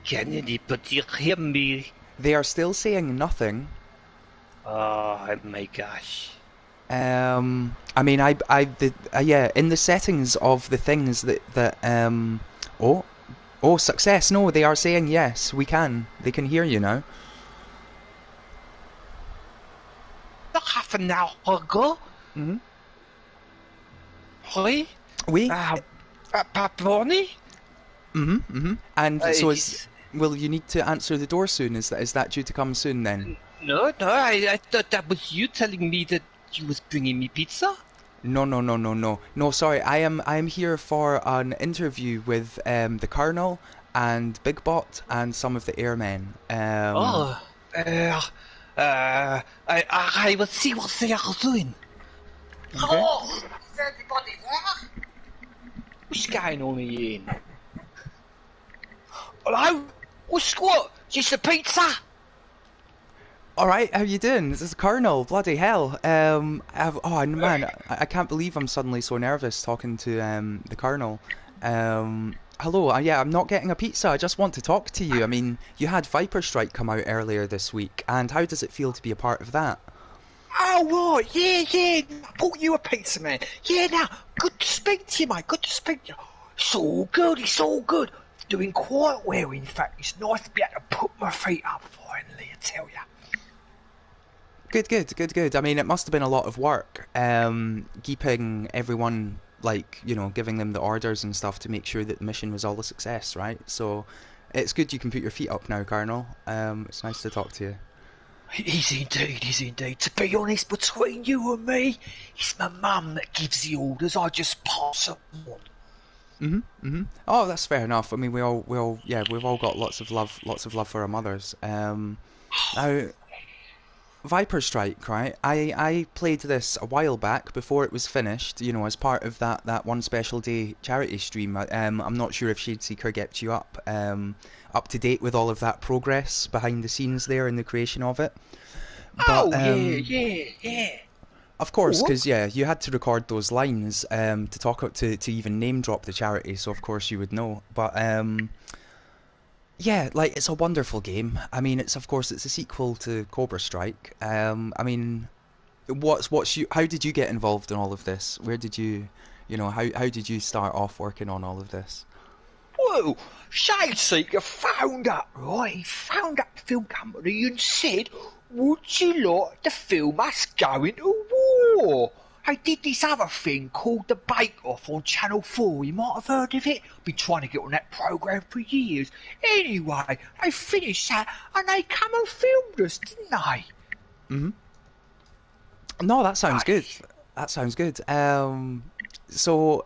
Can anybody hear me? They are still saying nothing. Oh my gosh. I mean, yeah, in the settings of the things oh, success. No, they are saying yes, we can. They can hear you now. Not half an hour ago. Mm-hmm. Oui. We. Pepperoni? Mm-hmm. Mm-hmm. And so It's... will you need to answer the door soon? Is that due to come soon then? No, I thought that was you telling me that you was bringing me pizza. No. Sorry, I am here for an interview with the Colonel and Big Bot and some of the airmen. Oh, I will see what they are doing. Okay. Oh, is everybody there? What's going on here? Hello? What's what? Just a pizza? All right, how you doing? This is Colonel. Bloody hell. Oh man, I can't believe I'm suddenly so nervous talking to the Colonel. Hello. Yeah, I'm not getting a pizza. I just want to talk to you. I mean, you had Viper Strike come out earlier this week, and how does it feel to be a part of that? Oh, right, yeah, I bought you a pizza, man. Yeah, now, good to speak to you, mate, good to speak to you. It's all good. Doing quite well, in fact. It's nice to be able to put my feet up, finally, I tell you. Good. I mean, it must have been a lot of work, keeping everyone, like, giving them the orders and stuff to make sure that the mission was all a success, right? So, it's good you can put your feet up now, Colonel. It's nice to talk to you. It is indeed. To be honest, between you and me, it's my mum that gives the orders. I just pass them on. Oh, that's fair enough. I mean, we've all got lots of love for our mothers. Now, Viper Strike, right? I played this a while back before it was finished, as part of that one special day charity stream. I'm not sure if Shadeseeker gets you up to date with all of that progress behind the scenes there in the creation of it. But, Oh, yeah. of course, What? because yeah, you had to record those lines to talk to even name drop the charity, so of course you would know. But yeah, like it's a wonderful game. I mean, it's a sequel to Cobra Strike. I mean, how did you get involved in all of this? Where did you, how did you start off working on all of this? Well, Shadeseeker phoned up, right? He phoned up the film company and said, would you like to film us going to war? They did this other thing called The Bake Off on Channel 4. You might have heard of it. Been trying to get on that programme for years. Anyway, they finished that and they come and filmed us, didn't they? No, that sounds good. That sounds good. So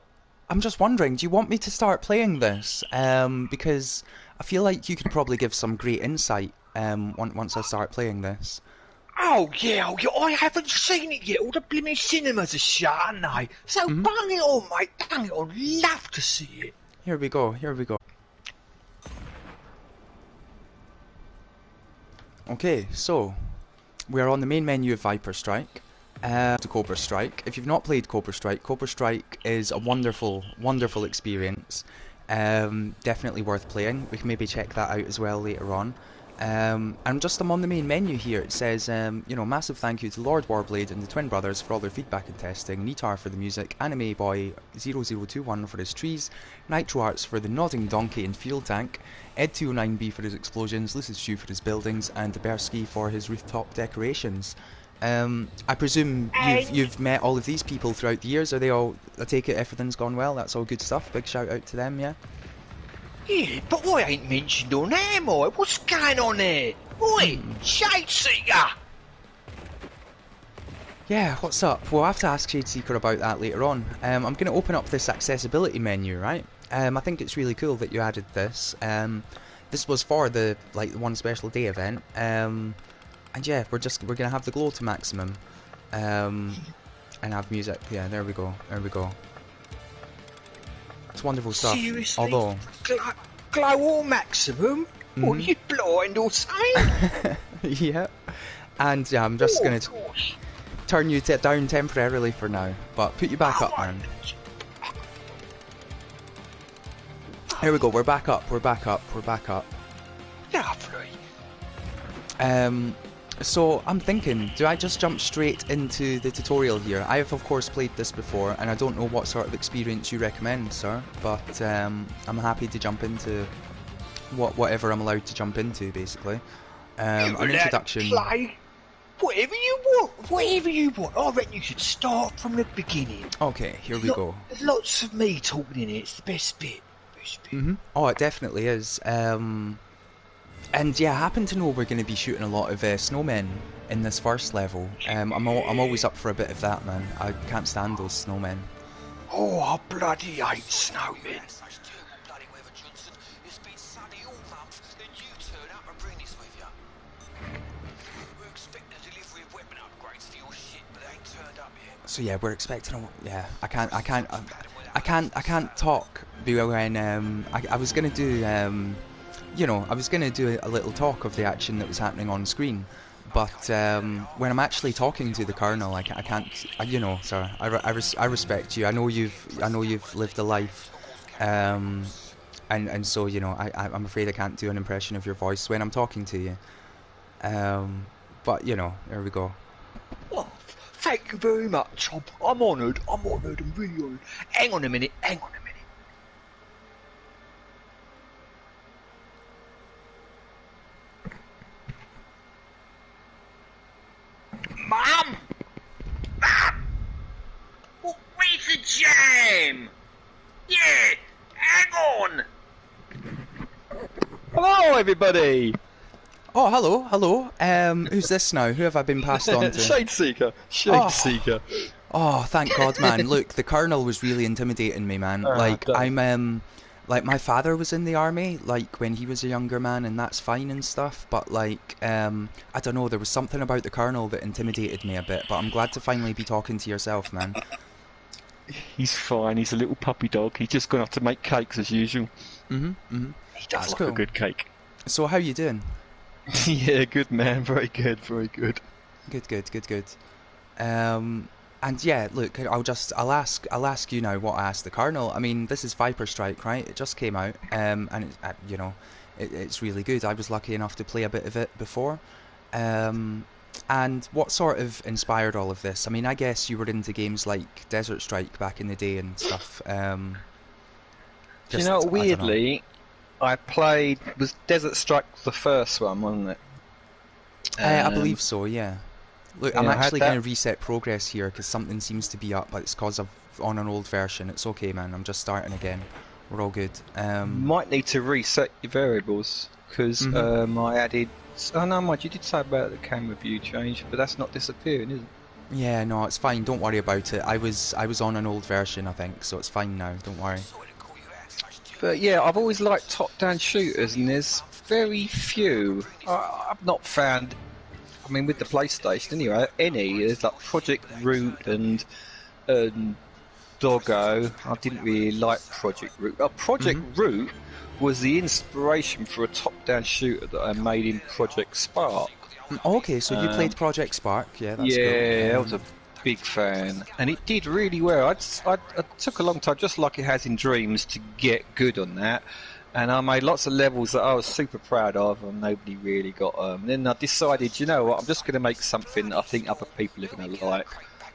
I'm just wondering, do you want me to start playing this? Because I feel like you could probably give some great insight once I start playing this. Oh yeah, I haven't seen it yet. All the blimmin' cinemas are shut, aren't they? So bang it on, mate, bang it on. Love to see it. Here we go. Okay, so we're on the main menu of Viper Strike. To Cobra Strike. If you've not played Cobra Strike is a wonderful experience. Definitely worth playing. We can maybe check that out as well later on. And I'm on the main menu here. It says, massive thank you to Lord Warblade and the Twin Brothers for all their feedback and testing, Nitar for the music, Anime Boy 0021 for his trees, Nitro Arts for the Nodding Donkey and Fuel Tank, Ed209B for his explosions, Lucid Stew for his buildings, and Bersky for his rooftop decorations. I presume you've met all of these people throughout the years. Are they all? I take it everything's gone well. That's all good stuff. Big shout out to them, yeah. Yeah, but I ain't mentioned on am I? What's going on there? Oi, Shadeseeker! Yeah, what's up? We'll have to ask Shadeseeker about that later on. I'm going to open up this accessibility menu, right? I think it's really cool that you added this. This was for the one special day event. And yeah, we're gonna have the glow to maximum, and have music. Yeah, there we go. It's wonderful stuff. Seriously? Although glow or maximum? What, are you blind or something? yeah, and yeah, I'm just gonna turn you down temporarily for now, but put you back up, man. Here we go. We're back up. Lovely. So I'm thinking, do I just jump straight into the tutorial here? I have of course played this before, and I don't know what sort of experience you recommend, sir, but I'm happy to jump into whatever I'm allowed to jump into, basically. An introduction. Play whatever you want, whatever you want. I reckon you should start from the beginning. Okay, here we go. There's lots of me talking in it. It's the best bit. Oh, it definitely is. And yeah, I happen to know we're going to be shooting a lot of snowmen in this first level. I'm always up for a bit of that, man. I can't stand those snowmen. Oh, I bloody hate snowmen. So yeah, we're expecting. Yeah, I can't talk when I was gonna do you know, I was gonna do a little talk of the action that was happening on screen, but when I'm actually talking to the Colonel, I can't. You know, sir, I respect you. I know you've lived a life, and so you know, I'm afraid I can't do an impression of your voice when I'm talking to you. But you know, there we go. Oh, thank you very much. I'm honoured. I'm really honoured. Hang on a minute. Mum! Where's the jam? Yeah, hang on. Hello, everybody. Oh, hello. Who's this now? Who have I been passed on to? Shadeseeker. Oh, thank God, man. Look, the Colonel was really intimidating me, man. Like my father was in the army, like when he was a younger man, and that's fine and stuff. But like, I don't know, there was something about the Colonel that intimidated me a bit. But I'm glad to finally be talking to yourself, man. He's fine. He's a little puppy dog. He's just gone off to make cakes as usual. He does like a good cake. So how you doing? Yeah, good man. Very good. Good. And yeah, look, I'll ask you now what I asked the Colonel. I mean, this is Viper Strike, right? It just came out, and you know, it's really good. I was lucky enough to play a bit of it before. And what sort of inspired all of this? I mean, I guess you were into games like Desert Strike back in the day and stuff. You know, weirdly, I played. Was Desert Strike the first one, wasn't it? I believe so. Yeah. Look, I'm actually going to reset progress here because something seems to be up, but it's because I'm on an old version. It's okay, man. I'm just starting again. We're all good. Might need to reset your variables because I added. Oh no, mind you did say about the camera view change, but that's not disappearing, is it? Yeah, no, it's fine. Don't worry about it. I was on an old version, I think, so it's fine now. Don't worry. But yeah, I've always liked top-down shooters, and there's very few. I've not found. I mean, with the PlayStation, anyway, there's like Project Root and Doggo. I didn't really like Project Root. Project Root was the inspiration for a top-down shooter that I made in Project Spark. Okay, so you played Project Spark, yeah, that's cool. Yeah, I was a big fan, and it did really well. I took a long time, just like it has in Dreams, to get good on that. And I made lots of levels that I was super proud of, and nobody really got them. And then I decided, you know what, I'm just going to make something that I think other people are going to like.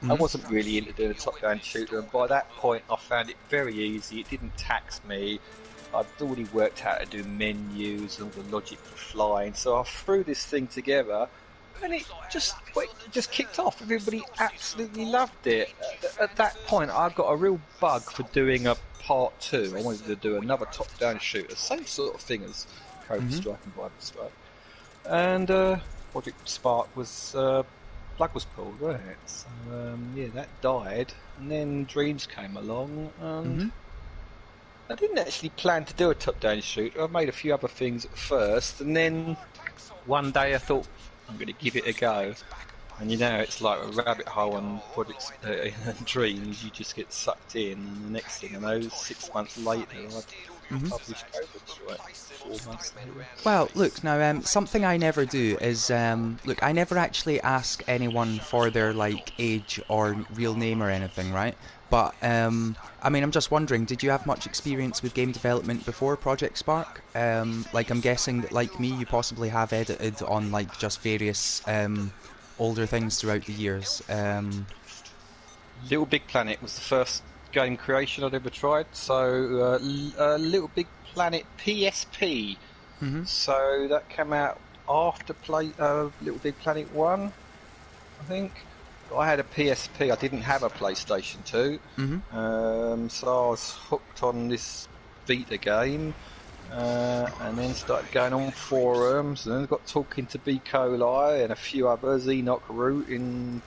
I wasn't really into doing a top-down shooter, and by that point I found it very easy. It didn't tax me. I'd already worked out how to do menus and all the logic for flying, so I threw this thing together, and it just kicked off. Everybody absolutely loved it. At that point, I got a real bug for doing a part 2. I wanted to do another top-down shooter, same sort of thing as Cobra Strike and Viper Strike. And Project Spark was plug was pulled, wasn't it? So yeah, that died, and then Dreams came along, and I didn't actually plan to do a top-down shooter. I made a few other things at first, and then one day I thought, I'm going to give it a go. And you know, it's like a rabbit hole on Project Dreams. You just get sucked in, and the next thing I know, 6 months later, I'd published Cobra Strike 4 months ago. Well, look, now, something I never do is, look, I never actually ask anyone for their, like, age or real name or anything, right? But, I mean, I'm just wondering, did you have much experience with game development before Project Spark? Like, I'm guessing that, like me, you possibly have edited on, like, just various, older things throughout the years. Little Big Planet was the first game creation I'd ever tried. So, Little Big Planet PSP. So that came out after Little Big Planet 1, I think. I had a PSP, I didn't have a PlayStation 2. So I was hooked on this Vita game. And then started going on forums, and then got talking to B. Coli and a few others, Enoch Root in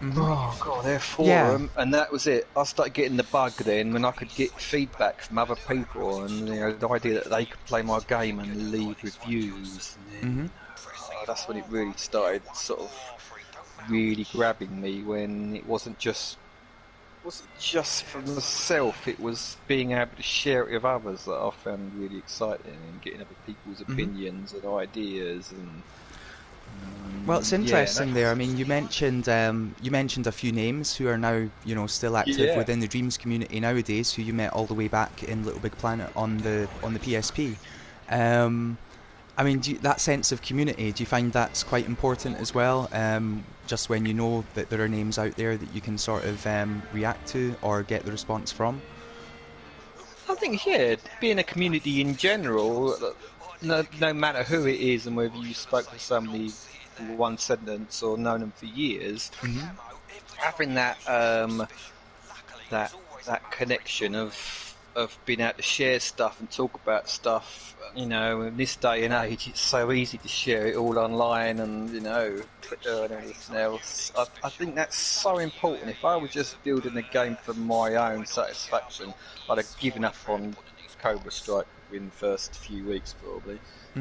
oh god, their forum, and that was it. I started getting the bug then when I could get feedback from other people, and the idea that they could play my game and leave reviews. And then, that's when it really started, sort of really grabbing me. When it wasn't just for myself, it was being able to share it with others that I found really exciting, and getting other people's opinions and ideas. And well, it's interesting there. I mean, you mentioned a few names who are now, still active within the Dreams community nowadays, who you met all the way back in Little Big Planet on the PSP. I mean, that sense of community, do you find that's quite important as well? Just when you know that there are names out there that you can sort of react to or get the response from? I think, being a community in general, no matter who it is and whether you spoke to somebody in one sentence or known them for years, having that that connection of being able to share stuff and talk about stuff, in this day and age, it's so easy to share it all online and, Twitter and everything else. I think that's so important. If I was just building a game for my own satisfaction, I'd have given up on Cobra Strike in the first few weeks, probably.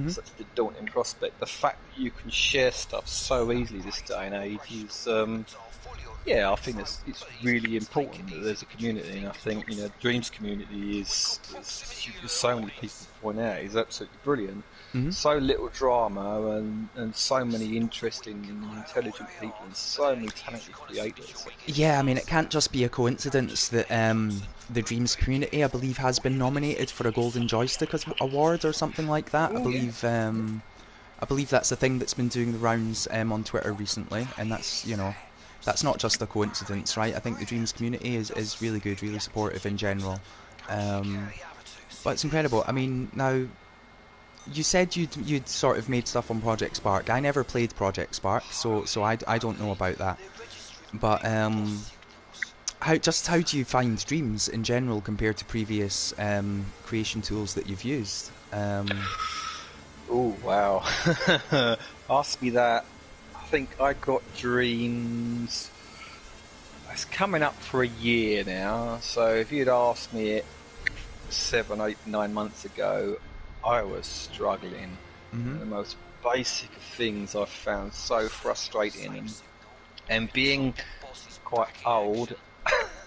Such a daunting prospect. The fact that you can share stuff so easily this day and age is, I think it's really important that there's a community, and I think Dreams community is so many people point out, is absolutely brilliant. So little drama and so many interesting and intelligent people and so many talented creators. Yeah, I mean, it can't just be a coincidence that the Dreams community, I believe, has been nominated for a Golden Joystick Award or something like that. I believe that's a thing that's been doing the rounds on Twitter recently, and that's that's not just a coincidence, right? I think the Dreams community is really good, really supportive in general. But it's incredible. I mean, now, you said you'd sort of made stuff on Project Spark. I never played Project Spark, so I don't know about that. But how do you find Dreams in general compared to previous creation tools that you've used? Oh wow! Ask me that. I think I got Dreams. It's coming up for a year now. So if you'd asked me it 7, 8, 9 months ago, I was struggling. The most basic of things I found so frustrating, and being quite old,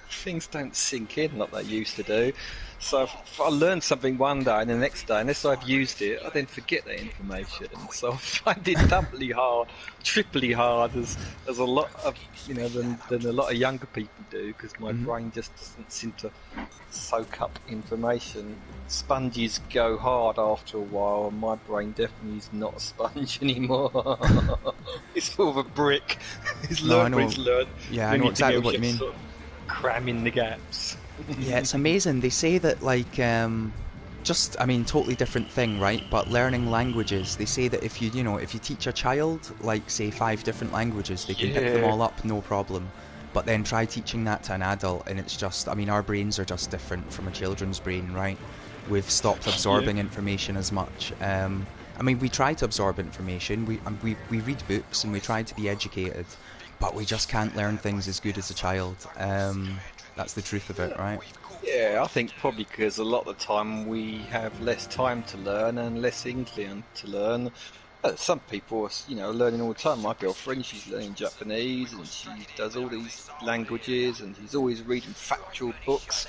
things don't sink in like they used to do. So if I learn something one day and the next day, unless I've used it, I then forget that information. So I find it doubly hard, triply hard as a lot of than a lot of younger people do, because my brain just doesn't seem to soak up information. Sponges go hard after a while, and my brain definitely is not a sponge anymore. It's more of a brick. It's learned what it's learned. Yeah, I know exactly what you mean. Sort of cramming the gaps. Yeah, it's amazing. They say that, like, totally different thing, right? But learning languages, they say that if you teach a child, like, say, 5 different languages, they can pick them all up, no problem. But then try teaching that to an adult, and it's just, our brains are just different from a children's brain, right? We've stopped absorbing information as much. We try to absorb information. We read books and we try to be educated, but we just can't learn things as good as a child. That's the truth of it, right? Yeah, I think probably because a lot of the time we have less time to learn and less inkling to learn. Some people are, learning all the time. My girlfriend, she's learning Japanese, and she does all these languages, and she's always reading factual books.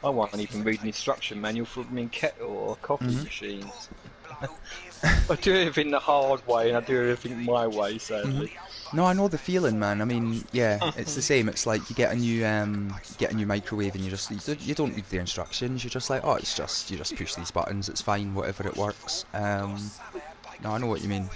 I won't even read an instruction manual for them in kettle or coffee machines. I do everything the hard way, and I do everything my way, sadly. No, I know the feeling, man. I mean, yeah, it's the same. It's like you get a new microwave, and you don't read the instructions. You're just like, oh, it's just you just push these buttons. It's fine, whatever it works. No, I know what you mean.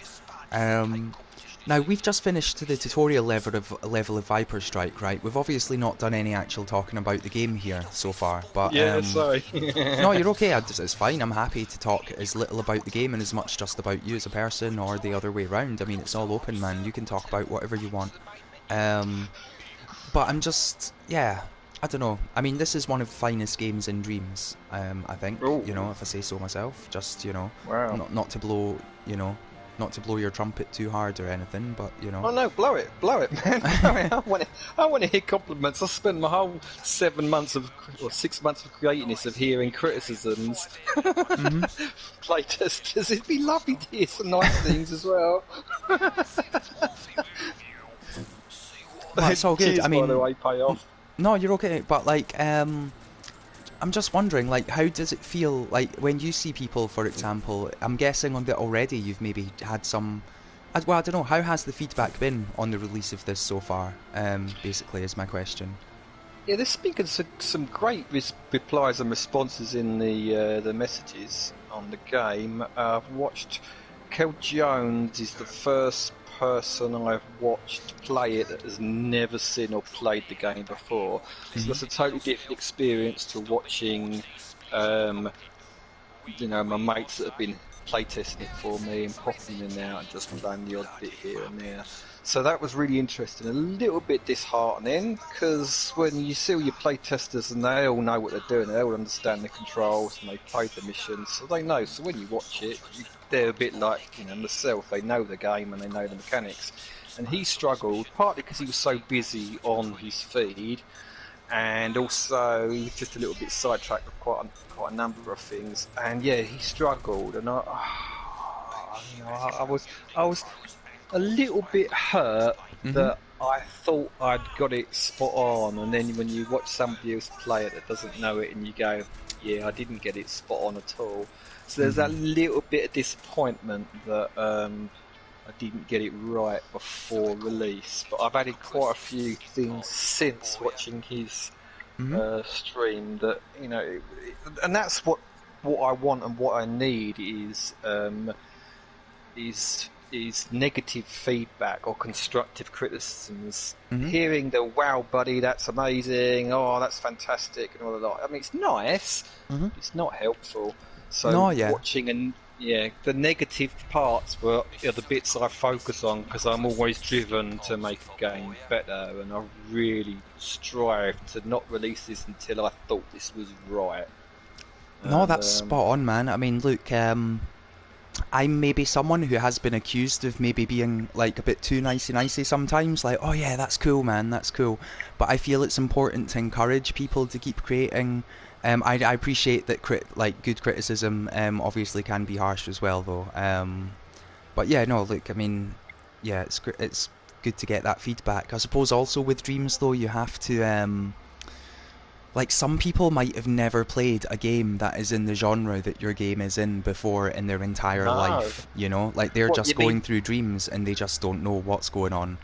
Now we've just finished the tutorial level of Viper Strike, right? We've obviously not done any actual talking about the game here so far, but Yeah, sorry. no, you're okay. It's fine. I'm happy to talk as little about the game and as much just about you as a person, or the other way around. I mean, it's all open, man. You can talk about whatever you want. But I'm just, yeah, I don't know. I mean, this is one of the finest games in Dreams. I think, Ooh. you know, if I say so myself. Just, you know, Wow. not to blow, you know, not to blow your trumpet too hard or anything, but you know. Oh no, blow it, man. I want to hear compliments. I spent my whole 6 months of creating this of hearing criticisms. Playtesters, it'd be lovely to hear some nice things as well. Well, it's all good. Cheers, I mean, by the way, pay off. no, you're okay. But like, I'm just wondering, like, how does it feel, like, when you see people, for example, I'm guessing on that already you've maybe had some, well, I don't know, how has the feedback been on the release of this so far, basically, is my question. Yeah, there's been some great replies and responses in the messages on the game. I've watched Kel Jones is the first person I've watched play it that has never seen or played the game before. So that's a totally different experience to watching, you know, my mates that have been playtesting it for me and popping in and out and just playing the odd bit here and there. So that was really interesting. A little bit disheartening because when you see all your playtesters and they all know what they're doing, they all understand the controls and they played the missions, so they know. So when you watch it, they're a bit like, you know, myself. They know the game and they know the mechanics. And he struggled partly because he was so busy on his feed, and also he was just a little bit sidetracked with quite a number of things. And yeah, he struggled, and I was a little bit hurt that I thought I'd got it spot on, and then when you watch somebody else play it that doesn't know it, and you go, yeah, I didn't get it spot on at all. So there's that little bit of disappointment that I didn't get it right before release. But I've added quite a few things since watching his stream that, you know, and that's what I want and what I need is negative feedback or constructive criticisms. Hearing the "wow, buddy, that's amazing," "oh, that's fantastic," and all of that. I mean, it's nice. It's not helpful. So No, yeah. watching the negative parts are the bits I focus on because I'm always driven to make a game better, and I really strive to not release this until I thought this was right. No, that's spot on, man. I mean, look, I'm maybe someone who has been accused of maybe being like a bit too nicey sometimes, like, oh yeah, that's cool, man, that's cool. But I feel it's important to encourage people to keep creating. I appreciate that good criticism obviously can be harsh as well, though. But yeah, no, look, I mean, yeah, it's good to get that feedback. I suppose also with Dreams, though, you have to like, some people might have never played a game that is in the genre that your game is in before in their entire life, you know? Like, they're just going through Dreams and they just don't know what's going on.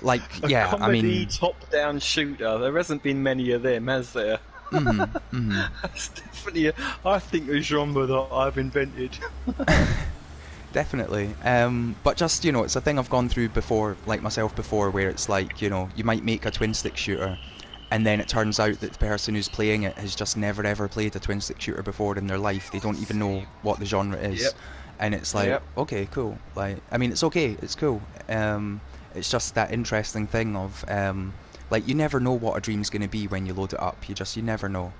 Like, yeah, comedy, I mean... top-down shooter, there hasn't been many of them, has there? That's definitely, I think, a genre that I've invented. Definitely. But just, you know, it's a thing I've gone through before, like myself before, where it's like, you know, you might make a twin-stick shooter, and then it turns out that the person who's playing it has just never ever played a twin-stick shooter before in their life. They don't even know what the genre is. And it's like, okay, cool. Like, I mean, it's okay, it's cool. It's just that interesting thing of, like, you never know what a dream's going to be when you load it up. You never know.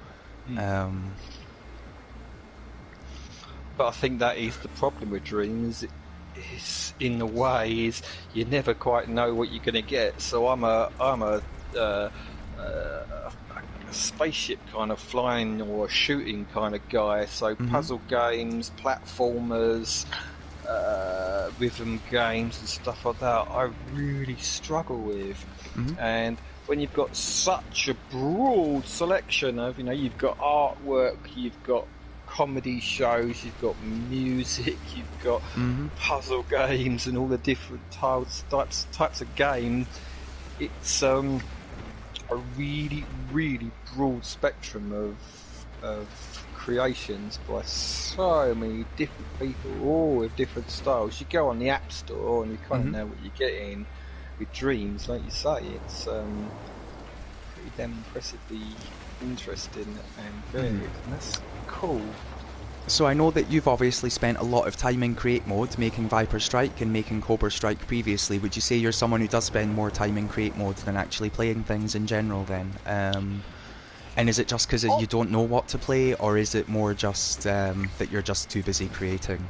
But I think that is the problem with Dreams. Is in a way is you never quite know what you're going to get. So I'm a spaceship kind of flying or shooting kind of guy. So puzzle games, platformers, rhythm games and stuff like that I really struggle with. And when you've got such a broad selection of, you've got artwork, you've got comedy shows, you've got music, you've got puzzle games, and all the different types of games. It's a really, really broad spectrum of creations by so many different people, all with different styles. You go on the App Store and you kind of know what you're getting. With Dreams, like you say, it's pretty damn impressively interesting and varied, and that's cool. So I know that you've obviously spent a lot of time in create mode making Viper Strike and making Cobra Strike previously. Would you say you're someone who does spend more time in create mode than actually playing things in general then? And is it just because you don't know what to play, or is it more just that you're just too busy creating?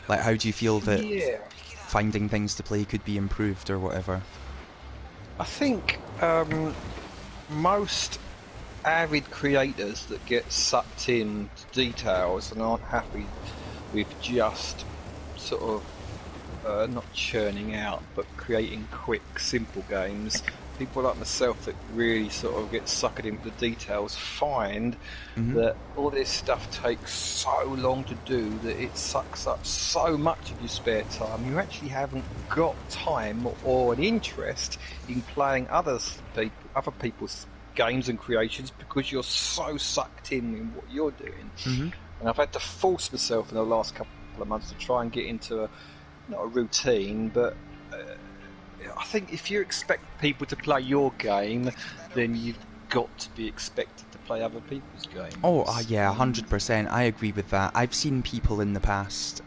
Like, how do you feel that finding things to play could be improved or whatever? I think most avid creators that get sucked in to details and aren't happy with just sort of not churning out but creating quick, simple games, people like myself that really sort of get sucked into the details find that all this stuff takes so long to do that it sucks up so much of your spare time. You actually haven't got time or an interest in playing other people's games and creations because you're so sucked in what you're doing. And I've had to force myself in the last couple of months to try and get into not a routine, but I think if you expect people to play your game, then you've got to be expected to play other people's games. Oh, yeah, 100%. I agree with that. I've seen people in the past,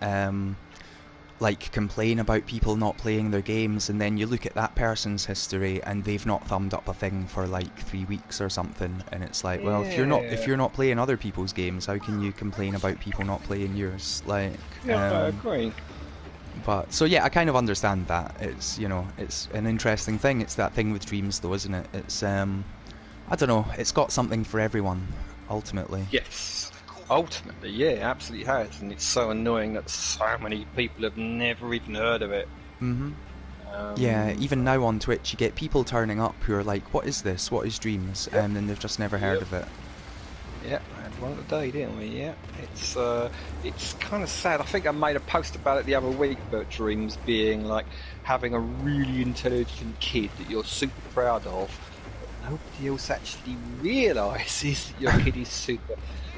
like, complain about people not playing their games, and then you look at that person's history, and they've not thumbed up a thing for like 3 weeks or something, and it's like, well, if you're not playing other people's games, how can you complain about people not playing yours? Like, I agree. But so yeah, I kind of understand that. It's it's an interesting thing. It's that thing with Dreams, though, isn't it? It's I don't know. It's got something for everyone, ultimately. Yes, ultimately, yeah, absolutely has, and it's so annoying that so many people have never even heard of it. Yeah, even now on Twitch, you get people turning up who are like, "What is this? What is Dreams?" And then they've just never heard of it. Yeah, I had one today, didn't we? Yeah, it's kind of sad. I think I made a post about it the other week about Dreams being like having a really intelligent kid that you're super proud of, but nobody else actually realises that your kid is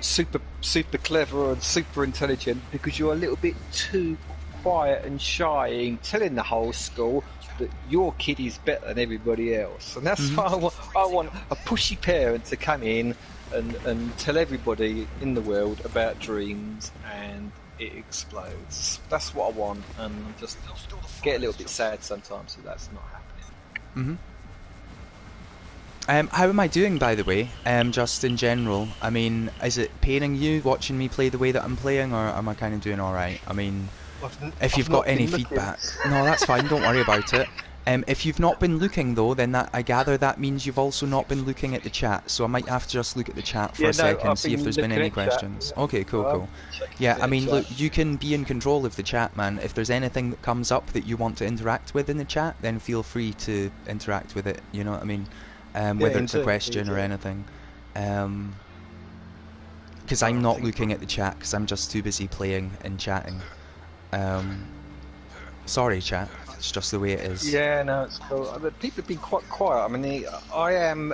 super clever and super intelligent because you're a little bit too quiet and shy in telling the whole school that your kid is better than everybody else. And that's why I want a pushy parent to come in and tell everybody in the world about Dreams, and it explodes. That's what I want, and I just get a little bit sad sometimes that that's not happening. How am I doing, by the way? Just in general. I mean, is it paining you watching me play the way that I'm playing, or am I kind of doing all right? I mean, if you've got any feedback, no, that's fine. Don't worry about it. If you've not been looking, though, then I gather that means you've also not been looking at the chat, so I might have to just look at the chat for a second, see if there's been any questions. Okay, cool. Yeah, I mean, look, you can be in control of the chat, man. If there's anything that comes up that you want to interact with in the chat, then feel free to interact with it, you know what I mean? Whether it's a question or anything. Because I'm not looking at the chat, because I'm just too busy playing and chatting. Sorry, chat. It's just the way it is. Yeah, no, it's cool. People have been quite quiet. I mean, I am...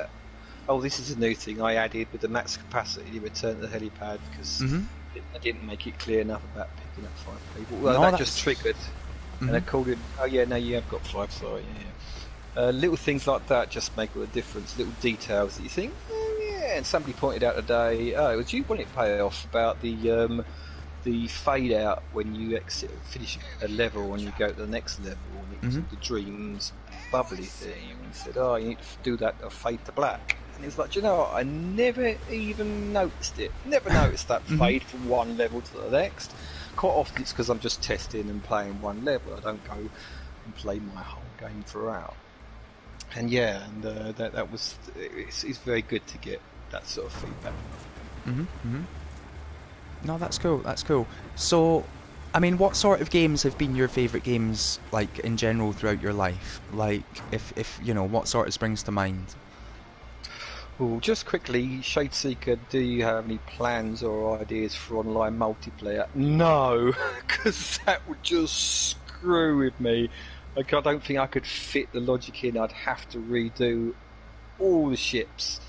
Oh, this is a new thing I added with the max capacity return to the helipad, because I didn't make it clear enough about picking up 5 people. Well, no, that just triggered. And I called it... Oh, yeah, no, you have got 5, sorry, yeah. Little things like that just make all the difference. Little details that you think, yeah. And somebody pointed out today, it was you, wasn't it, Payoff, about the fade out when you finish a level and you go to the next level, and it's the Dreams bubbly thing, and he said, you need to do that or fade to black, and it's like, you know what, I never even noticed it, never noticed that fade from one level to the next. Quite often it's because I'm just testing and playing one level, I don't go and play my whole game throughout. And yeah, and that was, it's very good to get that sort of feedback. No, that's cool. That's cool. So, I mean, what sort of games have been your favourite games, like, in general throughout your life? Like, if you know, what sort of springs to mind? Well, just quickly, Shadeseeker, do you have any plans or ideas for online multiplayer? No, because that would just screw with me. Like, I don't think I could fit the logic in. I'd have to redo all the ships,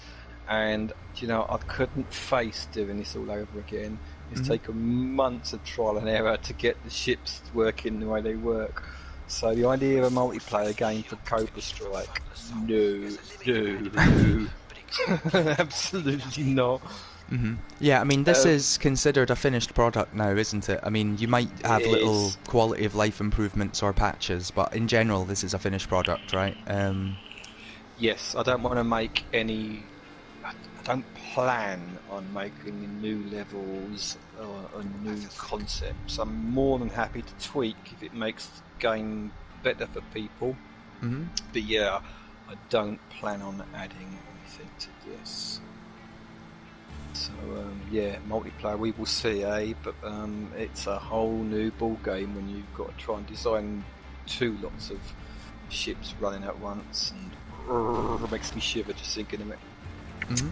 and I couldn't face doing this all over again. It's taken months of trial and error to get the ships working the way they work. So the idea of a multiplayer game for Cobra Strike, no. Absolutely not. Yeah, I mean, this is considered a finished product now, isn't it? I mean, you might have It little is. quality of life improvements or patches, but in general, this is a finished product, right? Yes, I don't want to make any. I don't plan on making new levels or new concepts. I'm more than happy to tweak if it makes the game better for people. But yeah, I don't plan on adding anything to this. So yeah, multiplayer we will see, But it's a whole new ball game when you've got to try and design two lots of ships running at once, and it makes me shiver just thinking of it.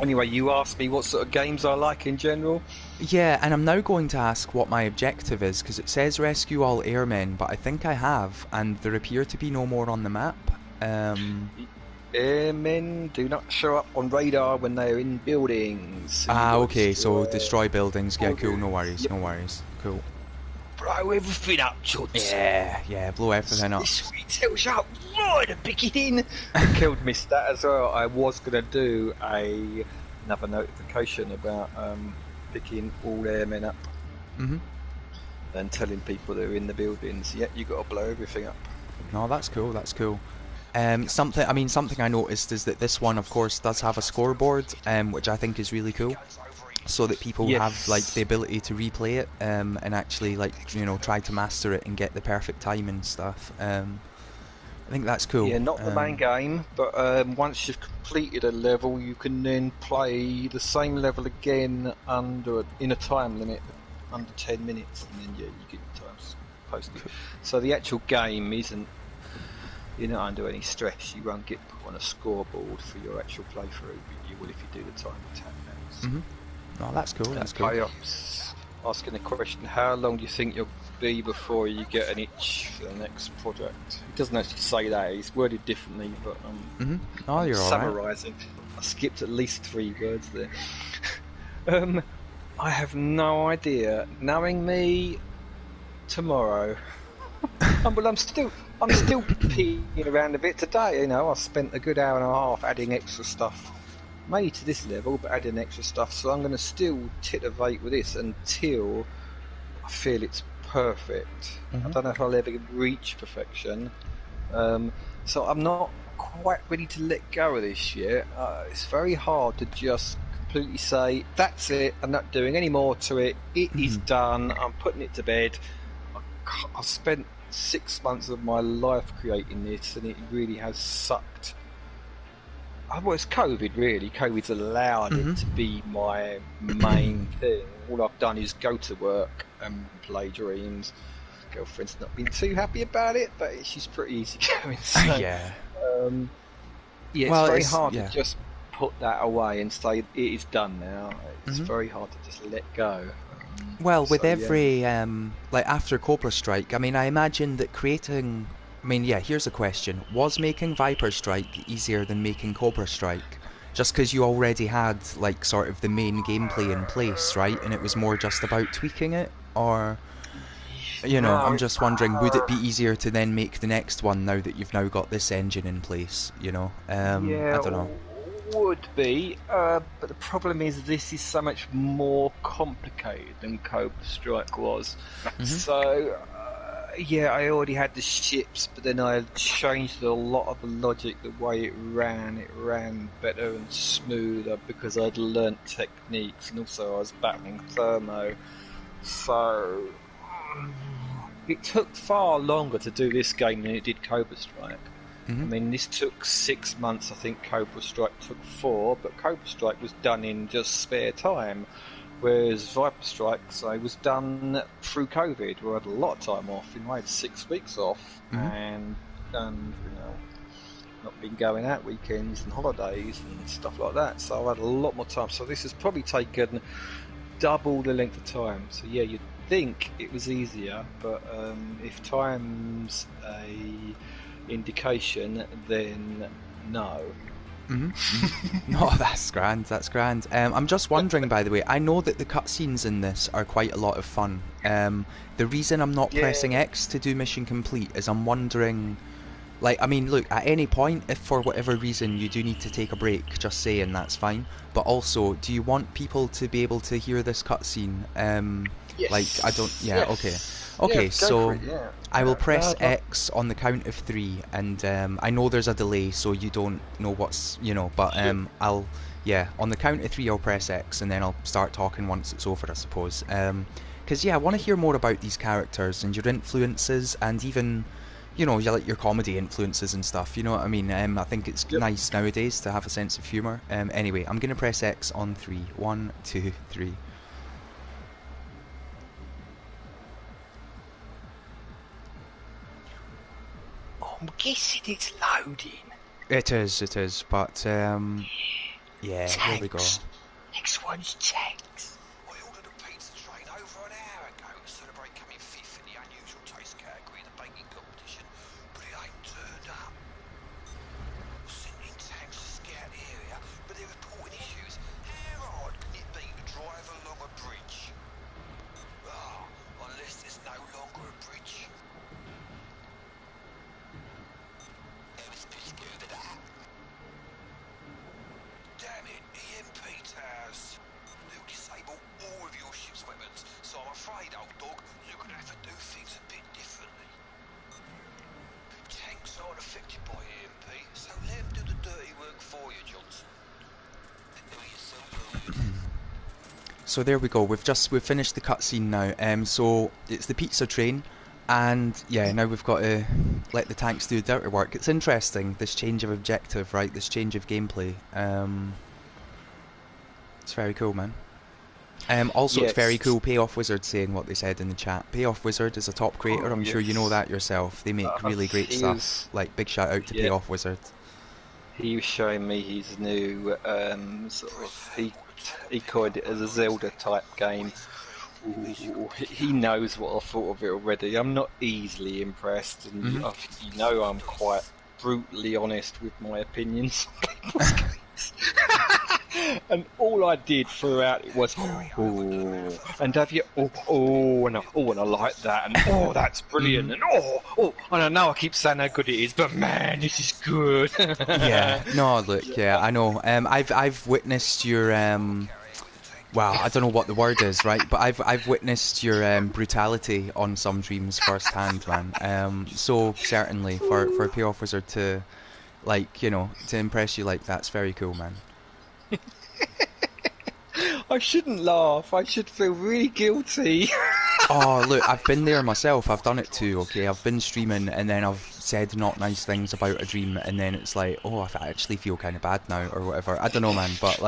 Anyway, you asked me what sort of games I like in general. Yeah, and I'm now going to ask what my objective is, because it says rescue all airmen, but I think I have, and there appear to be no more on the map. Airmen do not show up on radar when they're in buildings. So Okay, so destroy buildings. Yeah, cool, no worries, no worries. Cool. Blow everything up, Chuds. Yeah, blow everything up. This week tells you up right to pick it in. I killed missed that as well. I was going to do another notification about picking all airmen up and telling people they're in the buildings. Yeah, you got to blow everything up. No, that's cool. That's cool. Something I noticed is that this one, of course, does have a scoreboard, which I think is really cool, so that people have like the ability to replay it and actually try to master it and get the perfect time and stuff. I think that's cool. Yeah, not the main game, but once you've completed a level, you can then play the same level again in a time limit under 10 minutes, and then you get your times posted. So the actual game isn't. You're not under any stress. You won't get put on a scoreboard for your actual playthrough, but you will if you do the time attack now. Oh, that's cool. That's cool. Chaos asking the question: how long do you think you'll be before you get an itch for the next project? He doesn't actually say that. He's worded differently, but Oh, you're all right. summarising. I skipped at least 3 words there. I have no idea. Knowing me, tomorrow. I'm still peeing around a bit today. I spent a good hour and a half adding extra stuff, mainly to this level, but adding extra stuff. So I'm going to still titivate with this until I feel it's perfect. I don't know if I'll ever reach perfection. So I'm not quite ready to let go of this yet. It's very hard to just completely say that's it. I'm not doing any more to it. It is done. I'm putting it to bed. I've spent 6 months of my life creating this, and it really has sucked. Well, it's COVID, really. COVID's allowed it to be my main thing. All I've done is go to work and play Dreams. Girlfriend's not been too happy about it, but she's pretty easy going. So, Yeah. It's Well, very it's- hard yeah. to just put that away and say it is done now. It's very hard to just let go. Well, with So, yeah. every after Cobra Strike, I mean, I imagine that creating. I mean, yeah. Here's a question: was making Viper Strike easier than making Cobra Strike? Just because you already had sort of the main gameplay in place, right? And it was more just about tweaking it, or I'm just wondering, would it be easier to then make the next one now that you've now got this engine in place? I don't know. Would be, but the problem is this is so much more complicated than Cobra Strike was. So, I already had the ships, but then I changed a lot of the logic, the way it ran better and smoother because I'd learnt techniques, and also I was battling Thermo. So, it took far longer to do this game than it did Cobra Strike. I mean, this took 6 months. I think Cobra Strike took 4, but Cobra Strike was done in just spare time. Whereas Viper Strikes, I was done through COVID, where I had a lot of time off. I had 6 weeks off, and not been going out weekends and holidays and stuff like that. So I had a lot more time. So this has probably taken double the length of time. So yeah, you'd think it was easier, but if time's a indication, then no. No, that's grand, that's grand. I'm just wondering, by the way, I know that the cutscenes in this are quite a lot of fun. The reason I'm not pressing X to do mission complete is I'm wondering, like, I mean, look, at any point, if for whatever reason you do need to take a break, just saying that's fine. But also, do you want people to be able to hear this cutscene? Yes. Like, I don't, yeah, Yes. okay, Yeah, so yeah. I will press X on the count of 3, and I know there's a delay, so you don't know what's, but I'll, on the count of 3 I'll press X, and then I'll start talking once it's over, I suppose. Because, I want to hear more about these characters, and your influences, and even, like your comedy influences and stuff, you know what I mean? I think it's nice nowadays to have a sense of humour. Anyway, I'm going to press X on 3. 1, 2, 3. I'm guessing it's loading. It is, but, yeah, here we go. Next one's tanks. I ordered a pizza train over an hour ago to celebrate coming fifth in the unusual taste category of the baking competition, but it ain't turned up. Sending tanks to scout the area, but they're reporting issues. How hard can it be to drive along a bridge? Oh, unless there's no longer a bridge. Damn it, EMP towers. They'll disable all of your ship's weapons, so I'm afraid, old dog, you're gonna have to do things a bit differently. Tanks aren't affected by EMP, so let them do the dirty work for you, Johnson. So there we go. We've finished the cutscene now. So it's the pizza train, and now we've got to let the tanks do dirty work. It's interesting, this change of objective, right? This change of gameplay. It's very cool, man. Also, it's very cool. Payoff Wizard saying what they said in the chat. Payoff Wizard is a top creator. I'm sure you know that yourself. They make really great stuff. Like, big shout out to Payoff Wizard. He was showing me his new he coined it as a Zelda type game. Ooh, he knows what I thought of it already. I'm not easily impressed, and you know I'm quite brutally honest with my opinions on people's games. And all I did throughout it was, oh, and have you, and I like that, and that's brilliant, and and I know I keep saying how good it is, but man, this is good. No, look, I know. I've witnessed your well, I don't know what the word is, right? But I've witnessed your brutality on some dreams firsthand, man. So certainly for a Payoff Wizard to, to impress you like that's very cool, man. I shouldn't laugh. I should feel really guilty. Oh, look, I've been there myself. I've done it too, okay? I've been streaming and then I've said not nice things about a dream and then it's like, oh, I actually feel kind of bad now or whatever. I don't know, man, but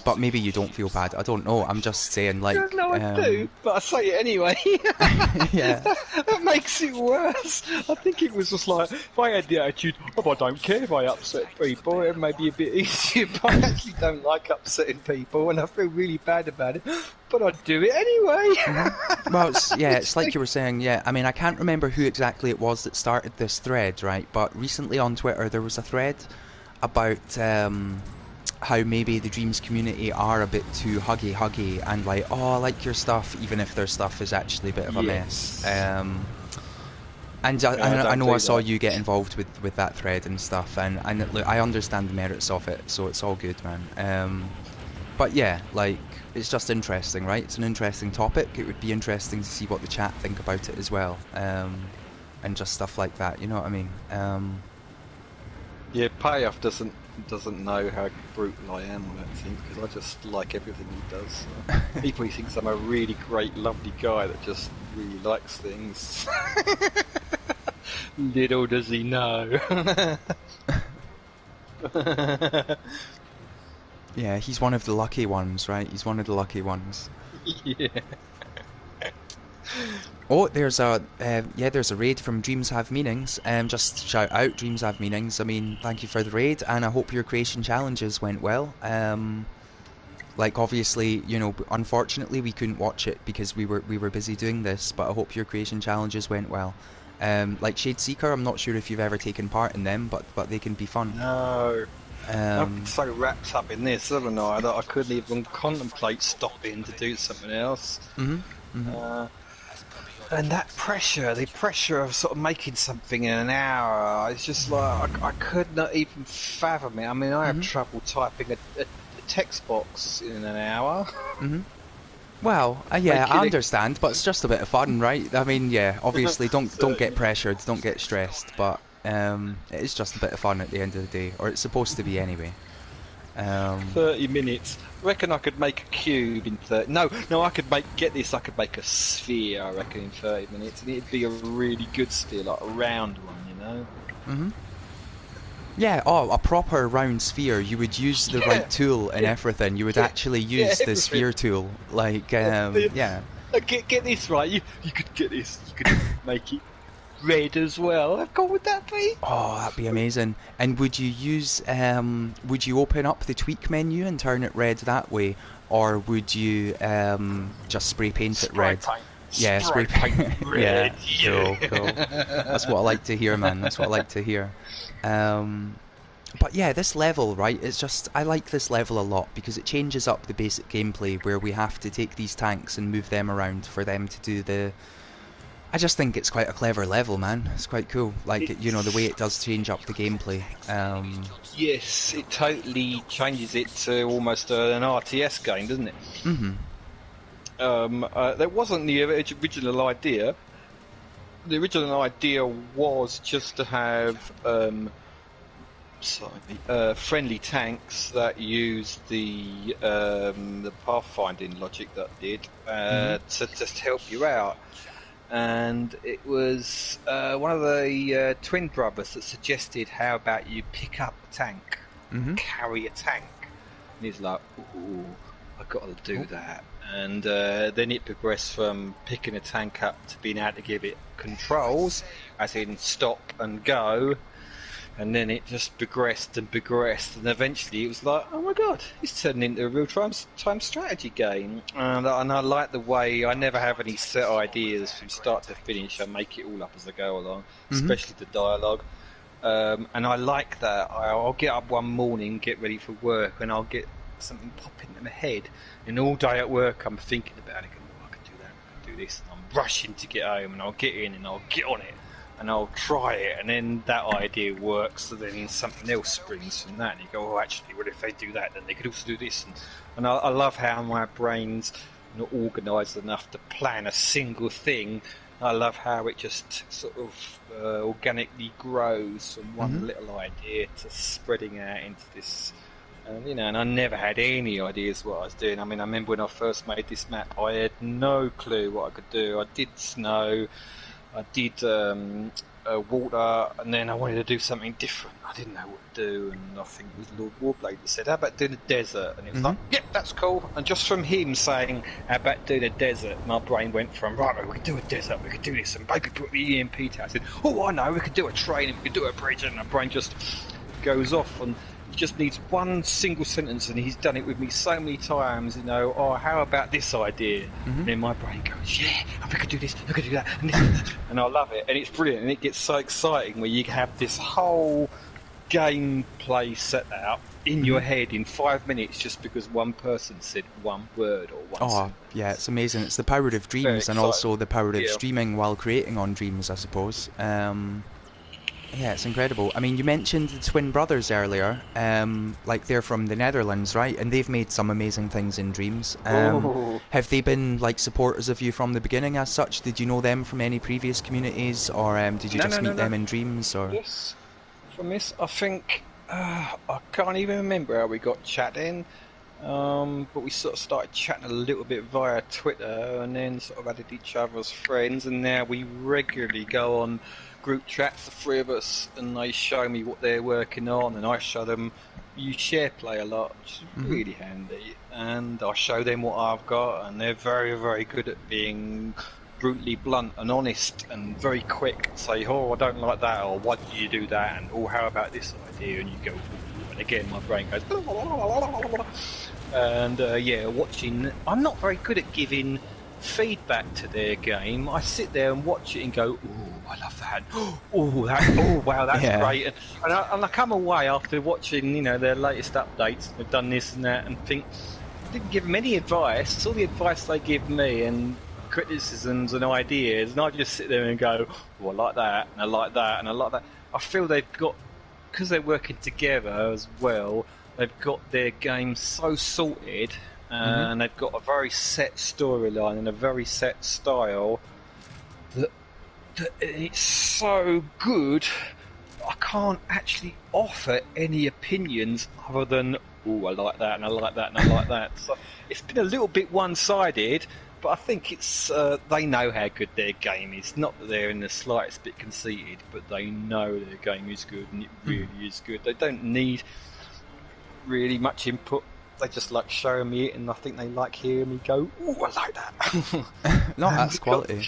but maybe you don't feel bad. I don't know. I'm just saying, No, I do, but I say it anyway. That makes it worse. I think it was just like, if I had the attitude, I don't care if I upset people, it may be a bit easier, but I actually don't like upsetting people, and I feel really bad about it, but I do it anyway. Well, it's like you were saying, I mean, I can't remember who exactly it was that started this thread, right? But recently on Twitter there was a thread about how maybe the Dreams community are a bit too huggy and like, oh, I like your stuff, even if their stuff is actually a bit of a mess. And I know I saw you get involved with that thread and stuff, and look, I understand the merits of it, so it's all good, man. But yeah, like, it's just interesting, right? It's an interesting topic. It would be interesting to see what the chat think about it as well, and just stuff like that, you know what I mean? Yeah, Payoff doesn't know how brutal I am on that thing, because I just like everything he does. So. He probably thinks I'm a really great, lovely guy that just really likes things. Little does he know. Yeah, he's one of the lucky ones, right? He's one of the lucky ones. Yeah. Oh, there's a there's a raid from Dreams Have Meanings. Just shout out Dreams Have Meanings. I mean, thank you for the raid, and I hope your creation challenges went well. Like obviously, you know, unfortunately we couldn't watch it because we were busy doing this, but I hope your creation challenges went well. Like Shade Seeker, I'm not sure if you've ever taken part in them, but they can be fun. No. I'm so wrapped up in this, haven't I, that I couldn't even contemplate stopping to do something else. And that pressure, the pressure of sort of making something in an hour, it's just like I could not even fathom it. I mean, I have trouble typing a text box in an hour. Well, yeah, I understand, but it's just a bit of fun, right? I mean, yeah, obviously don't get pressured, don't get stressed, but it is just a bit of fun at the end of the day, or it's supposed to be anyway. 30 minutes. I reckon I could make a cube in 30... No, I could make a sphere, I reckon, in 30 minutes, and it'd be a really good sphere, like a round one, you know? Yeah, a proper round sphere. You would use the right tool and everything. You would actually use the sphere tool. Like, yeah. Get this right. You could get this. You could make it red as well. How cool would that be? Oh, that'd be amazing. And would you use, would you open up the tweak menu and turn it red that way? Or would you just spray paint it red? Yeah, spray paint red. Yeah, cool. That's what I like to hear, man. That's what I like to hear. But yeah, this level, right, it's just, I like this level a lot because it changes up the basic gameplay where we have to take these tanks and move them around for them to do the... I just think it's quite a clever level, man. It's quite cool. Like, you know, the way it does change up the gameplay. Yes, it totally changes it to almost an RTS game, doesn't it? That wasn't the original idea. The original idea was just to have friendly tanks that use the pathfinding logic that did to just help you out. And it was one of the twin brothers that suggested, how about you pick up a tank, carry a tank? And he's like, ooh, I've got to do that. And then it progressed from picking a tank up to being able to give it controls, as in stop and go. And then it just progressed and progressed, and eventually it was like, oh my god, it's turning into a real-time strategy game. And I like the way I never have any set ideas from start to finish. I make it all up as I go along, especially the dialogue. And I like that. I'll get up one morning, get ready for work, and I'll get something pop into my head. And all day at work I'm thinking about it, going, oh, I can do that, I can do this. And I'm rushing to get home, and I'll get in and I'll get on it. And I'll try it, and then that idea works, so then something else springs from that, and you go, oh, actually, what if they do that, then they could also do this. And I love how my brain's not organised enough to plan a single thing. I love how it just sort of organically grows from one little idea to spreading out into this. You know, and I never had any ideas what I was doing. I mean, I remember when I first made this map, I had no clue what I could do. I did snow, I did water, and then I wanted to do something different. I didn't know what to do, and I think it was Lord Warblade that said, how about doing a desert? And it was like, yep, that's cool. And just from him saying, how about doing a desert, my brain went from, right, we could do a desert, we could do this, and maybe put the EMP tower. I said, oh, I know, we could do a train, and we could do a bridge, and my brain just goes off, and he just needs one single sentence, and he's done it with me so many times, you know, oh, how about this idea? And then my brain goes, yeah, we could do this, we could do that, and this, and I love it, and it's brilliant, and it gets so exciting where you have this whole gameplay set out in your head in 5 minutes just because one person said one word or one sentence. Yeah, it's amazing. It's the power of dreams, and also the power of streaming while creating on dreams, I suppose. Yeah, it's incredible. I mean, you mentioned the twin brothers earlier, like they're from the Netherlands, right? And they've made some amazing things in Dreams. Have they been like supporters of you from the beginning as such? Did you know them from any previous communities, or did you just meet them in Dreams? Or yes, from this, I think I can't even remember how we got chatting. But we sort of started chatting a little bit via Twitter, and then sort of added each other as friends, and now we regularly go on group chats, the three of us, and they show me what they're working on, and I show them. You share play a lot, which is really handy, and I show them what I've got, and they're very, very good at being brutally blunt and honest and very quick. Say, oh, I don't like that, or why did you do that, and oh, how about this idea? And you go, ooh, and again, my brain goes, and yeah, watching. I'm not very good at giving feedback to their game. I sit there and watch it and go, oh, I love that. Oh, that. Oh, wow, that's great. And I come away after watching, you know, their latest updates. They've done this and that, and think I didn't give them any advice. All the advice they give me and criticisms and ideas, and I just sit there and go, oh, I like that, and I like that, and I like that. I feel they've got, because they're working together as well, they've got their game so sorted, and they've got a very set storyline and a very set style that it's so good. I can't actually offer any opinions other than, oh, I like that, and I like that, and I like that. So it's been a little bit one-sided, but I think it's they know how good their game is. Not that they're in the slightest bit conceited, but they know their game is good, and it really is good. They don't need really much input. They just like showing me it, and I think they like hearing me go, "Ooh, I like that." No, that's quality.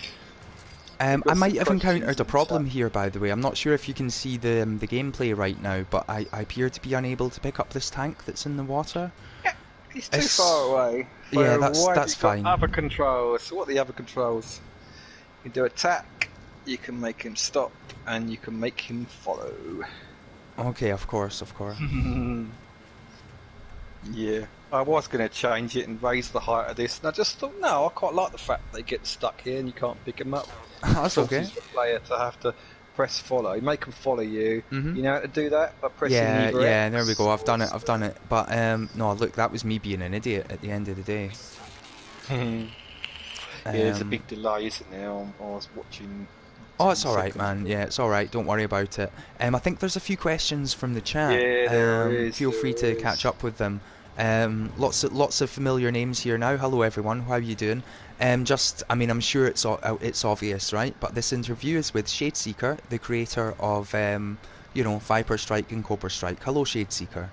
I might have encountered a problem here, by the way. I'm not sure if you can see the gameplay right now, but I appear to be unable to pick up this tank that's in the water. Yeah, it's too far away. So yeah, that's fine. Other controls. So what are the other controls? You can do attack, you can make him stop, and you can make him follow. Okay, of course. Yeah, I was going to change it and raise the height of this, and I just thought, no, I quite like the fact they get stuck here and you can't pick them up. That's okay. The player to have to press follow, make them follow you. You know how to do that by pressing either Yeah, X. there we go. I've done it. But no, look, that was me being an idiot at the end of the day. Yeah, there's a big delay, isn't there? I was watching. Oh, it's alright, man. Yeah, it's alright. Don't worry about it. I think there's a few questions from the chat. Yeah, there is. Feel free to catch up with them. Lots of familiar names here now. Hello, everyone. How are you doing? I mean, I'm sure it's obvious, right? But this interview is with Shadeseeker, the creator of, you know, Viper Strike and Cobra Strike. Hello, Shadeseeker.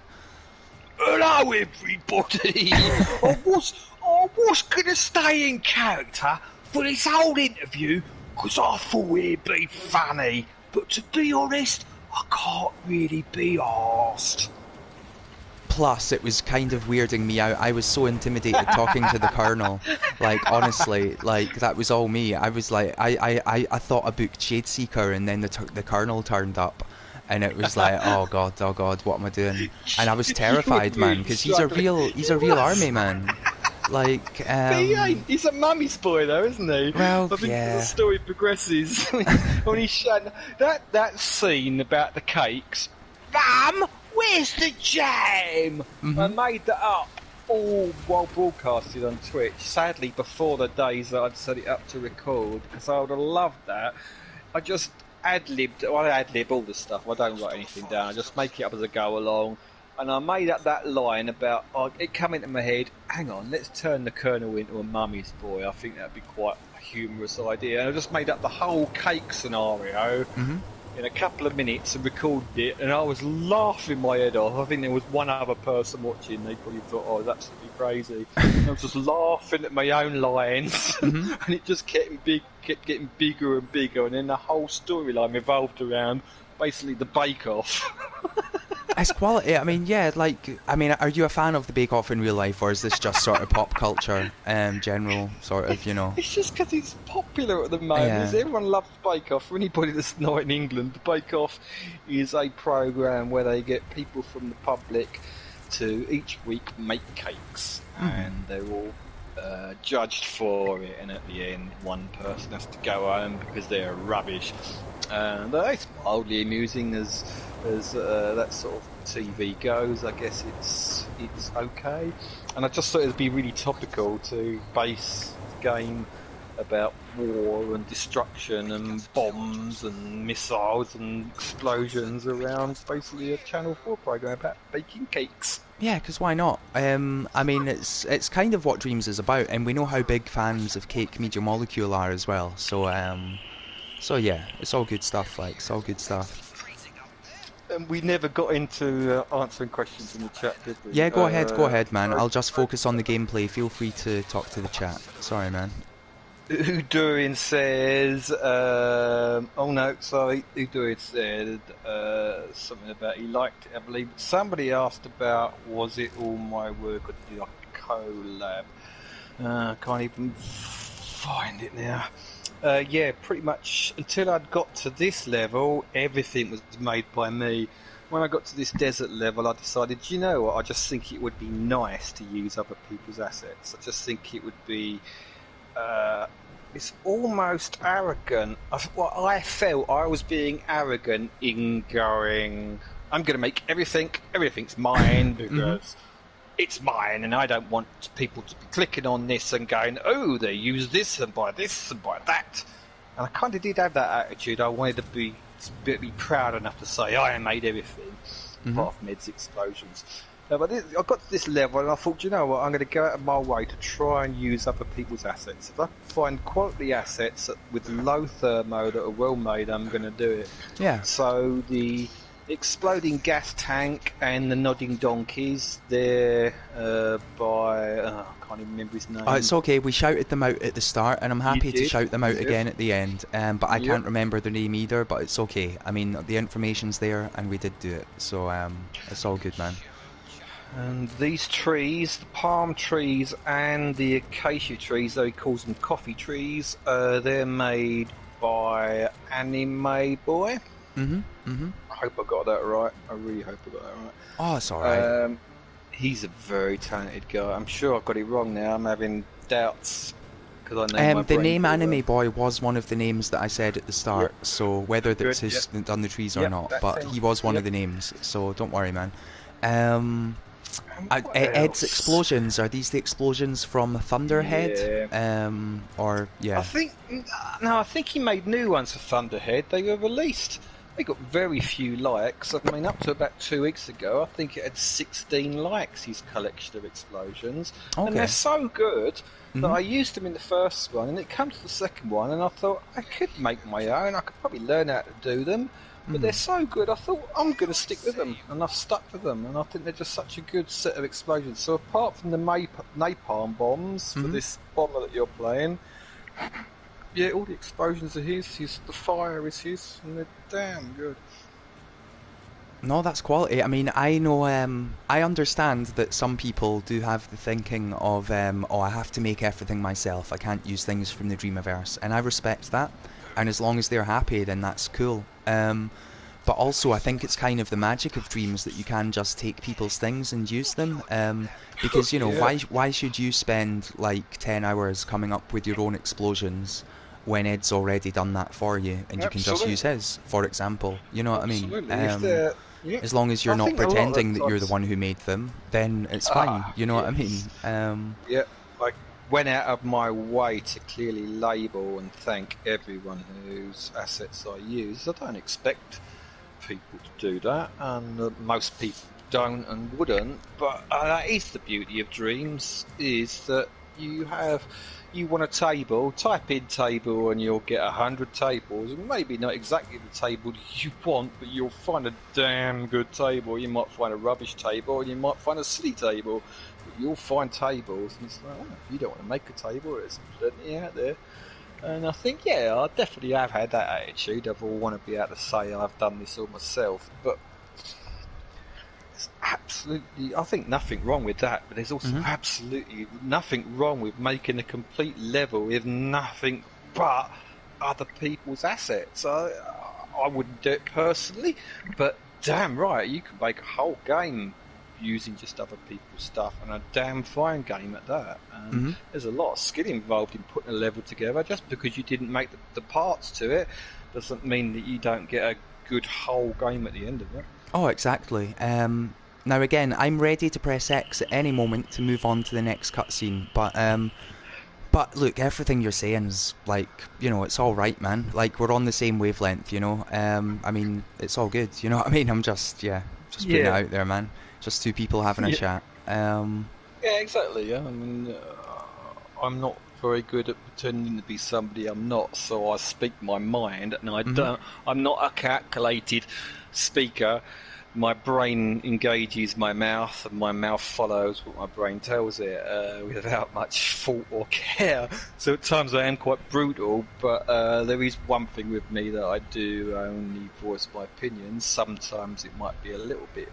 Hello, everybody. I was gonna stay in character for this whole interview because I thought it'd be funny, but to be honest, I can't really be arsed. Plus, it was kind of weirding me out. I was so intimidated talking to the Colonel. Like, honestly, like, that was all me. I was like, I thought I booked Shadeseeker, and then the Colonel turned up. And it was like, oh god, what am I doing? And I was terrified, man, because he's a real army man. Like, He ain't. He's a mummy's boy, though, isn't he? Well, I think yeah. the story progresses when he's shouting that scene about the cakes. Mum, where's the jam? I made that up all while broadcasted on Twitch. Sadly, before the days that I'd set it up to record, because I would have loved that. I just ad-libbed. Well, I ad-lib all the stuff. I don't write anything down. I just make it up as I go along. And I made up that line about, it come into my head, hang on, let's turn the Colonel into a mummy's boy. I think that'd be quite a humorous idea. And I just made up the whole cake scenario in a couple of minutes and recorded it, and I was laughing my head off. I think there was one other person watching. They probably thought, oh, it's absolutely crazy. And I was just laughing at my own lines, and it just kept getting bigger and bigger, and then the whole storyline revolved around basically the bake-off. It's quality. I mean, yeah, like, are you a fan of the Bake Off in real life, or is this just sort of pop culture, general sort of, you know? It's just because it's popular at the moment. Yeah. Everyone loves Bake Off. For anybody that's not in England, Bake Off is a programme where they get people from the public to each week make cakes, and they're all judged for it, and at the end one person has to go home because they're rubbish. And it's mildly amusing as that sort of TV goes. I guess it's okay, and I just thought it'd be really topical to base the game about war and destruction and bombs and missiles and explosions around basically a Channel 4 program about baking cakes. Yeah, because why not? I mean, it's kind of what Dreams is about, and we know how big fans of Cake Media Molecule are as well. So yeah, it's all good stuff. Like, it's all good stuff. And we never got into answering questions in the chat, did we? Yeah, go ahead, man. I'll just focus on the gameplay. Feel free to talk to the chat. Sorry, man. Udurin says, oh no, sorry, Udurin said something about he liked it, I believe. Somebody asked about, was it all my work or did I collab? Can't even find it now. Yeah, pretty much until I'd got to this level, everything was made by me. When I got to this desert level, I decided, you know what, I just think it would be nice to use other people's assets. I just think it would be... it's almost arrogant. I felt I was being arrogant in going, I'm going to make everything's mine because it's mine, and I don't want people to be clicking on this and going, oh, they use this and buy that. And I kind of did have that attitude. I wanted to be proud enough to say I made everything, apart from Ed's explosions. But I got to this level and I thought, you know what, I'm going to go out of my way to try and use other people's assets. If I can find quality assets with low thermo that are well made, I'm going to do it. Yeah. So the exploding gas tank and the nodding donkeys, they're by... I can't even remember his name. Oh, it's okay, we shouted them out at the start, and I'm happy to shout them out Yep. again at the end. But I can't remember their name either, but it's okay. I mean, the information's there, and we did do it, so it's all good, man. And these trees, the palm trees and the acacia trees, though he calls them coffee trees, they're made by Anime Boy. I hope I got that right. I really hope I got that right. Oh, it's alright. He's a very talented guy. I'm sure I've got it wrong now. I'm having doubts. Cause I know The name Anime Boy was one of the names that I said at the start, so whether that's his done the trees or not, but he was one of the names, so don't worry, man. Ed's explosions, are these the explosions from Thunderhead? I think he made new ones for Thunderhead. They were released. They got very few likes. I mean, up to about 2 weeks ago, I think it had 16 likes, his collection of explosions. Okay. And they're so good that I used them in the first one, and it comes to the second one, and I thought, I could make my own. I could probably learn how to do them. But they're so good, I thought, I'm going to stick with them. And I've stuck with them. And I think they're just such a good set of explosions. So apart from the napalm bombs for this bomber that you're playing, yeah, all the explosions are his. The fire is his. And they're damn good. No, that's quality. I mean, I know, I understand that some people do have the thinking of, oh, I have to make everything myself. I can't use things from the Dreamiverse. And I respect that. And as long as they're happy, then that's cool. But also, I think it's kind of the magic of Dreams that you can just take people's things and use them. Because, you know, why should you spend like 10 hours coming up with your own explosions when Ed's already done that for you, and you can just use his, for example? You know what I mean? As long as you're not pretending that you're the one who made them, then it's fine. You know what I mean? I went out of my way to clearly label and thank everyone whose assets I use. I don't expect people to do that, and most people don't and wouldn't, but that is the beauty of Dreams, is that you want a table, type in table and you'll get 100 tables, and maybe not exactly the table you want, but you'll find a damn good table. You might find a rubbish table, and you might find a silly table, but you'll find tables, and it's like, oh, if you don't want to make a table, there's plenty out there. And I think, I definitely have had that attitude of, I want to be able to say I've done this all myself, but there's absolutely, I think, nothing wrong with that, but there's also absolutely nothing wrong with making a complete level with nothing but other people's assets. I wouldn't do it personally, but damn right, you can make a whole game using just other people's stuff, and a damn fine game at that. There's a lot of skill involved in putting a level together. Just because you didn't make the parts to it doesn't mean that you don't get a good whole game at the end of it. Oh, exactly. Now again, I'm ready to press X at any moment to move on to the next cutscene, but But look, everything you're saying is like, you know, it's all right, man. Like we're on the same wavelength, you know. I mean, it's all good. You know what I mean? I'm just just putting it out there, man. Just two people having a chat. Yeah, exactly. Yeah, I mean, I'm not very good at pretending to be somebody I'm not, so I speak my mind, and I don't. I'm not a calculated speaker. My brain engages my mouth, and my mouth follows what my brain tells it without much thought or care. So at times I am quite brutal, but there is one thing with me that I do only voice my opinions. Sometimes it might be a little bit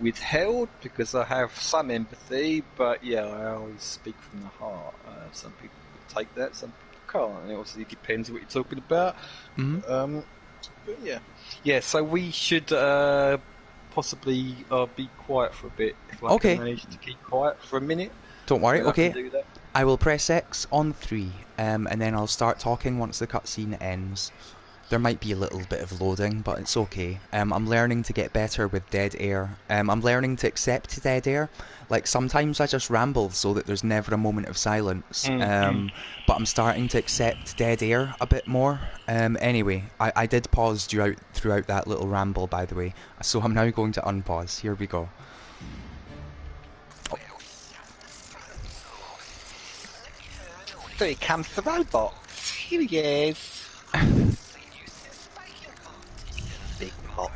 withheld because I have some empathy, but yeah, I always speak from the heart. Some people take that, some people can't. And it obviously depends what you're talking about. But yeah. So we should possibly be quiet for a bit. If I can manage to keep quiet for a minute. Don't worry. Okay. I can do that. I will press X on 3, and then I'll start talking once the cutscene ends. There might be a little bit of loading, but it's okay. I'm learning to get better with dead air. I'm learning to accept dead air. Like, sometimes I just ramble so that there's never a moment of silence. But I'm starting to accept dead air a bit more. Anyway, I did pause throughout that little ramble, by the way. So I'm now going to unpause. Here we go. So here comes the robot. Here he is. Big pot.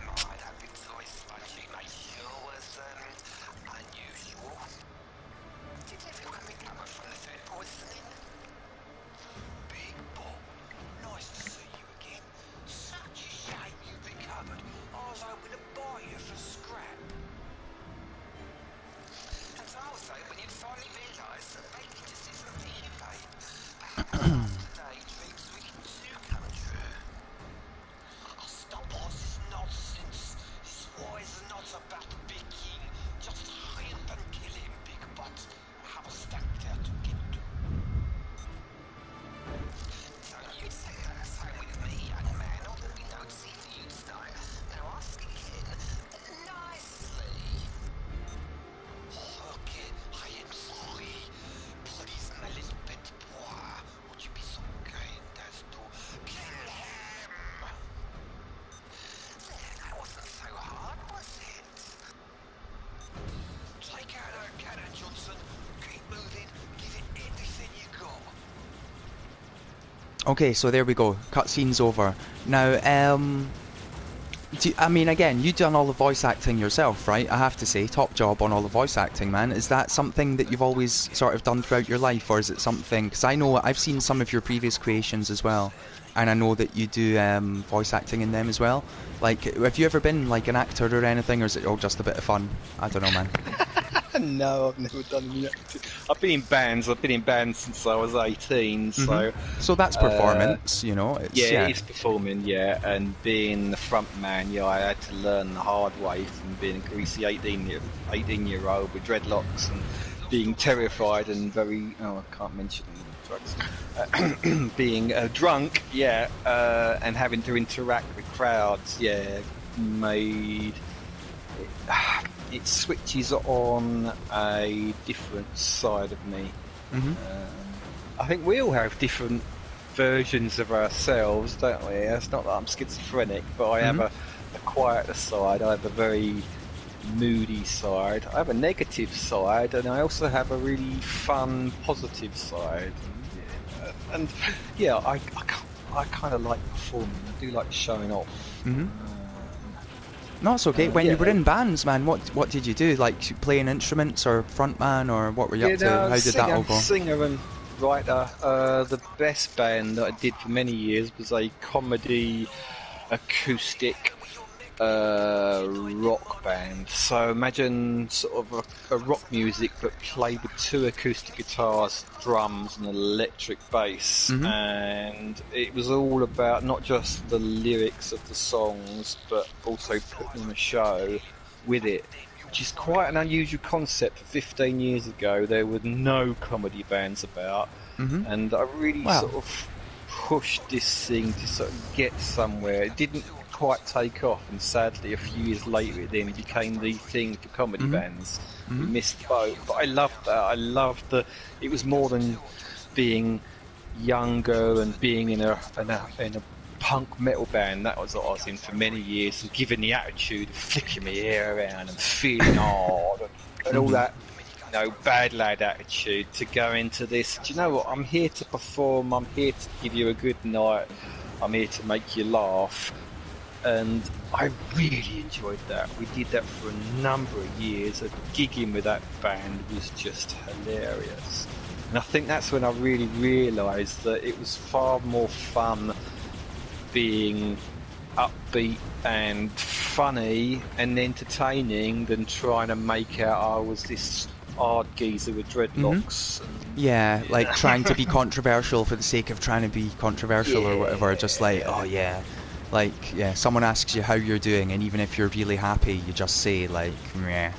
Okay, so there we go. Cutscene's over. Now, I mean, again, you've done all the voice acting yourself, right? I have to say, top job on all the voice acting, man. Is that something that you've always sort of done throughout your life, or is it something... Because I know I've seen some of your previous creations as well, and I know that you do voice acting in them as well. Like, have you ever been, like, an actor or anything, or is it all just a bit of fun? I don't know, man. No, I've never done any acting. I've been in bands. I've been in bands since I was 18, so... So that's performance, you know? It's, yeah, it's performing, and being the front man, I had to learn the hard way from being a greasy 18-year-old with dreadlocks and being terrified and very... Oh, I can't mention drugs. Being drunk, and having to interact with crowds, made... It switches on a different side of me. I think we all have different versions of ourselves, don't we? It's not that I'm schizophrenic, but I have a quieter side. I have a very moody side. I have a negative side, and I also have a really fun, positive side. And I kind of like performing. I do like showing off. No, it's okay. When you were in bands, man, what did you do? Like playing instruments or frontman, or what were you up to? How did that all go? Singer and writer. The best band that I did for many years was a comedy acoustic rock band. So imagine sort of a rock music but played with 2 acoustic guitars, drums and electric bass, and it was all about not just the lyrics of the songs but also putting on a show with it, which is quite an unusual concept. 15 years ago there were no comedy bands about, and I really sort of pushed this thing to sort of get somewhere. It didn't quite take off, and sadly a few years later it then became the thing for comedy bands. We missed the boat, but I loved that. I loved it was more than being younger and being in a punk metal band. That was what I was in for many years, and given the attitude of flicking my hair around and feeling hard and all that, you know, bad lad attitude, to go into this. Do you know what? I'm here to perform. I'm here to give you a good night. I'm here to make you laugh. And I really enjoyed that. We did that for a number of years. And gigging with that band was just hilarious. And I think that's when I really realised that it was far more fun being upbeat and funny and entertaining than trying to make out I was this hard geezer with dreadlocks. Yeah, like trying to be controversial for the sake of trying to be controversial or whatever. Just like, oh yeah. Like, yeah, someone asks you how you're doing, and even if you're really happy, you just say, like, meh,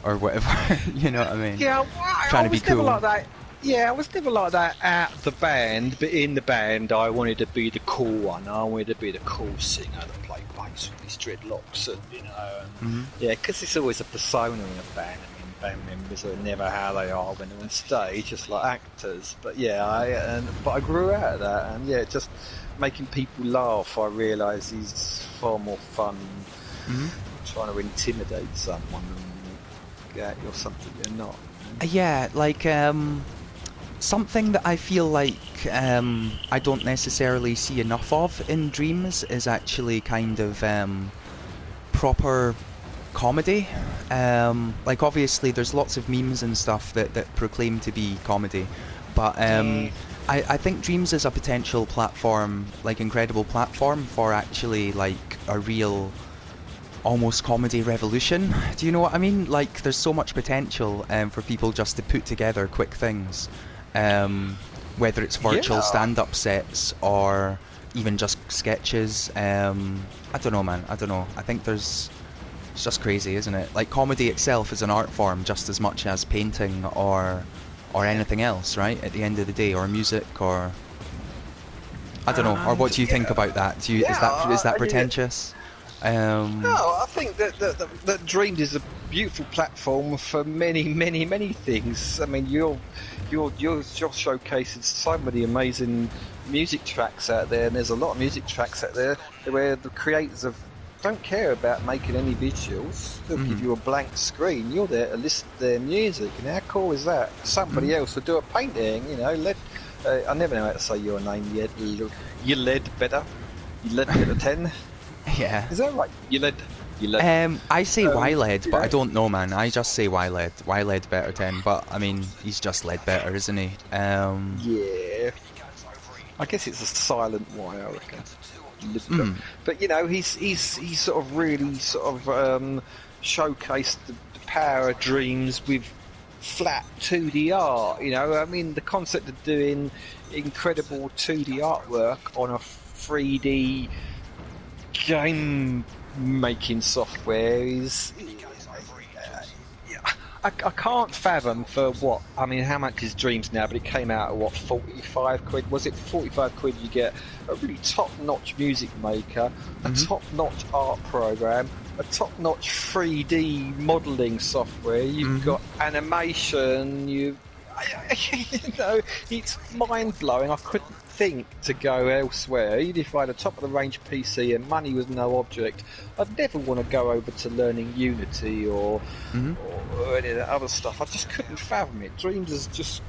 or whatever. You know what I mean? Yeah, trying I to be was never cool. like that. Yeah, I was never like that at the band, but in the band, I wanted to be the cool one. I wanted to be the cool singer that played bass with his dreadlocks, and, you know, and, yeah, because it's always a persona in a band. I mean, band members are never how they are when they're on stage, just like actors. But yeah, but I grew out of that, and yeah, just making people laugh, I realised is far more fun than trying to intimidate someone and get you're something you're not. Yeah, like, something that I feel like I don't necessarily see enough of in Dreams is actually kind of proper comedy. Like, obviously there's lots of memes and stuff that proclaim to be comedy, but I think Dreams is a potential platform, like incredible platform for actually like a real almost comedy revolution. Do you know what I mean? Like, there's so much potential for people just to put together quick things, whether it's virtual stand-up sets or even just sketches. I don't know, man. I don't know. I think it's just crazy, isn't it? Like, comedy itself is an art form just as much as painting or anything else, right? At the end of the day, or music, or I don't know. Or what do you think about that? Is that pretentious? No, I think that Dreams is a beautiful platform for many, many, many things. I mean, you're showcasing so many amazing music tracks out there, and there's a lot of music tracks out there where the creators don't care about making any visuals. They'll give you a blank screen. You're there to listen to their music, and how cool is that? Somebody else will do a painting, you know. I never know how to say your name yet. You led better. You led better 10. Yeah. Is that right? You led. I say YLED, but I don't know, man. I just say YLED. YLED better 10, but I mean, he's just led better, isn't he? Yeah. I guess it's a silent Y, I reckon. But you know, he's sort of really sort of showcased the power of Dreams with flat 2D art. You know, I mean, the concept of doing incredible 2D artwork on a 3D game making software is. I can't fathom for what. I mean, how much is Dreams now? But it came out at what, 45 quid? Was it 45 quid? You get a really top-notch music maker, a top-notch art program, a top-notch 3D modelling software. You've got animation. You know, it's mind-blowing. I couldn't think to go elsewhere. Even if I had a top-of-the-range PC and money was no object, I'd never want to go over to learning Unity or any of that other stuff. I just couldn't fathom it. Dreams has just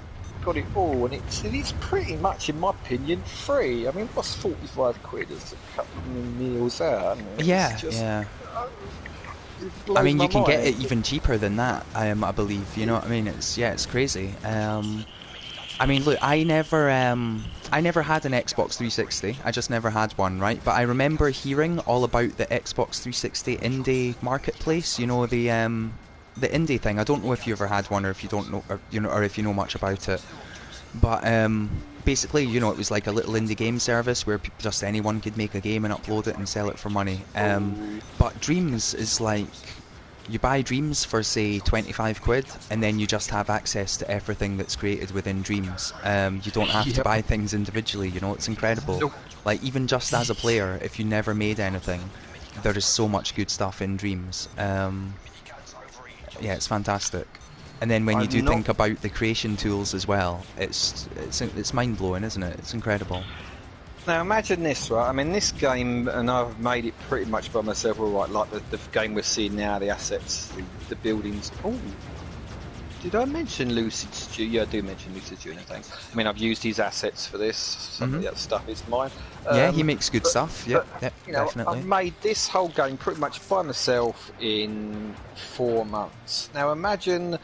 got it all, and it's pretty much, in my opinion, free. I mean, what's 45 quid as a couple of meals out? Yeah. I mean, you can get it even cheaper than that, I believe. You know what I mean? It's crazy. I mean, look, I never had an Xbox 360. I just never had one, right? But I remember hearing all about the Xbox 360 indie marketplace. You know, the indie thing. I don't know if you ever had one, or if you don't know, or if you know much about it. But basically, you know, it was like a little indie game service where just anyone could make a game and upload it and sell it for money. But Dreams is like, you buy Dreams for, say, 25 quid, and then you just have access to everything that's created within Dreams. You don't have to buy things individually, you know, it's incredible. Like, even just as a player, if you never made anything, there is so much good stuff in Dreams. Yeah, it's fantastic. And then when you do I'm not- think about the creation tools as well, it's mind blowing, isn't it? It's incredible. Now imagine this, right? I mean, this game, and I've made it pretty much by myself, all right. Like the game we're seeing now, the assets, the buildings. Oh, did I mention Lucid Studio? Yeah, I do mention Lucid Studio. Thanks. I mean, I've used his assets for this. Some of the other stuff is mine. Yeah, he makes good stuff. Yep, You know, definitely. I've made this whole game pretty much by myself in 4 months. Now imagine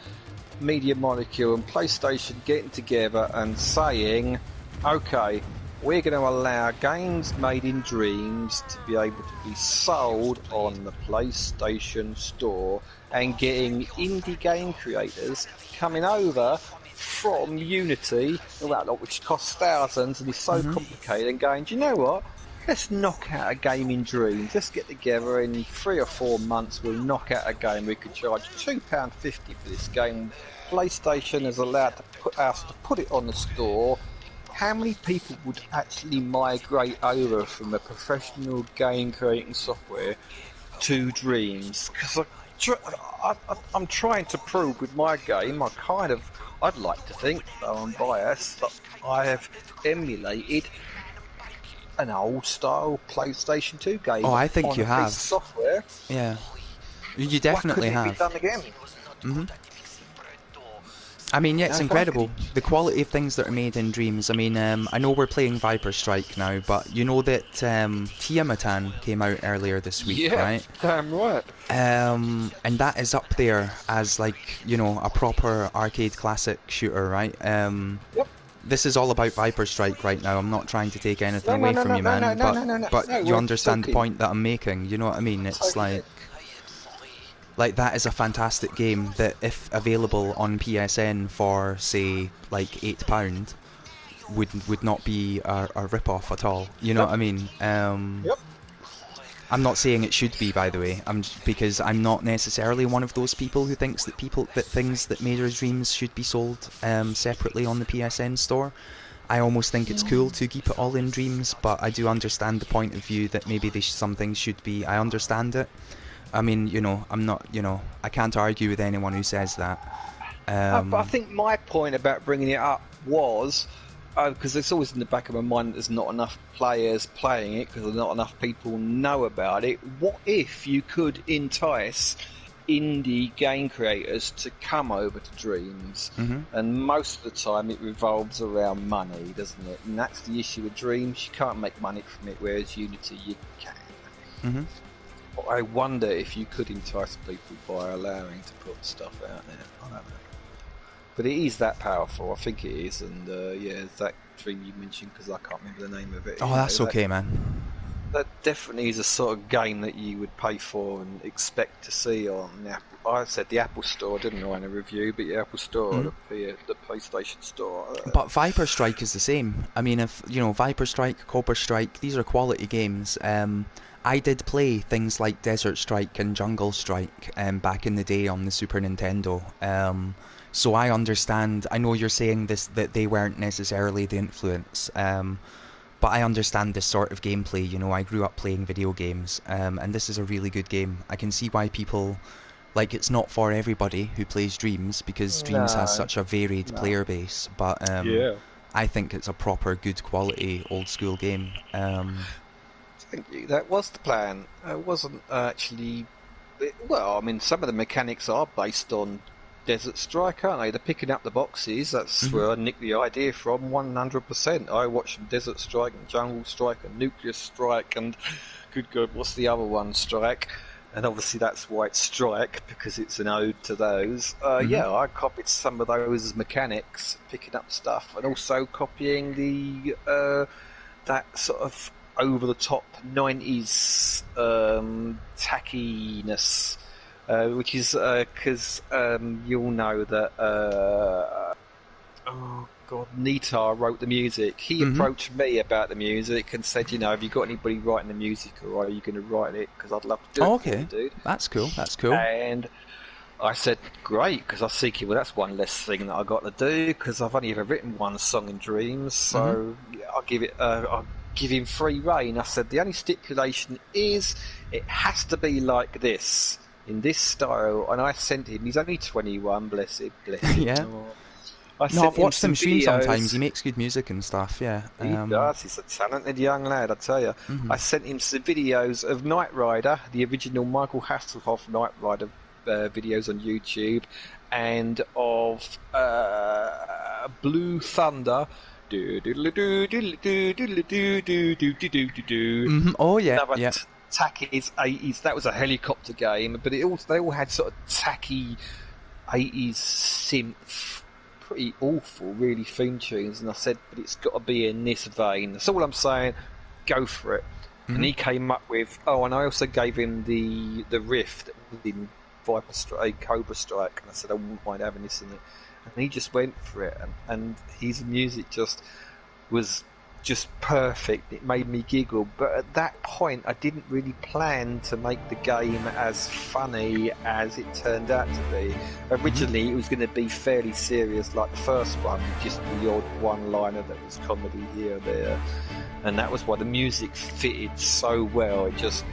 Media Molecule and PlayStation getting together and saying, okay, we're going to allow games made in Dreams to be able to be sold on the PlayStation Store, and getting indie game creators coming over from Unity, which costs thousands and is so complicated, and going, do you know what? Let's knock out a game in Dreams. Let's get together in 3 or 4 months. We'll knock out a game. We could charge £2.50 for this game. PlayStation is allowed to put it on the store. How many people would actually migrate over from a professional game creating software to Dreams? Because I'm trying to prove with my game, I'd like to think, though I'm biased, that I have emulated an old style PlayStation 2 game. Oh, I think on you a have. piece of software. Yeah, you definitely Why have. couldn't it be done again? I mean, yeah, it's No, incredible, the quality of things that are made in Dreams. I mean, I know we're playing Viper Strike now, but you know that Tiamatan came out earlier this week, Yeah, right? damn right. And that is up there as, like, you know, a proper arcade classic shooter, right? Yep. This is all about Viper Strike right now. I'm not trying to take anything No, away no, from no, you, no, man, no. but No, you we're understand the talking. point that I'm making, you know what I mean? It's Totally. like that is a fantastic game that, if available on PSN for, say, like £8, would not be a rip-off at all. You know Yep. what I mean? Yep. I'm not saying it should be, by the way. Because I'm not necessarily one of those people who thinks that things that made our Dreams should be sold separately on the PSN store. I almost think it's cool to keep it all in Dreams, but I do understand the point of view that maybe some things should be. I understand it. I mean, you know, I can't argue with anyone who says that. But I think my point about bringing it up was, because it's always in the back of my mind that there's not enough players playing it because not enough people know about it. What if you could entice indie game creators to come over to Dreams? And most of the time it revolves around money, doesn't it? And that's the issue with Dreams. You can't make money from it, whereas Unity you can. I wonder if you could entice people by allowing to put stuff out there. I don't know. But it is that powerful. I think it is. And yeah, that Dream you mentioned, because I can't remember the name of it. Oh, that's okay, man. That definitely is a sort of game that you would pay for and expect to see on the Apple. I said the Apple Store, didn't I, in a review? But the Apple Store, the PlayStation Store. But Viper Strike is the same. I mean, if you know, Viper Strike, Cobra Strike, these are quality games. I did play things like Desert Strike and Jungle Strike back in the day on the Super Nintendo. So I understand. I know you're saying that they weren't necessarily the influence. But I understand this sort of gameplay. You know, I grew up playing video games, and this is a really good game. I can see why people, like, it's not for everybody who plays Dreams, because Dreams has such a varied player base. But I think it's a proper good quality old school game. Thank you. That was the plan. It wasn't actually. Well, I mean, some of the mechanics are based on Desert Strike, aren't they? They're picking up the boxes. That's where I nicked the idea from 100%. I watched Desert Strike and Jungle Strike and Nuclear Strike and, good God, what's the other one? Strike. And obviously that's why it's Strike, because it's an ode to those. Yeah, I copied some of those mechanics, picking up stuff, and also copying the that sort of over-the-top 90s tackiness. Which is because you'll know that oh god, Nitar wrote the music. He approached me about the music and said, you know, have you got anybody writing the music, or are you going to write it? Because I'd love to do it for you, dude. That's cool. That's cool. And I said, great, because I was thinking, well, that's one less thing that I got to do, because I've only ever written one song in Dreams, so yeah, I'll give him free rein. I said the only stipulation is it has to be like this. in this style, and I sent him. He's only 21, bless him. Yeah. Oh. I No, sent I've watched him stream videos. sometimes. He makes good music and stuff. Yeah. He does. He's a talented young lad, I tell you. I sent him some videos of Knight Rider, the original Michael Hasselhoff Knight Rider videos on YouTube, and of Blue Thunder. Oh yeah. Another Yeah. tacky 80s. That was a helicopter game, but they all had sort of tacky 80s synth, pretty awful, really theme tunes. And I said, but it's got to be in this vein. That's all I'm saying. Go for it. And he came up with. Oh, and I also gave him the riff that was in Viper Strike, Cobra Strike, and I said I wouldn't mind having this in it. And he just went for it, and his music just was just perfect. It made me giggle, but at that point I didn't really plan to make the game as funny as it turned out to be. Originally it was going to be fairly serious, like the first one, just the odd one-liner that was comedy here or there, and that was why the music fitted so well. It just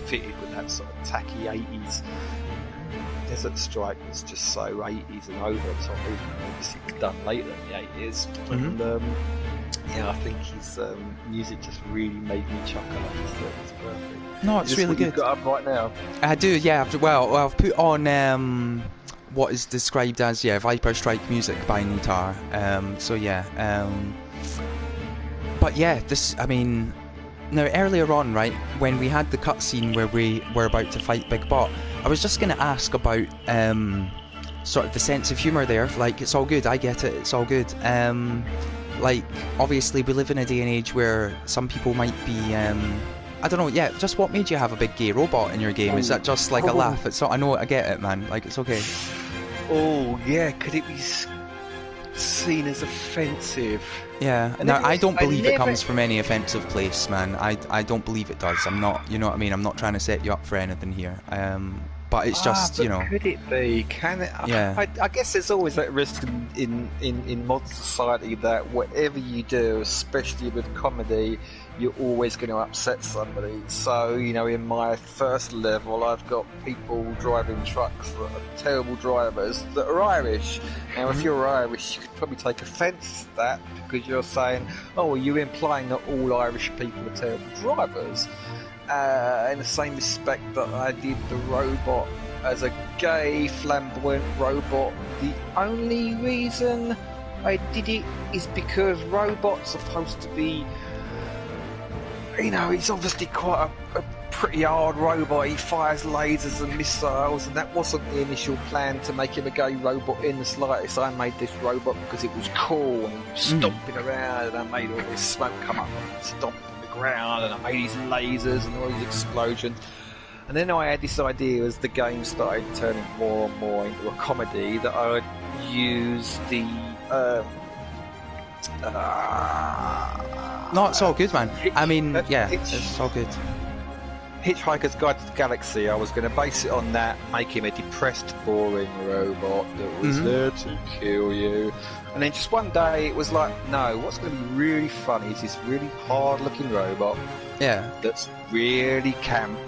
fitted with that sort of tacky 80s. Desert Strike was just so 80s and over the top, even though obviously it's done later in the 80s. And yeah, I think his music just really made me chuckle. I just thought it was perfect. No, it's really good. You've got up right now. I do, yeah. Well, I've put on what is described as Viper Strike music by Nitar. So yeah. But yeah, now earlier on, right, when we had the cutscene where we were about to fight Big Bot, I was just going to ask about sort of the sense of humour there. Like, it's all good, I get it, it's all good. Like, obviously we live in a day and age where some people might be, I don't know, yeah, just what made you have a big gay robot in your game? Is that just like a laugh? It's not, I know, I get it, man, like, it's okay. Oh, yeah, could it be seen as offensive? Yeah, now I don't believe it comes from any offensive place, man. I don't believe it does. I'm not, you know what I mean? I'm not trying to set you up for anything here. But it's just, but you know. Could it be? Can it? Yeah. I guess there's always that risk in modern society that whatever you do, especially with comedy, you're always going to upset somebody. So, you know, in my first level, I've got people driving trucks that are terrible drivers that are Irish. Now, if you're Irish, you could probably take offence to that because you're saying, oh, are you implying that all Irish people are terrible drivers? In the same respect that I did the robot as a gay, flamboyant robot, the only reason I did it is because robot's supposed to be, you know, he's obviously quite a pretty hard robot. He fires lasers and missiles, and that wasn't the initial plan to make him a gay robot in the slightest. I made this robot because it was cool and stomping around, and I made all this smoke come up and stomp ground, and I made these lasers and all these explosions. And then I had this idea as the game started turning more and more into a comedy that I would use the No, it's all good, man. I mean, yeah, it's all good. Hitchhiker's Guide to the Galaxy. I was going to base it on that, make him a depressed, boring robot that was there to kill you. And then just one day it was like, no, what's going to be really funny is this really hard-looking robot that's really camp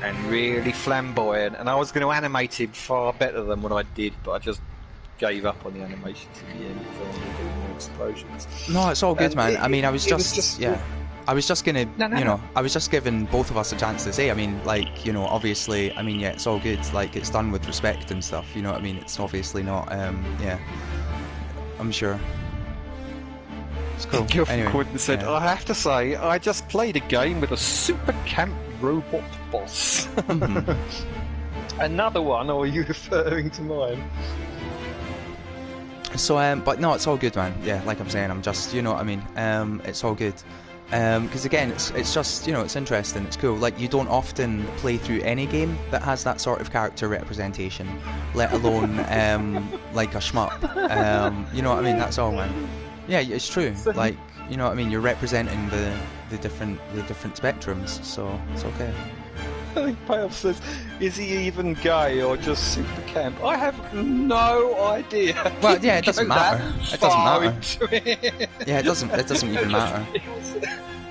and really flamboyant. And I was going to animate him far better than what I did, but I just gave up on the animations in the end because I wanted to do more explosions. No, it's all good, man. I mean, I was just I was just gonna, I was just giving both of us a chance to say, I mean, like, you know, obviously, I mean, yeah, it's all good, like, it's done with respect and stuff, you know what I mean, it's obviously not, yeah, I'm sure. It's cool. Anyway, said, I have to say, I just played a game with a super camp robot boss. Another one, or are you referring to mine? So, but no, it's all good, man, yeah, like I'm saying, I'm just, you know what I mean, it's all good. Because again, it's just, you know, it's interesting, it's cool. Like, you don't often play through any game that has that sort of character representation, let alone like a shmup. You know what I mean? That's all, man. Yeah, it's true. Like, you know what I mean? You're representing the different spectrums, so it's okay. Payoff says, is he even gay or just super camp? I have no idea. Well, yeah, it doesn't Go that matter. It doesn't far matter. into it. Yeah, it doesn't even matter.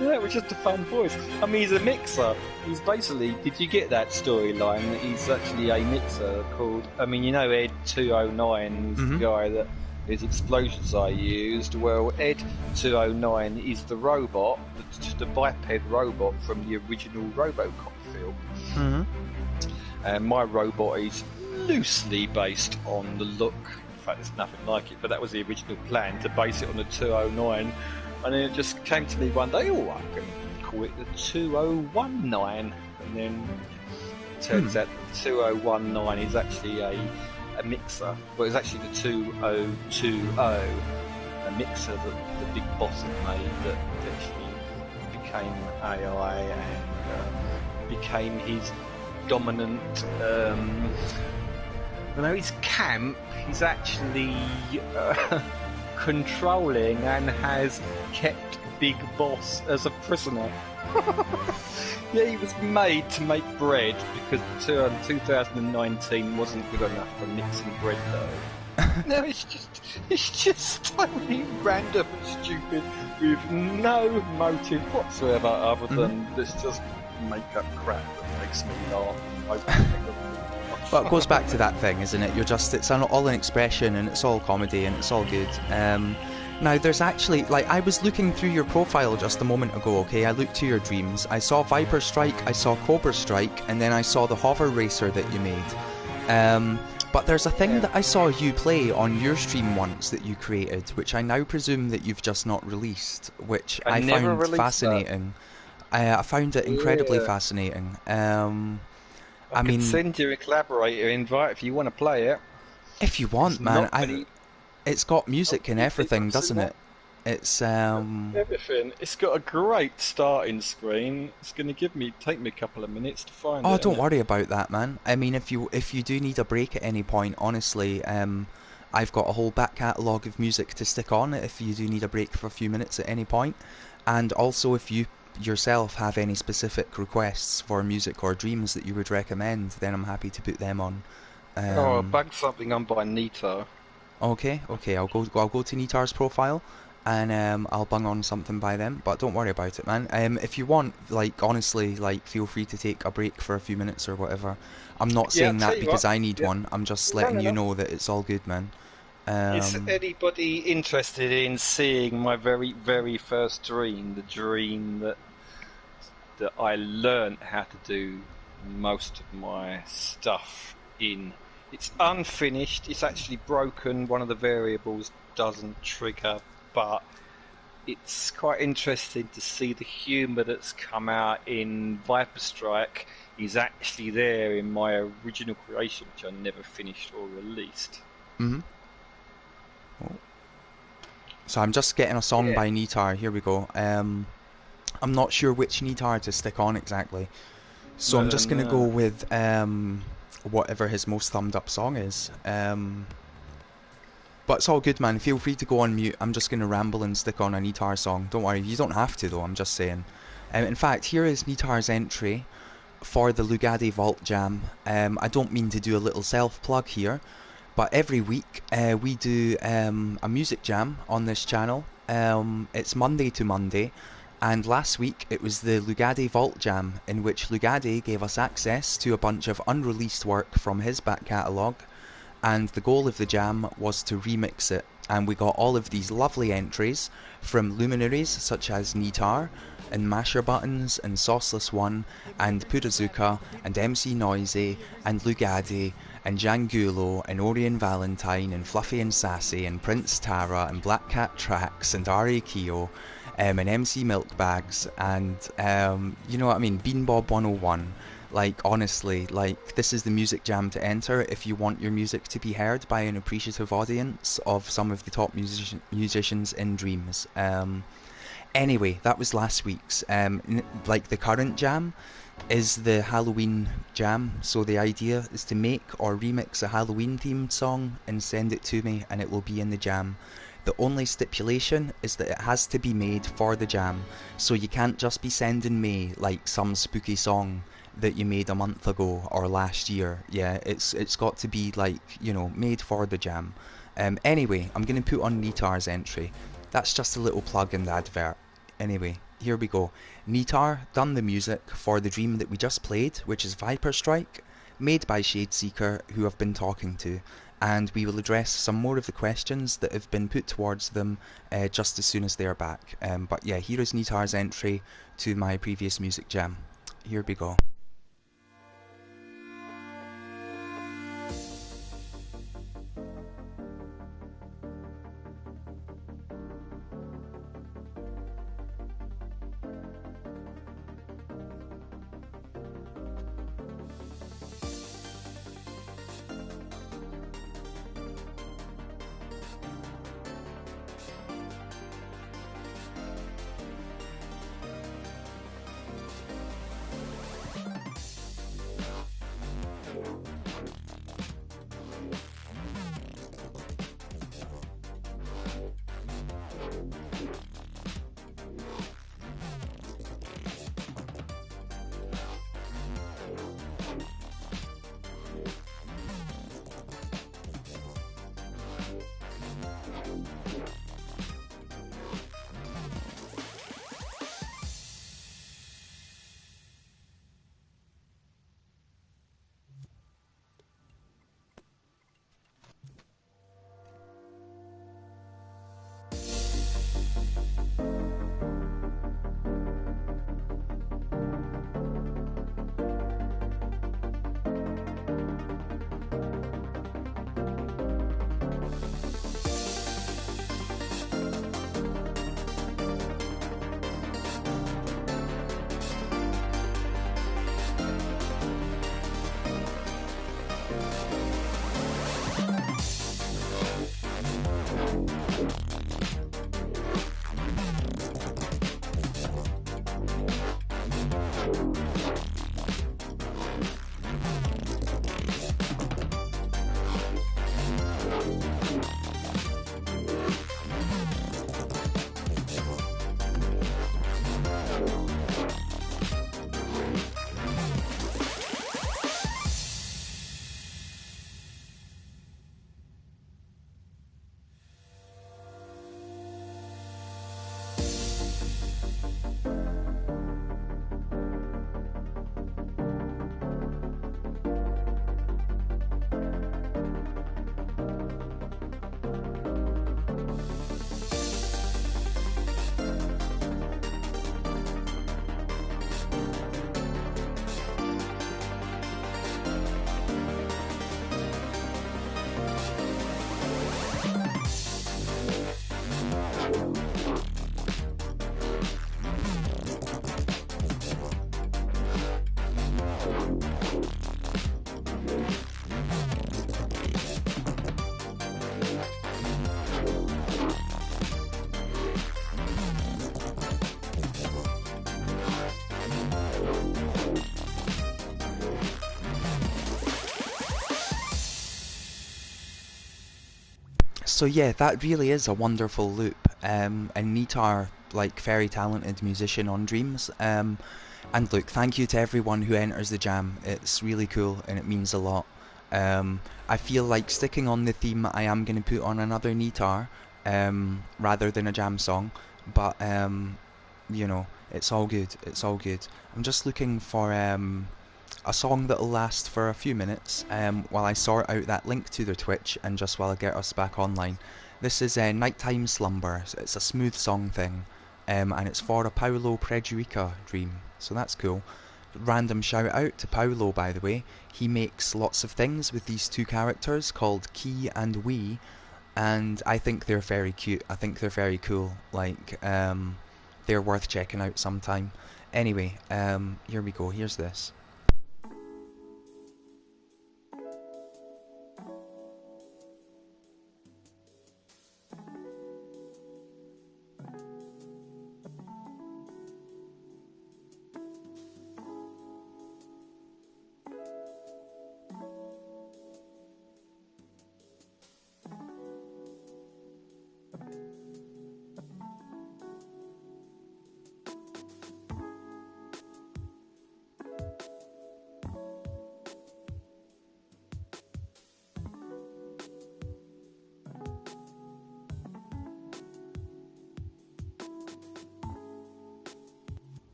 It was just a fun voice. I mean, he's a mixer. He's basically, did you get that storyline that he's actually a mixer called, I mean, you know Ed 209 is the guy that his explosions I used. Well, Ed 209 is the robot, the biped robot from the original RoboCop film. And my robot is loosely based on the look. In fact, there's nothing like it, but that was the original plan, to base it on the 209. And then it just came to me one day, I can call it the 2019. And then it turns out the 2019 is actually a mixer. Well, it's actually the 2020, a mixer that the big boss had made that actually became AI and became his dominant. Although he's camp, he's actually controlling and has kept Big Boss as a prisoner. Yeah, he was made to make bread because 2019 wasn't good enough for mixing bread though. No, it's just totally random and stupid with no motive whatsoever other than this just make up crap that makes me laugh and hope. Well, it goes back to that thing, isn't it? It's all an expression, and it's all comedy, and it's all good. Now, there's actually, like, I was looking through your profile just a moment ago, okay? I looked to your dreams. I saw Viper Strike, I saw Cobra Strike, and then I saw the hover racer that you made. But there's a thing that I saw you play on your stream once that you created, which I now presume that you've just not released, which I found fascinating. I found it incredibly fascinating. I mean, can send you a collaborator invite if you want to play it. If you want, man. It's got music and everything, doesn't it? It's everything. It's got a great starting screen. It's going to take me a couple of minutes to find it. Oh, don't worry about that, man. I mean, if you do need a break at any point, honestly, I've got a whole back catalogue of music to stick on if you do need a break for a few minutes at any point. And also, if you yourself have any specific requests for music or dreams that you would recommend, then I'm happy to put them on. I bugged something on by Nita. Okay, I'll go to Nitar's profile, and I'll bung on something by them. But don't worry about it, man. If you want, like, honestly, like, feel free to take a break for a few minutes or whatever. I'm not saying that because I need one. I'm just letting you know that it's all good, man. Is anybody interested in seeing my very, very first dream? The dream that I learned how to do most of my stuff in. It's unfinished. It's actually broken. One of the variables doesn't trigger, but it's quite interesting to see the humour that's come out in Viper Strike is actually there in my original creation, which I never finished or released. So I'm just getting a song by Nitar. Here we go. I'm not sure which Nitar to stick on exactly, so I'm just going to go with whatever his most thumbed up song is. But it's all good, man. Feel free to go on mute. I'm just going to ramble and stick on a Nitar song. Don't worry, you don't have to though, I'm just saying. In fact, here is Nitar's entry for the Lugadei Vault Jam. I don't mean to do a little self-plug here, but every week we do a music jam on this channel. It's Monday to Monday, and last week it was the Lugadei Vault Jam, in which Lugadei gave us access to a bunch of unreleased work from his back catalogue, and the goal of the jam was to remix it. And we got all of these lovely entries from luminaries such as Nitar, and Masher Buttons, and Sauceless One, and Purazuka, and MC Noisy, and Lugadei, and Jangulo, and Orion Valentine, and Fluffy and Sassy, and Prince Tara, and Black Cat Tracks, and Ari Keo, and MC Milkbags, and you know what I mean, Bean Bob 101. Like, honestly, like, this is the music jam to enter if you want your music to be heard by an appreciative audience of some of the top musicians in Dreams. Anyway, that was last week's. Like, the current jam is the Halloween jam, so the idea is to make or remix a Halloween themed song and send it to me, and it will be in the jam. The only stipulation is that it has to be made for the jam, so you can't just be sending me like some spooky song that you made a month ago or last year. Yeah, it's got to be like, you know, made for the jam. Anyway, I'm going to put on Nitar's entry. That's just a little plug in the advert. Anyway, here we go. Nitar done the music for the dream that we just played, which is Viper Strike, made by Shadeseeker, who I've been talking to, and we will address some more of the questions that have been put towards them just as soon as they are back. But yeah, here is Nitar's entry to my previous music jam. Here we go. So yeah, that really is a wonderful loop. And Nitar, like, very talented musician on Dreams. And look, thank you to everyone who enters the jam. It's really cool and it means a lot. I feel like sticking on the theme, I am going to put on another Nitar rather than a jam song. But you know, it's all good. It's all good. I'm just looking for a song that'll last for a few minutes while I sort out that link to their Twitch and just while I get us back online. This is Nighttime Slumber. It's a smooth song thing, and it's for a Paolo Prejuica dream, so that's cool. Random shout out to Paolo, by the way. He makes lots of things with these two characters called Key and Wee, and I think they're very cute. I think they're very cool. Like, they're worth checking out sometime. Anyway, here we go. Here's this.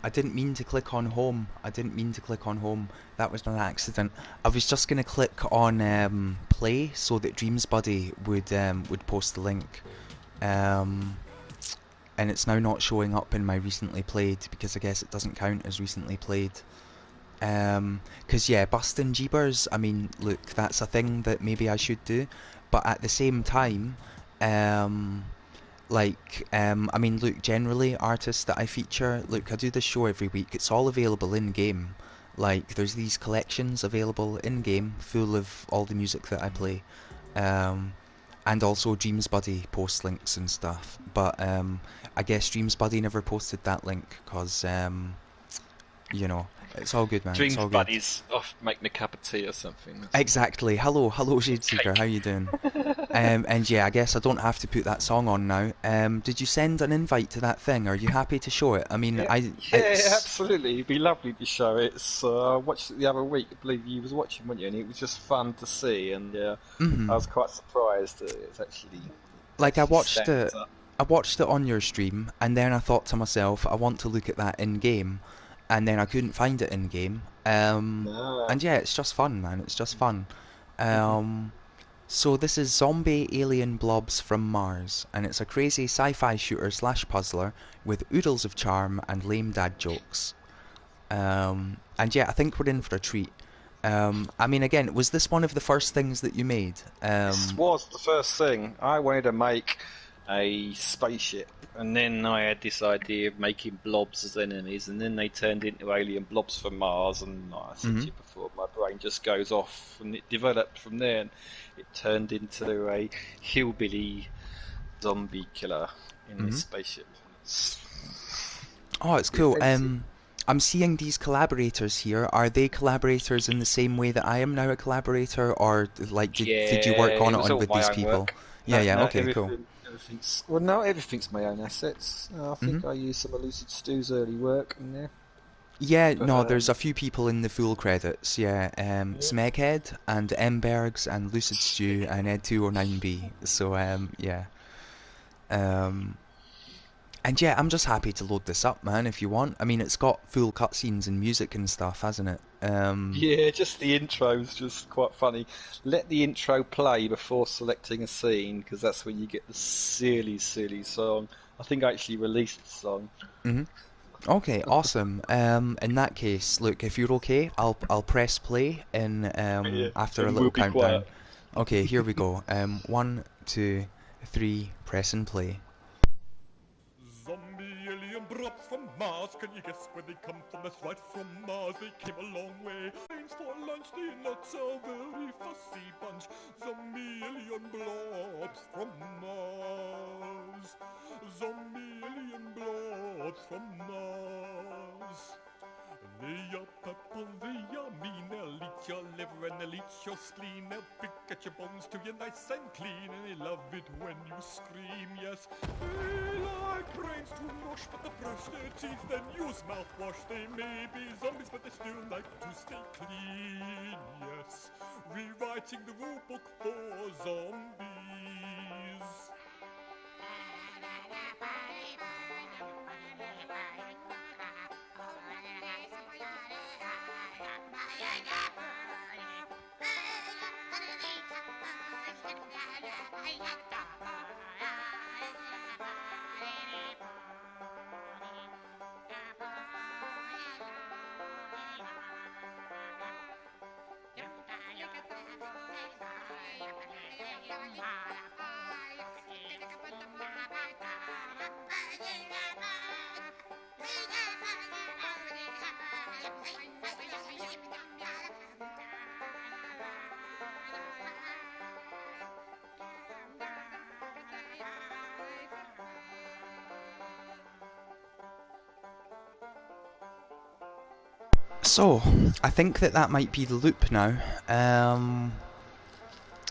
I didn't mean to click on home. I didn't mean to click on home. That was an accident. I was just gonna click on play so that Dreams Buddy would post the link. And it's now not showing up in my recently played because I guess it doesn't count as recently played. 'Cause yeah, busting Jeebers, I mean, look, that's a thing that maybe I should do, but at the same time, I mean, look, generally, artists that I feature, look, I do this show every week, it's all available in-game. Like, there's these collections available in-game, full of all the music that I play. And also Dreams Buddy posts links and stuff, but I guess Dreams Buddy never posted that link, because, you know, it's all good, man. Dreams it's all good. Buddies off making a cup of tea or something. Exactly. Hello, Shade Seeker. How you doing? And yeah, I guess I don't have to put that song on now. Did you send an invite to that thing? Are you happy to show it? I mean, yeah, absolutely. It'd be lovely to show it. I watched it the other week. I believe you was watching, weren't you? And it was just fun to see. And I was quite surprised that it's actually. Like, I watched it on your stream, and then I thought to myself, I want to look at that in game. And then I couldn't find it in game. And yeah, it's just fun, man. It's just fun. So this is Zombie Alien Blobs from Mars, and it's a crazy sci-fi shooter / puzzler with oodles of charm and lame dad jokes. And yeah, I think we're in for a treat. I mean, again, was this one of the first things that you made? This was the first thing. I wanted to make a spaceship, and then I had this idea of making blobs as enemies, and then they turned into alien blobs from Mars, and like I said to you before, my brain just goes off, and it developed from there, and it turned into a hillbilly zombie killer in this spaceship. Oh, it's cool. I'm seeing these collaborators here. Are they collaborators in the same way that I am now a collaborator, or like did you work on it with these people? Work. Yeah, okay, cool. Everything's my own assets. I think I used some of Lucid Stew's early work in there. Yeah, no, there's a few people in the full credits. Yeah, Smeghead and Embergs and Lucid Stew and Ed209B. So yeah. And yeah, I'm just happy to load this up, man, if you want. I mean, it's got full cutscenes and music and stuff, hasn't it? Yeah, just the intro's just quite funny. Let the intro play before selecting a scene, because that's when you get the silly song. I think I actually released the song. Okay, awesome. In that case, look, if you're okay, I'll press play in after a little countdown. Quiet. Okay, here we go. 1, 2, 3, press and play. Zombie alien blobs from Mars, can you guess where they come from? That's right, from Mars, they came a long way. Thanks for lunch, they're not so very fussy bunch. Zombie alien blobs from Mars. Zombie alien blobs from Mars. They are purple, they are mean, they'll eat your liver and they'll eat your spleen. They'll pick at your bones till you're nice and clean, and they love it when you scream, yes. They like brains to mush, but they brush their teeth, then use mouthwash. They may be zombies, but they still like to stay clean, yes. Rewriting the rule book for zombies. So, I think that might be the loop now.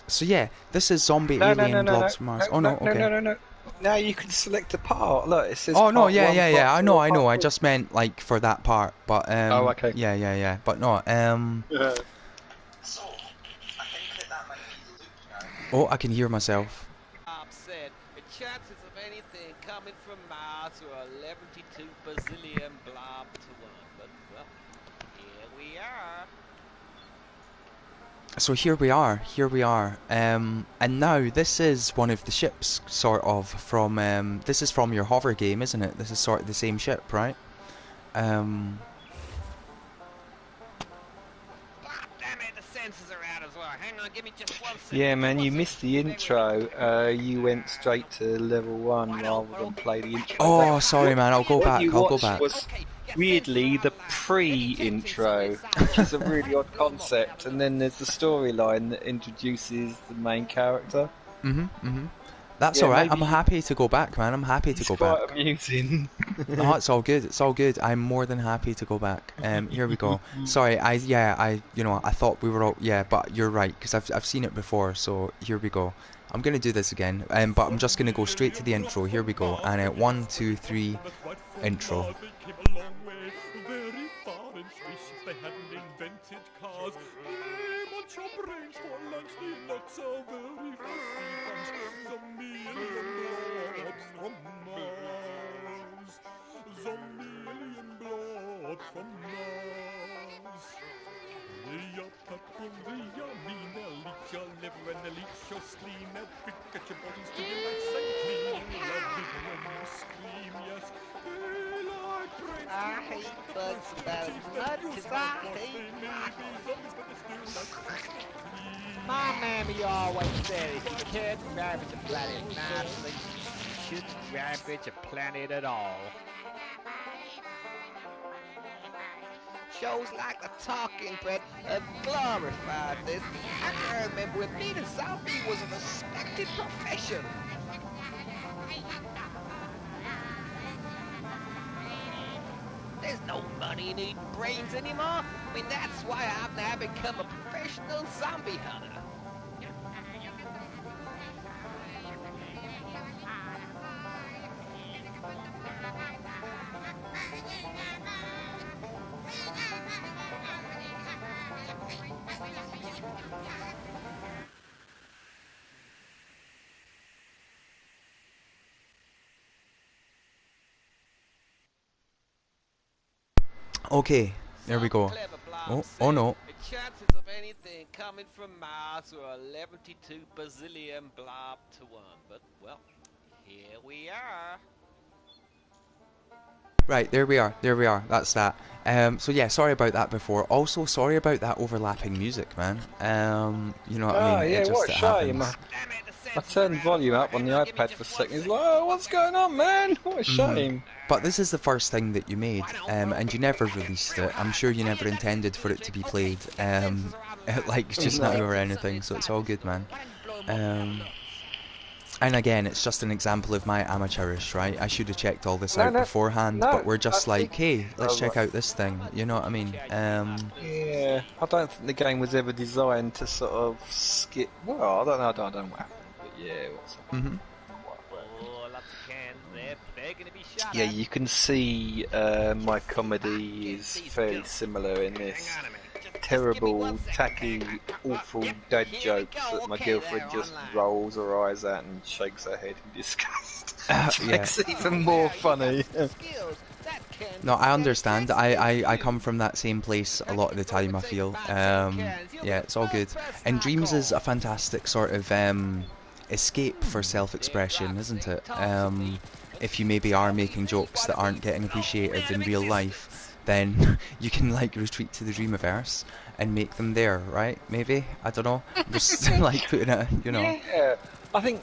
So yeah, this is Zombie Alien Blobs from Mars. No. Now you can select a part. Look, it says. Oh no, part yeah. part I know. part I just meant like for that part, but Oh, okay. Yeah. But no, So, I think that might be the loop now. Oh, I can hear myself. Said, the chances of anything coming from Mars or 11 bazillion blob to one. But, well, here we are. So here we are, and now this is one of the ships, sort of, from, this is from your hover game, isn't it? This is sort of the same ship, right? Damn it, the sensors are out as well. Hang on, give me just 1 second. Yeah, man, you missed the intro. You went straight to level 1 rather than play the intro. Oh, sorry, man, I'll go back, What you I'll go watched back. was weirdly the pre-intro, which is a really odd concept, and then there's the storyline that introduces the main character. That's Yeah, alright, I'm maybe- happy to go back, man, I'm happy to It's go quite back. amusing. No, it's all good, it's all good. I'm more than happy to go back. Here we go. Sorry, I thought we were all, yeah, but you're right, because I've seen it before, so here we go. I'm gonna do this again, but I'm just gonna go straight to the intro. Here we go, and 1, 2, 3, intro. They came a long way, very far in space. They hadn't invented cars. Hey, munch your brains for lunch. The nuts are very fussy bunch. The million blobs from Mars. The million blobs from Mars. They are purple, they are mean. They'll eat your liver and they'll eat your spleen. They'll pick at your bodies to get nice and clean. You'll love it when you scream, yes. They like brains. I hate bugs about as much as I hate my mammy always said if you can't ravage a planet nicely, you shouldn't ravage a planet at all. Shows like The Talking Bread have glorified this. I can remember when being a zombie was a respected profession. There's no money in eating brains anymore. I mean, that's why I've now become a professional zombie hunter. Okay, there we go. Oh no. The chances of anything coming from Mars are 11 bazillion blob to 1. But, well, here we are. Right, there we are, that's that. So yeah, sorry about that before. Also, sorry about that overlapping music, man. You know what I mean? Yeah, It just what a shame. happens. I turned volume up on the iPad for a second. It's like, oh, what's going on, man? What a shame. But this is the first thing that you made, and you never released it. I'm sure you never intended for it to be played, like just now or anything. So it's all good, man. And again, it's just an example of my amateurish, right? I should have checked all this out beforehand, but we're just like, hey, let's check out this thing. You know what I mean? Yeah, I don't think the game was ever designed to sort of skip. Well, I don't know what happened, but yeah. Oh, lots of cans there, begging to be shot Yeah, at. you can see my comedy is fairly similar in this. Terrible, tacky, awful dad jokes that my girlfriend just rolls her eyes at and shakes her head in disgust. Makes it even more funny. No, I understand. I come from that same place a lot of the time, I feel. Yeah, it's all good. And Dreams is a fantastic sort of escape for self-expression, isn't it? If you maybe are making jokes that aren't getting appreciated in real life, then you can like retreat to the Dreamiverse and make them there, right? Maybe? I don't know. Just like putting it, you know. Yeah, I think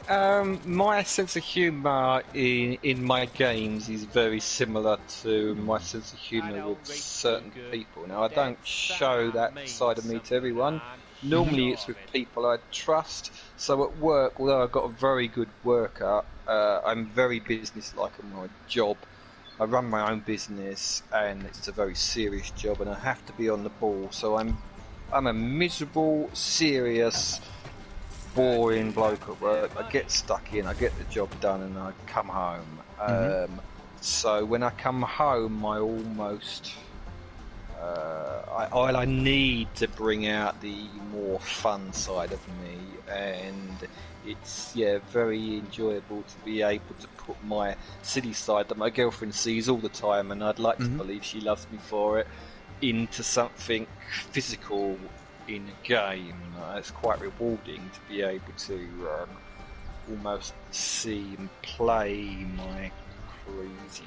my sense of humour in my games is very similar to my sense of humour with certain people. Now, I don't show that side of me to everyone. Normally it's with people I trust. So at work, although I've got a very good worker, I'm very businesslike in my job. I run my own business and it's a very serious job and I have to be on the ball. So I'm a miserable, serious, boring bloke at work. I get stuck in, I get the job done and I come home. So when I come home I almost I need to bring out the more fun side of me, and it's very enjoyable to be able to put my silly side that my girlfriend sees all the time, and I'd like to believe she loves me for it, into something physical in a game. It's quite rewarding to be able to almost see and play my crazy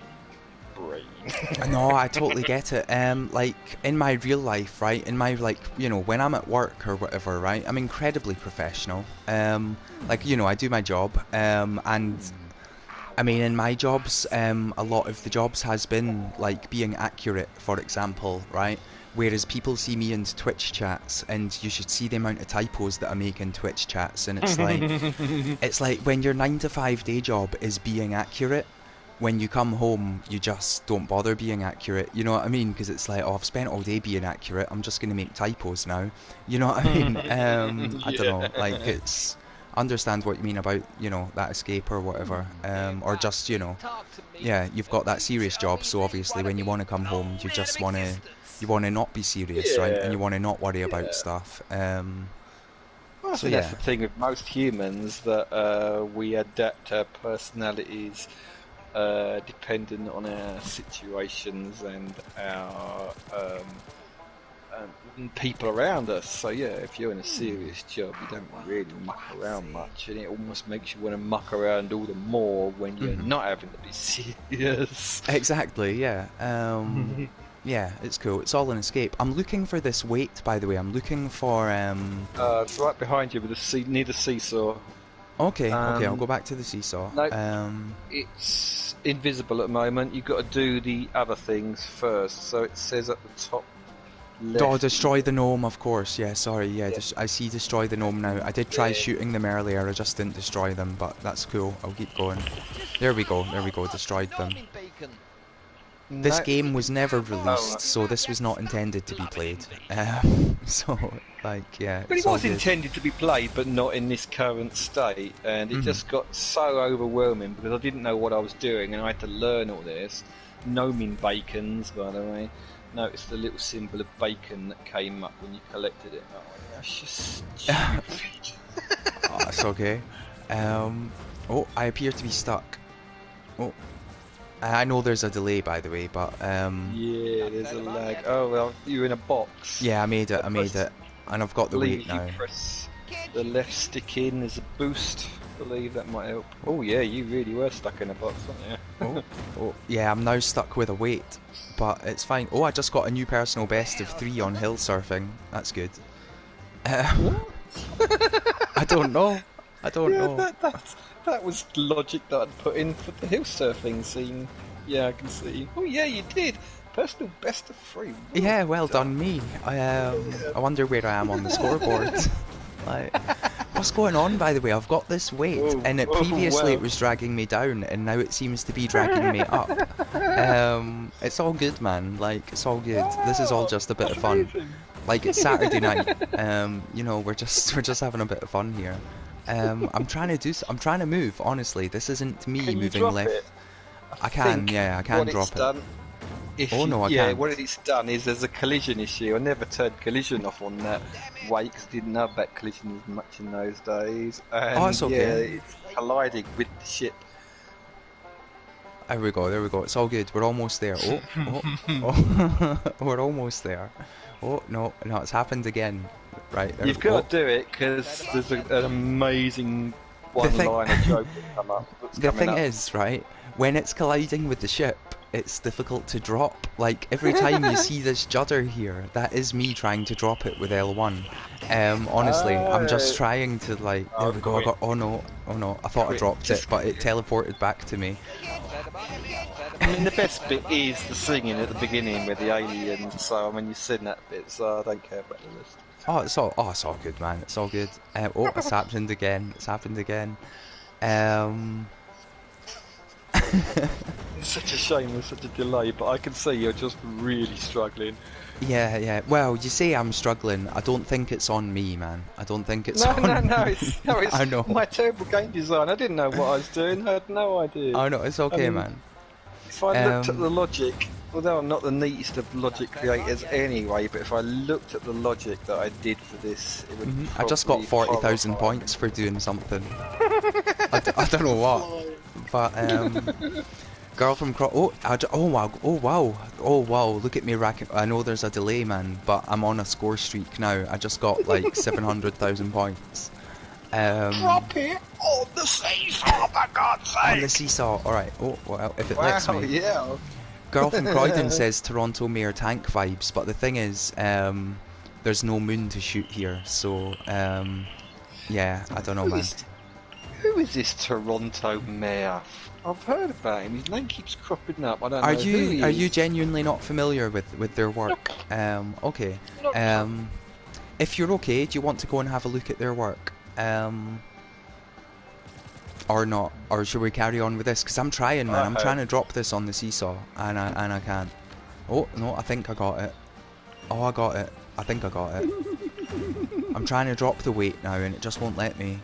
brain. No, I totally get it. Like in my real life, right? In my when I'm at work or whatever, right? I'm incredibly professional. Like I do my job. And I mean, in my jobs, a lot of the jobs has been like being accurate, for example, right? Whereas people see me in Twitch chats, and you should see the amount of typos that I make in Twitch chats, and it's like when your 9 to 5 day job is being accurate, when you come home, you just don't bother being accurate. You know what I mean? Because it's like, oh, I've spent all day being accurate. I'm just gonna make typos now. You know what I mean? I don't know. Like it's. Understand what you mean about that escape or whatever, or just yeah, you've got that serious job, so obviously when you want to come home, you just want to not be serious, right? And you want to not worry about stuff. Well, so that's the thing with most humans, that we adapt our personalities dependent on our situations and our people around us. So yeah, if you're in a serious job, you don't really muck around much, and it almost makes you want to muck around all the more when you're not having to be serious. Exactly, yeah. Yeah, it's cool. It's all an escape. I'm looking for this weight, by the way. I'm looking for It's right behind you, with near the seesaw. Okay, okay, I'll go back to the seesaw. No, it's invisible at the moment. You've got to do the other things first. So it says at the top left. Oh, destroy the gnome, of course. Yeah, sorry. Yeah, I see destroy the gnome now. I did try shooting them earlier. I just didn't destroy them, but that's cool. I'll keep going. There we go. There we go. Destroyed them. This game was never released, so this was not intended to be played. So, like, yeah. But it was intended to be played, but not in this current state, and it just got so overwhelming because I didn't know what I was doing, and I had to learn all this. Gnoming bacons, by the way. Notice the little symbol of bacon that came up when you collected it. Oh, that's just stupid. Oh, that's okay. Oh, I appear to be stuck. Oh. I know there's a delay, by the way, but yeah, there's a lag. Oh well, you're in a box. Yeah, I made it. I made it, and I've got the weight now. You press the left stick in. There's a boost. I believe that might help. Oh yeah, you really were stuck in a box, weren't you? Oh, yeah, I'm now stuck with a weight, but it's fine. Oh, I just got a new personal best of 3 on hill surfing. That's good. What? I don't know. I don't know. That was logic that I'd put in for the hill surfing scene. Yeah, I can see. Oh yeah, you did. Personal best of 3. Yeah, well done me. I wonder where I am on the scoreboard. Like, what's going on, by the way? I've got this weight, and previously it was dragging me down, and now it seems to be dragging me up. It's all good, man. Like, it's all good. This is all just a bit of fun. Like, it's Saturday night. We're just having a bit of fun here. I'm trying to move. Honestly, this isn't me moving left. I can drop it. What it's done is there's a collision issue. I never turned collision off on that weight because I didn't know about collision as much in those days. And, it's okay. Yeah, it's colliding with the ship. There we go. It's all good. We're almost there. We're almost there. Oh no, it's happened again. Right. You've got to do it because there's an amazing one-liner joke that come up. The thing is, right, when it's colliding with the ship, it's difficult to drop. Like, every time you see this judder here, that is me trying to drop it with L1. Honestly, I'm just trying to, like, there we go. Oh no, I thought I dropped it, but it teleported back to me. I mean, the best bit is the singing at the beginning with the aliens, so I mean, you sing that bit, so I don't care about the rest. It's all good, man. It's all good. It's happened again. It's such a shame there's such a delay, but I can see you're just really struggling. Yeah. Well, you say I'm struggling. I don't think it's on me, man. I don't think it's on me. No, it's I know. My terrible game design. I didn't know what I was doing. I had no idea. Oh no, it's okay, man. If I looked at the logic although I'm not the neatest of logic creators anyway, but if I looked at the logic that I did for this, it would I just got probably 40,000 horrify points for doing something. I don't know what, but girl from oh wow, look at me racking. I know there's a delay, man, but I'm on a score streak now. I just got like 700,000 points. Drop it on the seesaw, for God's sake! On the seesaw. All right. Oh well, if it lets Wow, me. yeah. Girl from Croydon says Toronto Mayor tank vibes, but the thing is, there's no moon to shoot here, so yeah, I don't know, man. Who is this Toronto mayor? I've heard about him. His name keeps cropping up. I don't know Are who you he are is. you genuinely not familiar with their work? Okay. If you're okay, do you want to go and have a look at their work? Or not? Or should we carry on with this? Because I'm trying, man. I'm trying to drop this on the seesaw, and I can't. Oh no, I think I got it. Oh, I got it. I think I got it. I'm trying to drop the weight now, and it just won't let me.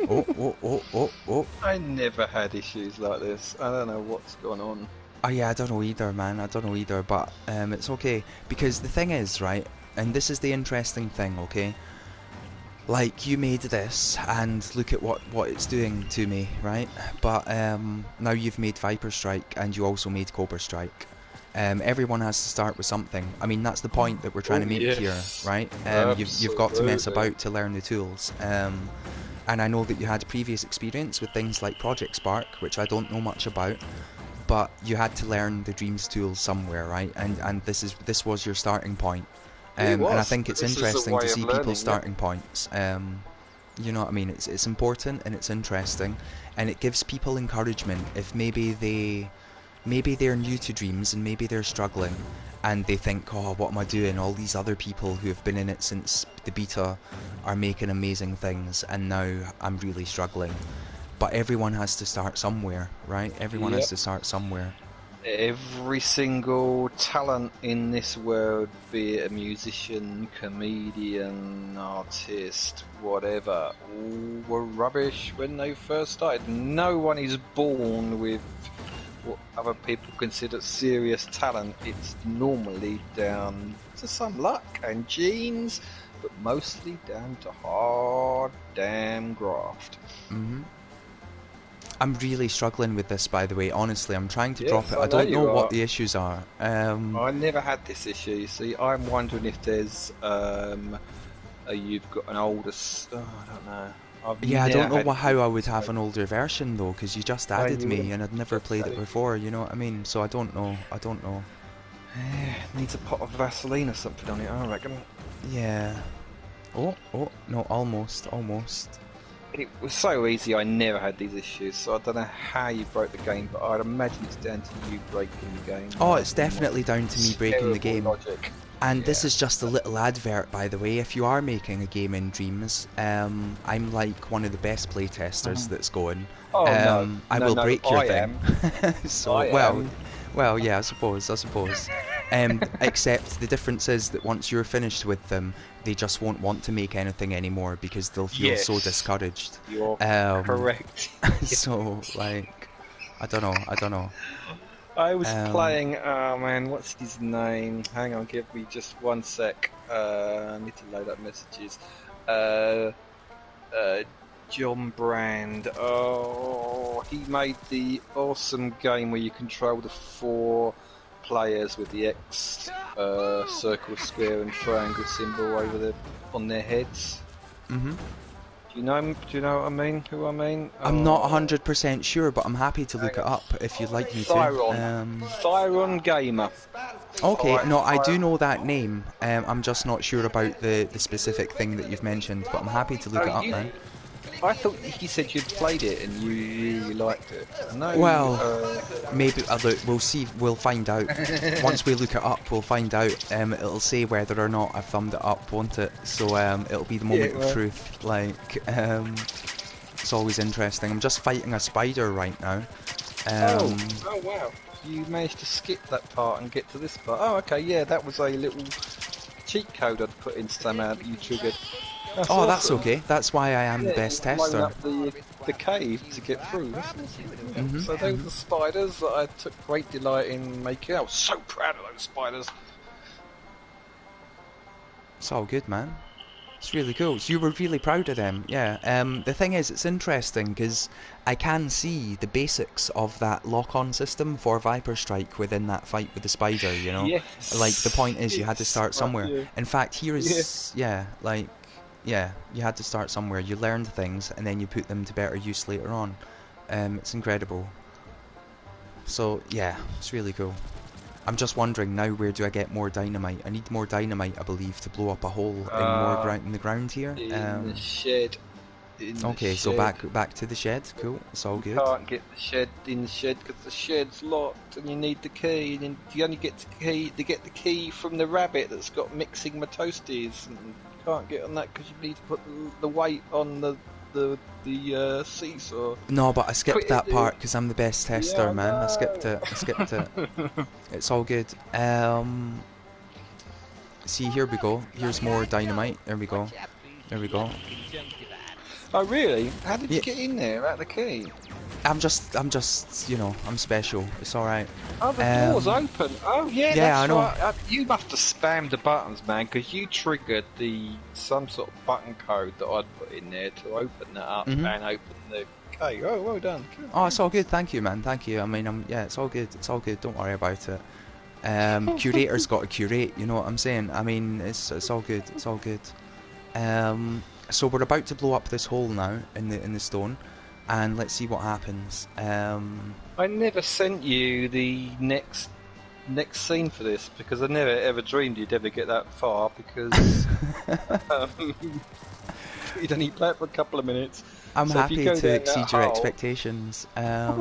Oh. I never had issues like this. I don't know what's going on. Oh yeah, I don't know either, man. I don't know either, but it's okay. Because the thing is, right, and this is the interesting thing, okay? Like, you made this, and look at what it's doing to me, right? But now you've made Viper Strike, and you also made Cobra Strike. Everyone has to start with something. I mean, that's the point that we're trying to make here, right? You've got to mess about to learn the tools. And I know that you had previous experience with things like Project Spark, which I don't know much about, but you had to learn the Dreams tools somewhere, right? And this was your starting point. And I think it's interesting to see people's starting points. You know what I mean? It's important and it's interesting, and it gives people encouragement if maybe they're new to Dreams and maybe they're struggling, and they think, oh, what am I doing? All these other people who have been in it since the beta are making amazing things, and now I'm really struggling. But everyone has to start somewhere, right? Everyone has to start somewhere. Every single talent in this world, be it a musician, comedian, artist, whatever, all were rubbish when they first started. No one is born with what other people consider serious talent. It's normally down to some luck and genes, but mostly down to hard damn graft. I'm really struggling with this, by the way. Honestly, I'm trying to drop it. I don't know what the issues are. I never had this issue. You see, I'm wondering if there's you've got an older. I don't know. I don't know how I would have an older version though, because you just added me and I'd never played it before. You know what I mean? So I don't know. Needs a pot of Vaseline or something on it, I reckon. Yeah. Oh no, almost. It was so easy, I never had these issues, so I don't know how you broke the game, but I'd imagine it's down to you breaking the game. Oh, it's definitely down to me breaking the game. Logic. And this is just a little advert, by the way. If you are making a game in Dreams, I'm like one of the best playtesters that's going. I will break your thing. So, well, yeah, I suppose. Except the difference is that once you're finished with them, they just won't want to make anything anymore because they'll feel so discouraged. You're correct. So, like, I don't know. I was playing, oh man, what's his name? Hang on, give me just 1 sec. I need to load up messages. John Brand. Oh, he made the awesome game where you control the 4 players with the X, circle, square, and triangle symbol on their heads. Do you know what I mean? Who I mean? I'm not 100% sure, but I'm happy to look it up if you'd like me to. Thyron Gamer. Okay, no, I do know that name. I'm just not sure about the specific thing that you've mentioned, but I'm happy to look it up, man. I thought you said you'd played it and you really liked it. No. Well, maybe look, we'll see. We'll find out. Once we look it up, we'll find out. It'll say whether or not I've thumbed it up, won't it? So it'll be the moment of truth. Like, it's always interesting. I'm just fighting a spider right now. Oh wow! You managed to skip that part and get to this part. Oh, okay, yeah, that was a little cheat code I'd put in somehow that you triggered. That's Oh, that's awesome. okay. That's why I am the best Blown tester. up the cave to get through. That's awesome. So those mhm. are spiders that I took great delight in making. I was so proud of those spiders. It's all good, man. It's really cool. So you were really proud of them, yeah. The thing is, it's interesting because I can see the basics of that lock-on system for Viper Strike within that fight with the spider, you know? Like, the point is you had to start somewhere. Yeah. In fact, here Yeah. is, yeah, like, yeah, you had to start somewhere. You learned things and then you put them to better use later on. It's incredible. So, yeah, it's really cool. I'm just wondering now, where do I get more dynamite? I need more dynamite, I believe, to blow up a hole in the ground here. In the shed. Okay, so back to the shed. Cool, it's all good. You can't get the shed in the shed because the shed's locked, and you need the key. And you only get the key from the rabbit that's got mixing my toasties. And you can't get on that because you need to put the weight on the seesaw. No, but I skipped Quit that it, part because I'm the best tester, Yeah, man. I no. skipped it. It's all good. See, here we go. Here's more dynamite. There we go. There we go. Oh really? How did you Yeah. get in there without the key? I'm just, you know, I'm special. It's all right. Oh, the door's open. Oh yeah, Yeah, that's I know. right. You must have spammed the buttons, man, because you triggered some sort of button code that I'd put in there to open that up and open the key. Oh, well done. Good. Oh, it's all good. Thank you, man. Thank you. I mean, yeah, it's all good. It's all good. Don't worry about it. Curator's got to curate. You know what I'm saying? I mean, it's all good. It's all good. So we're about to blow up this hole now in the stone, and let's see what happens. I never sent you the next scene for this because I never ever dreamed you'd ever get that far because you'd only play it for a couple of minutes. I'm So if you happy go to down that exceed your hole- expectations. There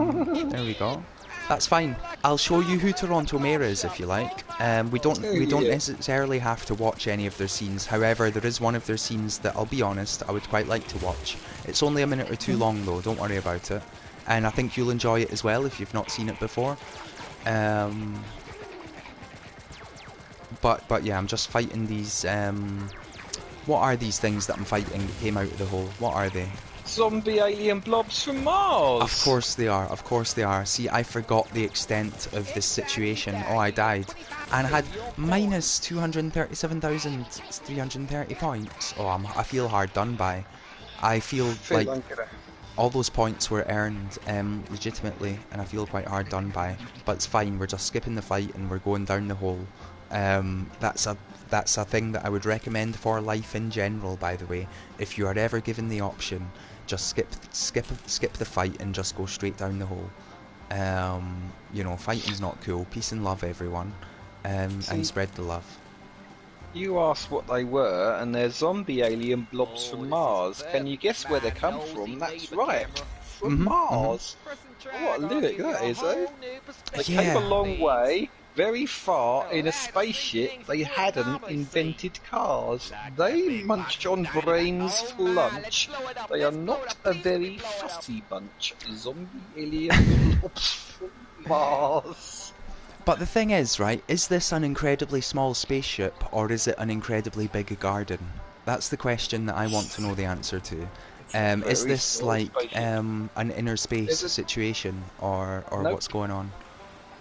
we go. That's fine. I'll show you who Toronto Mayor is if you like. We don't necessarily have to watch any of their scenes. However, there is one of their scenes that, I'll be honest, I would quite like to watch. It's only a minute or two long though. Don't worry about it. And I think you'll enjoy it as well if you've not seen it before. But yeah, I'm just fighting these. What are these things that I'm fighting that came out of the hole? What are they? Zombie alien blobs from Mars. Of course they are, of course they are. See, I forgot the extent of this situation. Oh, I died. And I had minus 237,330 points. Oh, I feel hard done by. I feel like all those points were earned legitimately, and I feel quite hard done by. But it's fine, we're just skipping the fight and we're going down the hole. That's a thing that I would recommend for life in general, by the way. If you are ever given the option, just skip the fight and just go straight down the hole. You know, fighting's not cool. Peace and love, everyone, and spread the love. You asked what they were, and they're zombie alien blobs from Mars. Can you guess where they come from? That's right, from Mars. What a lyric that is, eh? They came a long way, very far, in a spaceship. They hadn't invented cars. They munch on brains for lunch. They are not a very fussy bunch. Zombie alien blobs from Mars. But the thing is, right, is this an incredibly small spaceship, or is it an incredibly big garden? That's the question that I want to know the answer to. Is this like an inner space situation, or what's going on?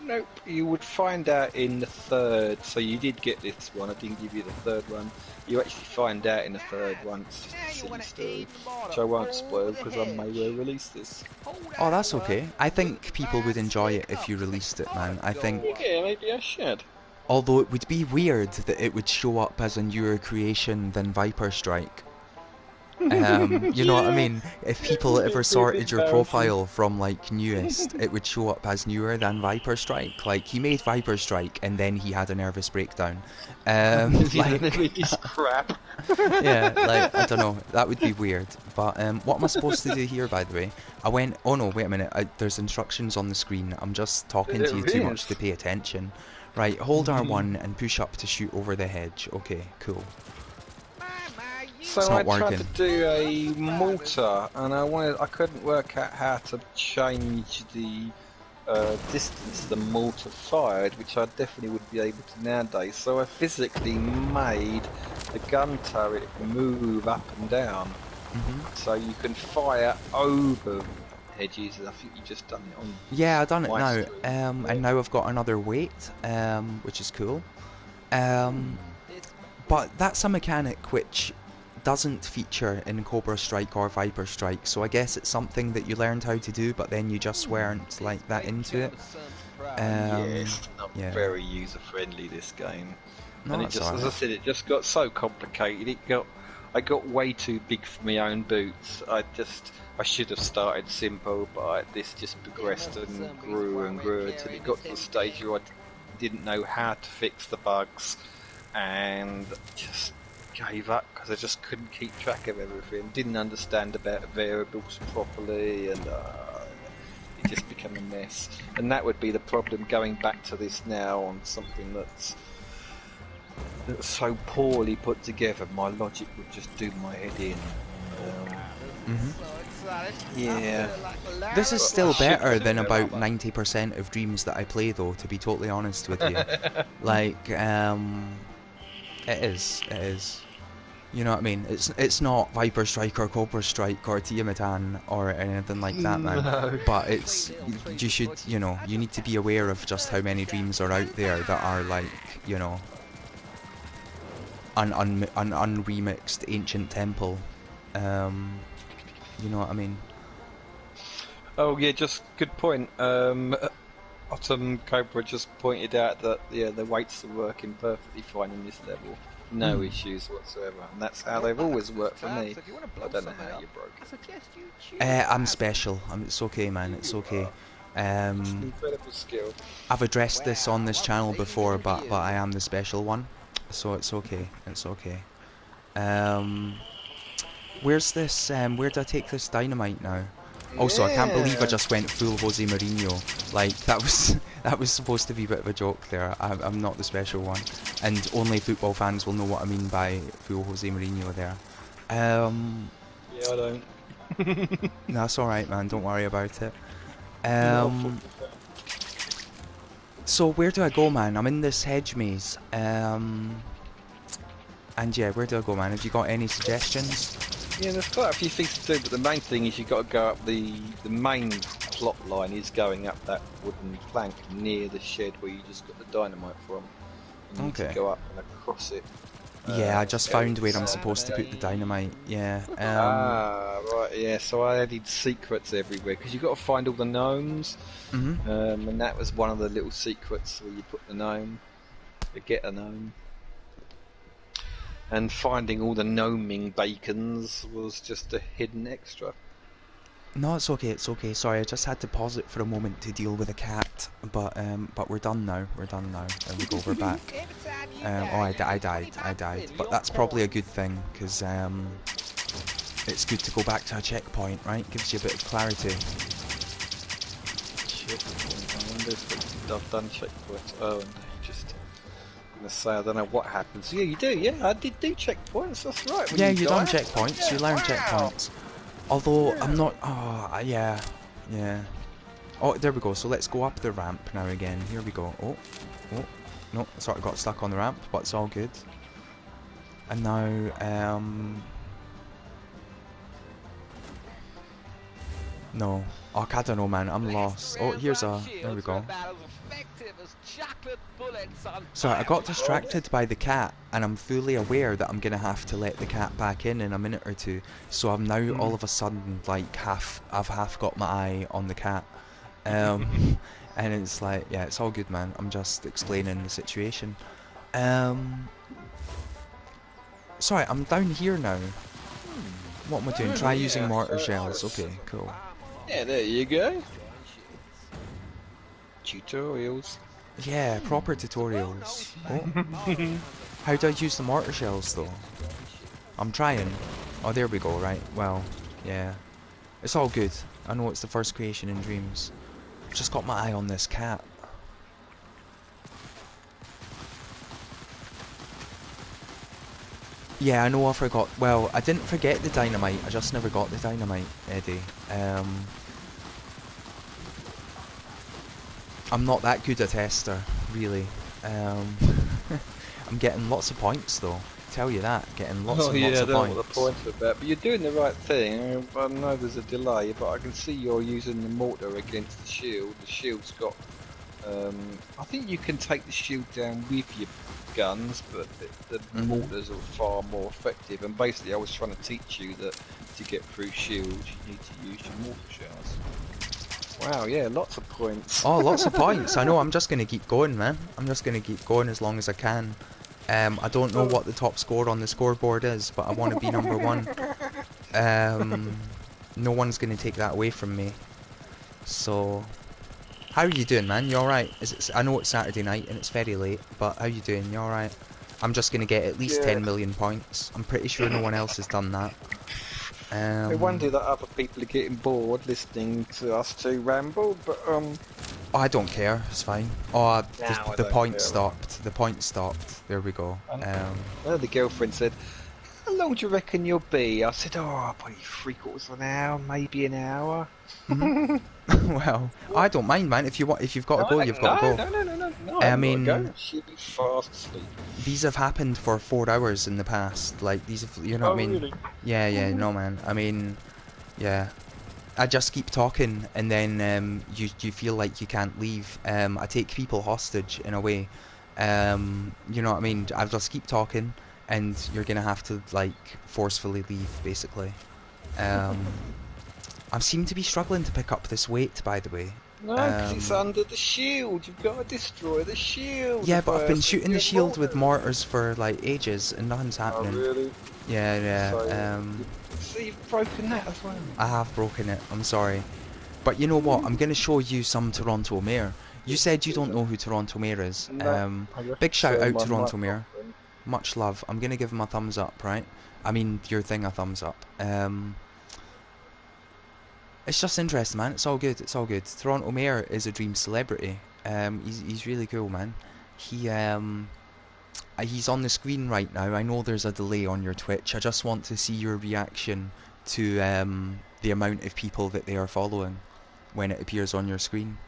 Nope, you would find out in the third. So you did get this one, I didn't give you the third one. You actually find out in the third one. It's just a silly story, which I won't spoil because I may well release this. Oh, that's okay. I think people would enjoy it if you released it, man. I think... Yeah, maybe I should. Although it would be weird that it would show up as a newer creation than Viper Strike. You know what I mean? If people ever sorted your profile from like newest, it would show up as newer than Viper Strike. Like, he made Viper Strike and then he had a nervous breakdown. Like this crap. Yeah, like, I don't know, that would be weird. But what am I supposed to do here, by the way? I went, oh no, wait a minute, there's instructions on the screen. I'm just talking to you too much to pay attention. Right, hold R1 and push up to shoot over the hedge. Okay, cool. So It's I not tried working. to do a mortar, and I couldn't work out how to change the distance the mortar fired, which I definitely would be able to nowadays. So I physically made the gun turret move up and down, so you can fire over hedges. And I think you just done it on. Yeah, I done it my now. screen. And now I've got another weight, which is cool. But that's a mechanic which doesn't feature in Cobra Strike or Viper Strike, so I guess it's something that you learned how to do, but then you just weren't like that into it. Yes, not yeah. very user friendly, this game. No, And it that's just, as I alright. said, it just got so complicated. I got way too big for my own boots. I should have started simple, but this just progressed and grew until it got to the stage where I didn't know how to fix the bugs, and just gave up because I just couldn't keep track of everything. Didn't understand about variables properly, and it just became a mess. And that would be the problem going back to this now on something that's so poorly put together. My logic would just do my head in. Yeah. This is still Should better than have. about 90% of Dreams that I play, though, to be totally honest with you. Like, it is. You know what I mean? It's not Viper Strike or Cobra Strike or Tiamatan or anything like that, man. No. But you should, you know, you need to be aware of just how many Dreams are out there that are like, you know, an unremixed ancient temple. You know what I mean? Oh yeah, just good point. Autumn Cobra just pointed out that the weights are working perfectly fine in this level. No issues whatsoever, and that's how they've always worked for me. I don't know how you broke it. I'm special. It's okay, man. It's okay. Incredible skill. I've addressed this on this channel before, but I am the special one, so it's okay. It's okay. Where's this? Where do I take this dynamite now? Also, I can't believe I just went full Jose Mourinho. Like that was supposed to be a bit of a joke there. I'm not the special one, and only football fans will know what I mean by full Jose Mourinho there. Yeah, I don't. No, that's all right, man. Don't worry about it. So where do I go, man? I'm in this hedge maze. And yeah, where do I go, man? Have you got any suggestions? Yeah, there's quite a few things to do, but the main thing is you've got to go up the main plot line is going up that wooden plank near the shed where you just got the dynamite from. You need to go up and across it. Yeah, I just found where I'm supposed to put the dynamite. Yeah. Right. Yeah. So I added secrets everywhere because you've got to find all the gnomes. And that was one of the little secrets where you put the gnome, you get a gnome. And finding all the gnoming bacons was just a hidden extra. No, it's okay. It's okay. Sorry, I just had to pause it for a moment to deal with a cat. But we're done now. We're done now. There we go. We're back. I died. But that's probably a good thing because it's good to go back to a checkpoint, right? Gives you a bit of clarity. Checkpoint. I wonder if I've done checkpoints. Oh, and just. Say I don't know what happens. Yeah, you do. Yeah, I did do checkpoints. That's right. Yeah, you done checkpoints. You learn checkpoints. Although I'm not. Oh, yeah. Oh, there we go. So let's go up the ramp now again. Here we go. Oh, no, sort of got stuck on the ramp, but it's all good. And now, no. Oh, I don't know, man. I'm lost. Oh, here's a. There we go. So I got distracted by the cat, and I'm fully aware that I'm gonna have to let the cat back in a minute or two. So I'm now all of a sudden like I've half got my eye on the cat, and it's like, yeah, it's all good, man. I'm just explaining the situation. Sorry, I'm down here now. What am I doing? Try using mortar shells. Okay, cool. Yeah, there you go. Tutorials. Yeah, proper tutorials. Oh. How do I use the mortar shells though? I'm trying. Oh, there we go, right. Well, yeah. It's all good. I know it's the first creation in Dreams. I've just got my eye on this cat. Yeah, I know I forgot. Well, I didn't forget the dynamite. I just never got the dynamite, Eddie. I'm not that good a tester, really. Um, I'm getting lots of points though. Tell you that, getting lots Oh and yeah, lots I of don't know what the points. points are about, but you're doing the right thing. I know there's a delay, but I can see you're using the mortar against the shield. The shield's got. I think you can take the shield down with your guns, but the Mhm. mortars are far more effective. And basically, I was trying to teach you that to get through shields, you need to use your mortar shells. Wow, yeah, lots of points. Oh, lots of points. I know. I'm just gonna keep going, man. I'm just gonna keep going as long as I can. I don't know what the top score on the scoreboard is, but I want to be number one. Um, no one's gonna take that away from me. So, how are you doing, man? You alright? I know it's Saturday night and it's very late, but how you doing? You alright? I'm just gonna get at least Yeah. 10 million points. I'm pretty sure no one else has done that. I Um, wonder that other people are getting bored listening to us two ramble, but oh, I don't care. It's fine. Oh, now I the don't point care. stopped. The point stopped. There we go. The girlfriend said, "How long do you reckon you'll be?" I said, "Oh, probably 3/4 of an hour, maybe an hour." Well, I don't mind, man. If you've got to No, go, you've got to go. no, I I haven't got to go. mean, She'll be fast asleep. these have happened for 4 hours in the past. Like these have, you know what Oh, I mean? really? Yeah, yeah, no, man. I mean, yeah. I just keep talking, and then you feel like you can't leave. I take people hostage in a way. You know what I mean? I just keep talking, and you're gonna have to like forcefully leave, basically. Um, I seem to be struggling to pick up this weight, by the way. No, because it's under the shield. You've got to destroy the shield Yeah, but I've been first with shooting the your shield with mortars. mortars for like ages, and nothing's Oh, happening. really? Yeah, So, yeah. you've broken that as well. I have broken it. I'm sorry. But you know what? I'm going to show you some Toronto Mayor. You said you don't know who Toronto Mayor is. No, I have Big to shout turn out my Toronto mic off Mayor. then. Much love. I'm going to give him a thumbs up, right? I mean, your thing a thumbs up. It's just interesting, man. It's all good. It's all good. Toronto Mayor is a dream celebrity. He's really cool, man. He's on the screen right now. I know there's a delay on your Twitch. I just want to see your reaction to the amount of people that they are following when it appears on your screen.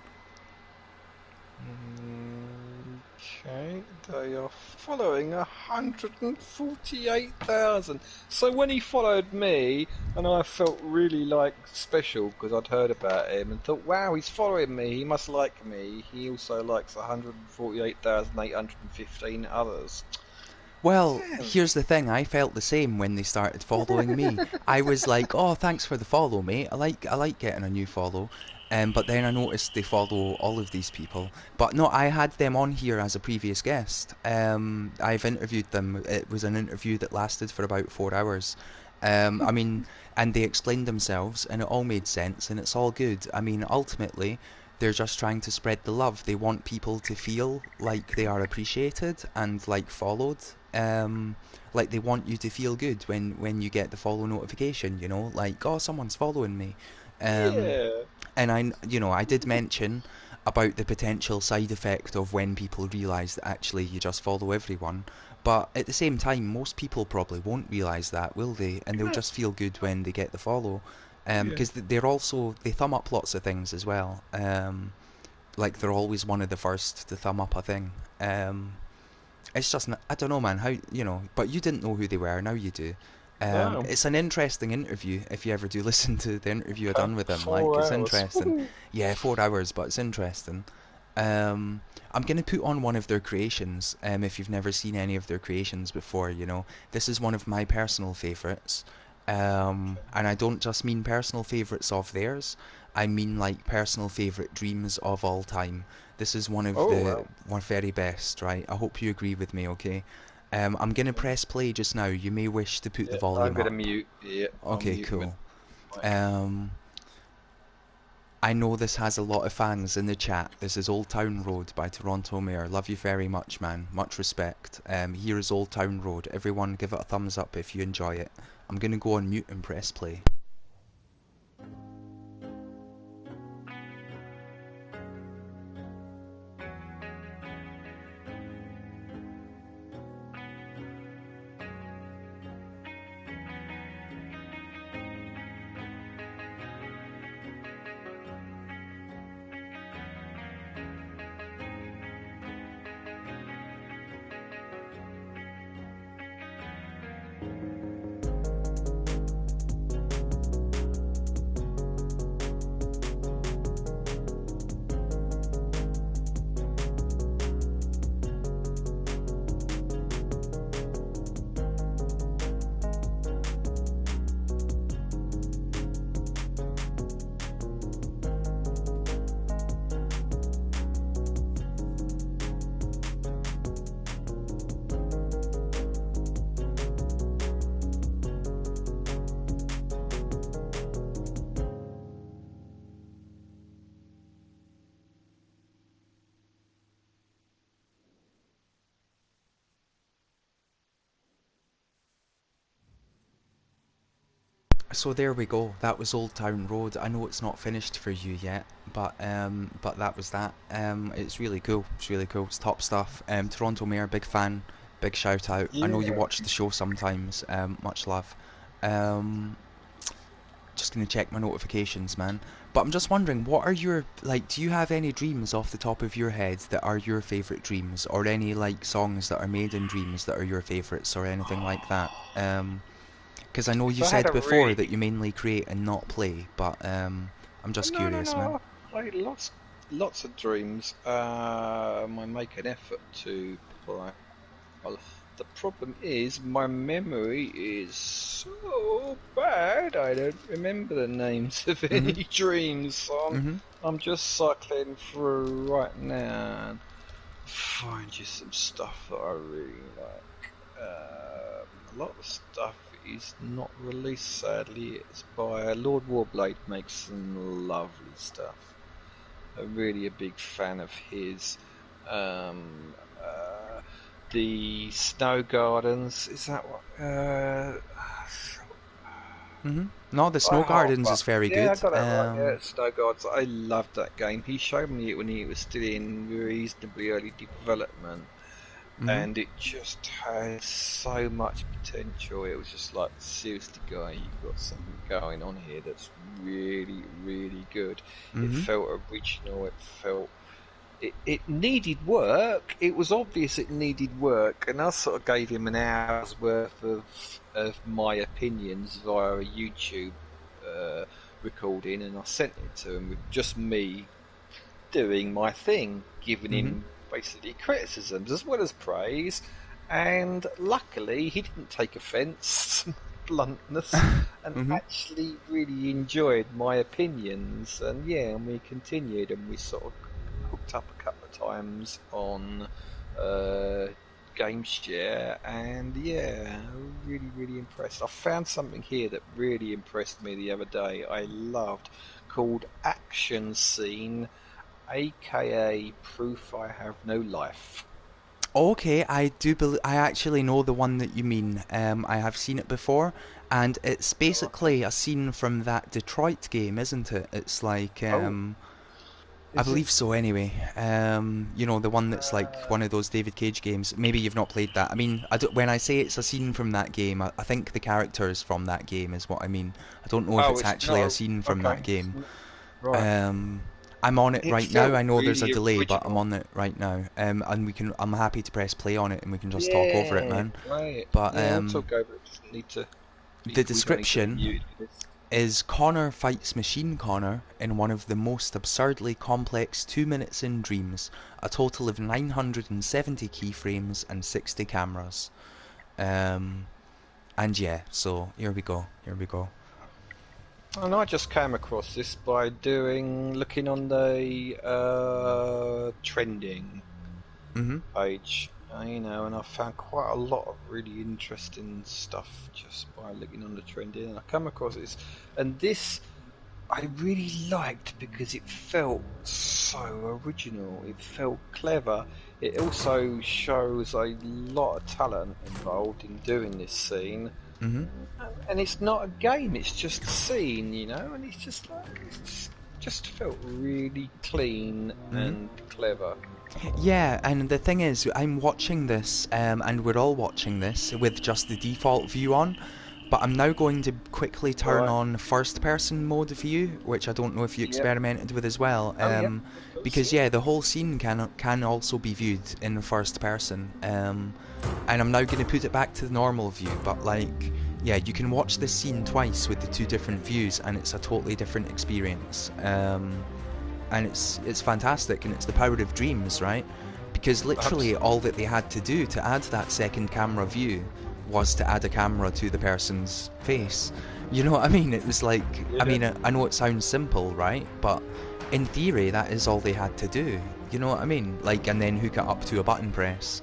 Okay, they are following 148,000. So when he followed me, and I felt really like special because I'd heard about him and thought, wow, he's following me. He must like me. He also likes 148,815 others. Well, Damn. here's the thing. I felt the same when they started following me. I was like, "Oh, thanks for the follow, mate. I like getting a new follow." But then I noticed they follow all of these people. But no, I had them on here as a previous guest. I've interviewed them. It was an interview that lasted for about 4 hours. I mean, and they explained themselves, and it all made sense, and it's all good. I mean, ultimately, they're just trying to spread the love. They want people to feel like they are appreciated and like followed. Like they want you to feel good when you get the follow notification. You know, like, oh, someone's following me. Um, Yeah. and I did mention about the potential side effect of when people realise that actually you just follow everyone. But at the same time, most people probably won't realise that, will they? And they'll just feel good when they get the follow. Because they thumb up lots of things as well. Like they're always one of the first to thumb up a thing. It's just, I don't know, man, how, but you didn't know who they were, now you do. No. It's an interesting interview, if you ever do listen to the interview I Okay. done with him. Like, 4 it's hours. interesting. Yeah, 4 hours, but it's interesting. I'm going to put on one of their creations, if you've never seen any of their creations before, This is one of my personal favourites. And I don't just mean personal favourites of theirs, I mean like personal favourite dreams of all time. This is one of Oh, the wow. one very best, right? I hope you agree with me, okay? I'm gonna press play just now. You may wish to put the Yeah, I'm volume going to up. mute. Yeah, I'm Okay, muting cool. my mic. Um, I know this has a lot of fans in the chat. This is Old Town Road by Toronto Mayor. Love you very much, man. Much respect. Here is Old Town Road. Everyone give it a thumbs up if you enjoy it. I'm gonna go on mute and press play. So there we go. That was Old Town Road. I know it's not finished for you yet, but that was that. It's really cool. It's really cool. It's top stuff. Toronto Mayor, big fan. Big shout out. I know you Yeah. watch the show sometimes. Much love. Um, just gonna check my notifications, man. But I'm just wondering, what are your like? Do you have any dreams off the top of your head that are your favorite dreams, or any like songs that are made in dreams that are your favorites, or anything like that? Because I know If you I had said a before really that you mainly create and not play, but I'm just no, no, curious, man. no. I played lots of dreams. I make an effort to play. Well, the problem is my memory is so bad. I don't remember the names of Mhm. any dreams. So Mhm. I'm just cycling through right now and find you some stuff that I really like. A lot of stuff is not released, sadly. It's by Lord Warblade, makes some lovely stuff. I'm really a big fan of his. Um, uh, the Snow Gardens, is that what? Mhm. No, the I Snow half Gardens up. is very Yeah, I good. got that right. Yeah, Snow Gardens. I loved that game. He showed me it when he was still in reasonably early development, Mhm. and it just had so much potential. It was just like, seriously, guy, you've got something going on here that's really, really good. It Mhm. felt original. It needed work. It was obvious it needed work, and I sort of gave him an hour's worth of my opinions via a YouTube uh, recording, and I sent it to him with just me doing my thing, giving Mhm. him basically criticisms as well as praise. And luckily, he didn't take offence to my bluntness, and Mhm. actually really enjoyed my opinions. And yeah, and we continued, and we sort of hooked up a couple of times on uh, GameShare, and yeah, really, really impressed. I found something here that really impressed me the other day. I loved, called Action Scene, aka Proof I Have No Life. Okay, I do believe I actually know the one that you mean. I have seen it before, and it's Okay. basically a scene from that Detroit game, isn't it? It's like Oh, I is it? believe so anyway. You know, the one that's like Uh, one of those David Cage games. Maybe you've not played that. I mean, when I say it's a scene from that game, I think the characters from that game is what I mean. I don't know if oh, it's it's actually a not. scene from Okay. that game. Right. Um, I'm on it It right now. felt I know there's a really delay, but I'm original. on it right now. And we can. I'm happy to press play on it, and we can just talk over it, Yeah, man. play it. But Yeah, we'll talk over it. Doesn't need to. the We don't need to be description muted for this. is Connor fights Machine Connor in one of the most absurdly complex 2 minutes in Dreams, a total of 970 keyframes and 60 cameras. Um, and yeah, so here we go, here we go. And I just came across this by looking on the trending Mhm, page, and I found quite a lot of really interesting stuff just by looking on the trending. And I come across this, and this I really liked because it felt so original. It felt clever. It also shows a lot of talent involved in doing this scene. mhm. And it's not a game, it's just a scene. And it's just like, just felt really clean Mhm. and clever. Yeah, and the thing is, I'm watching this, and we're all watching this with just the default view on. But I'm now going to quickly turn Right. on first person mode view, which I don't know if you Yep. experimented with as well. Oh, yeah. Of course, Because yeah. yeah, the whole scene can also be viewed in first person. And I'm now going to put it back to the normal view, but like, yeah, you can watch this scene twice with the two different views, and it's a totally different experience. And it's fantastic, and it's the power of dreams, right? Because literally all that they had to do to add that second camera view was to add a camera to the person's face. You know what I mean? It was like, I Yeah. mean, I know it sounds simple, right? But in theory, that is all they had to do. You know what I mean? Like, and then hook it up to a button press.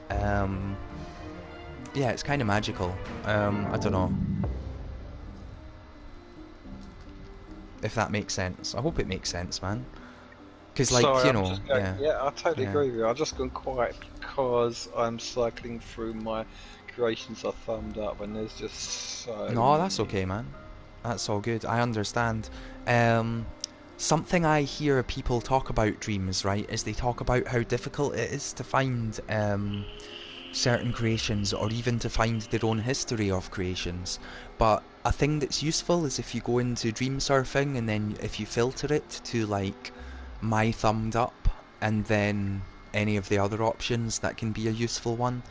Yeah, it's kind of magical. I don't know if that makes sense. I hope it makes sense, man. Because, like, Sorry, you I'm know, just going. yeah, Yeah, I totally yeah. agree with you. I've just gone quiet because I'm cycling through my creations I thumbed up, and there's just so No, that's many. okay, man. That's all good. I understand. Something I hear people talk about Dreams, right, is they talk about how difficult it is to find certain creations, or even to find their own history of creations. But a thing that's useful is if you go into Dream Surfing and then if you filter it to like my thumbed up and then any of the other options, that can be a useful one.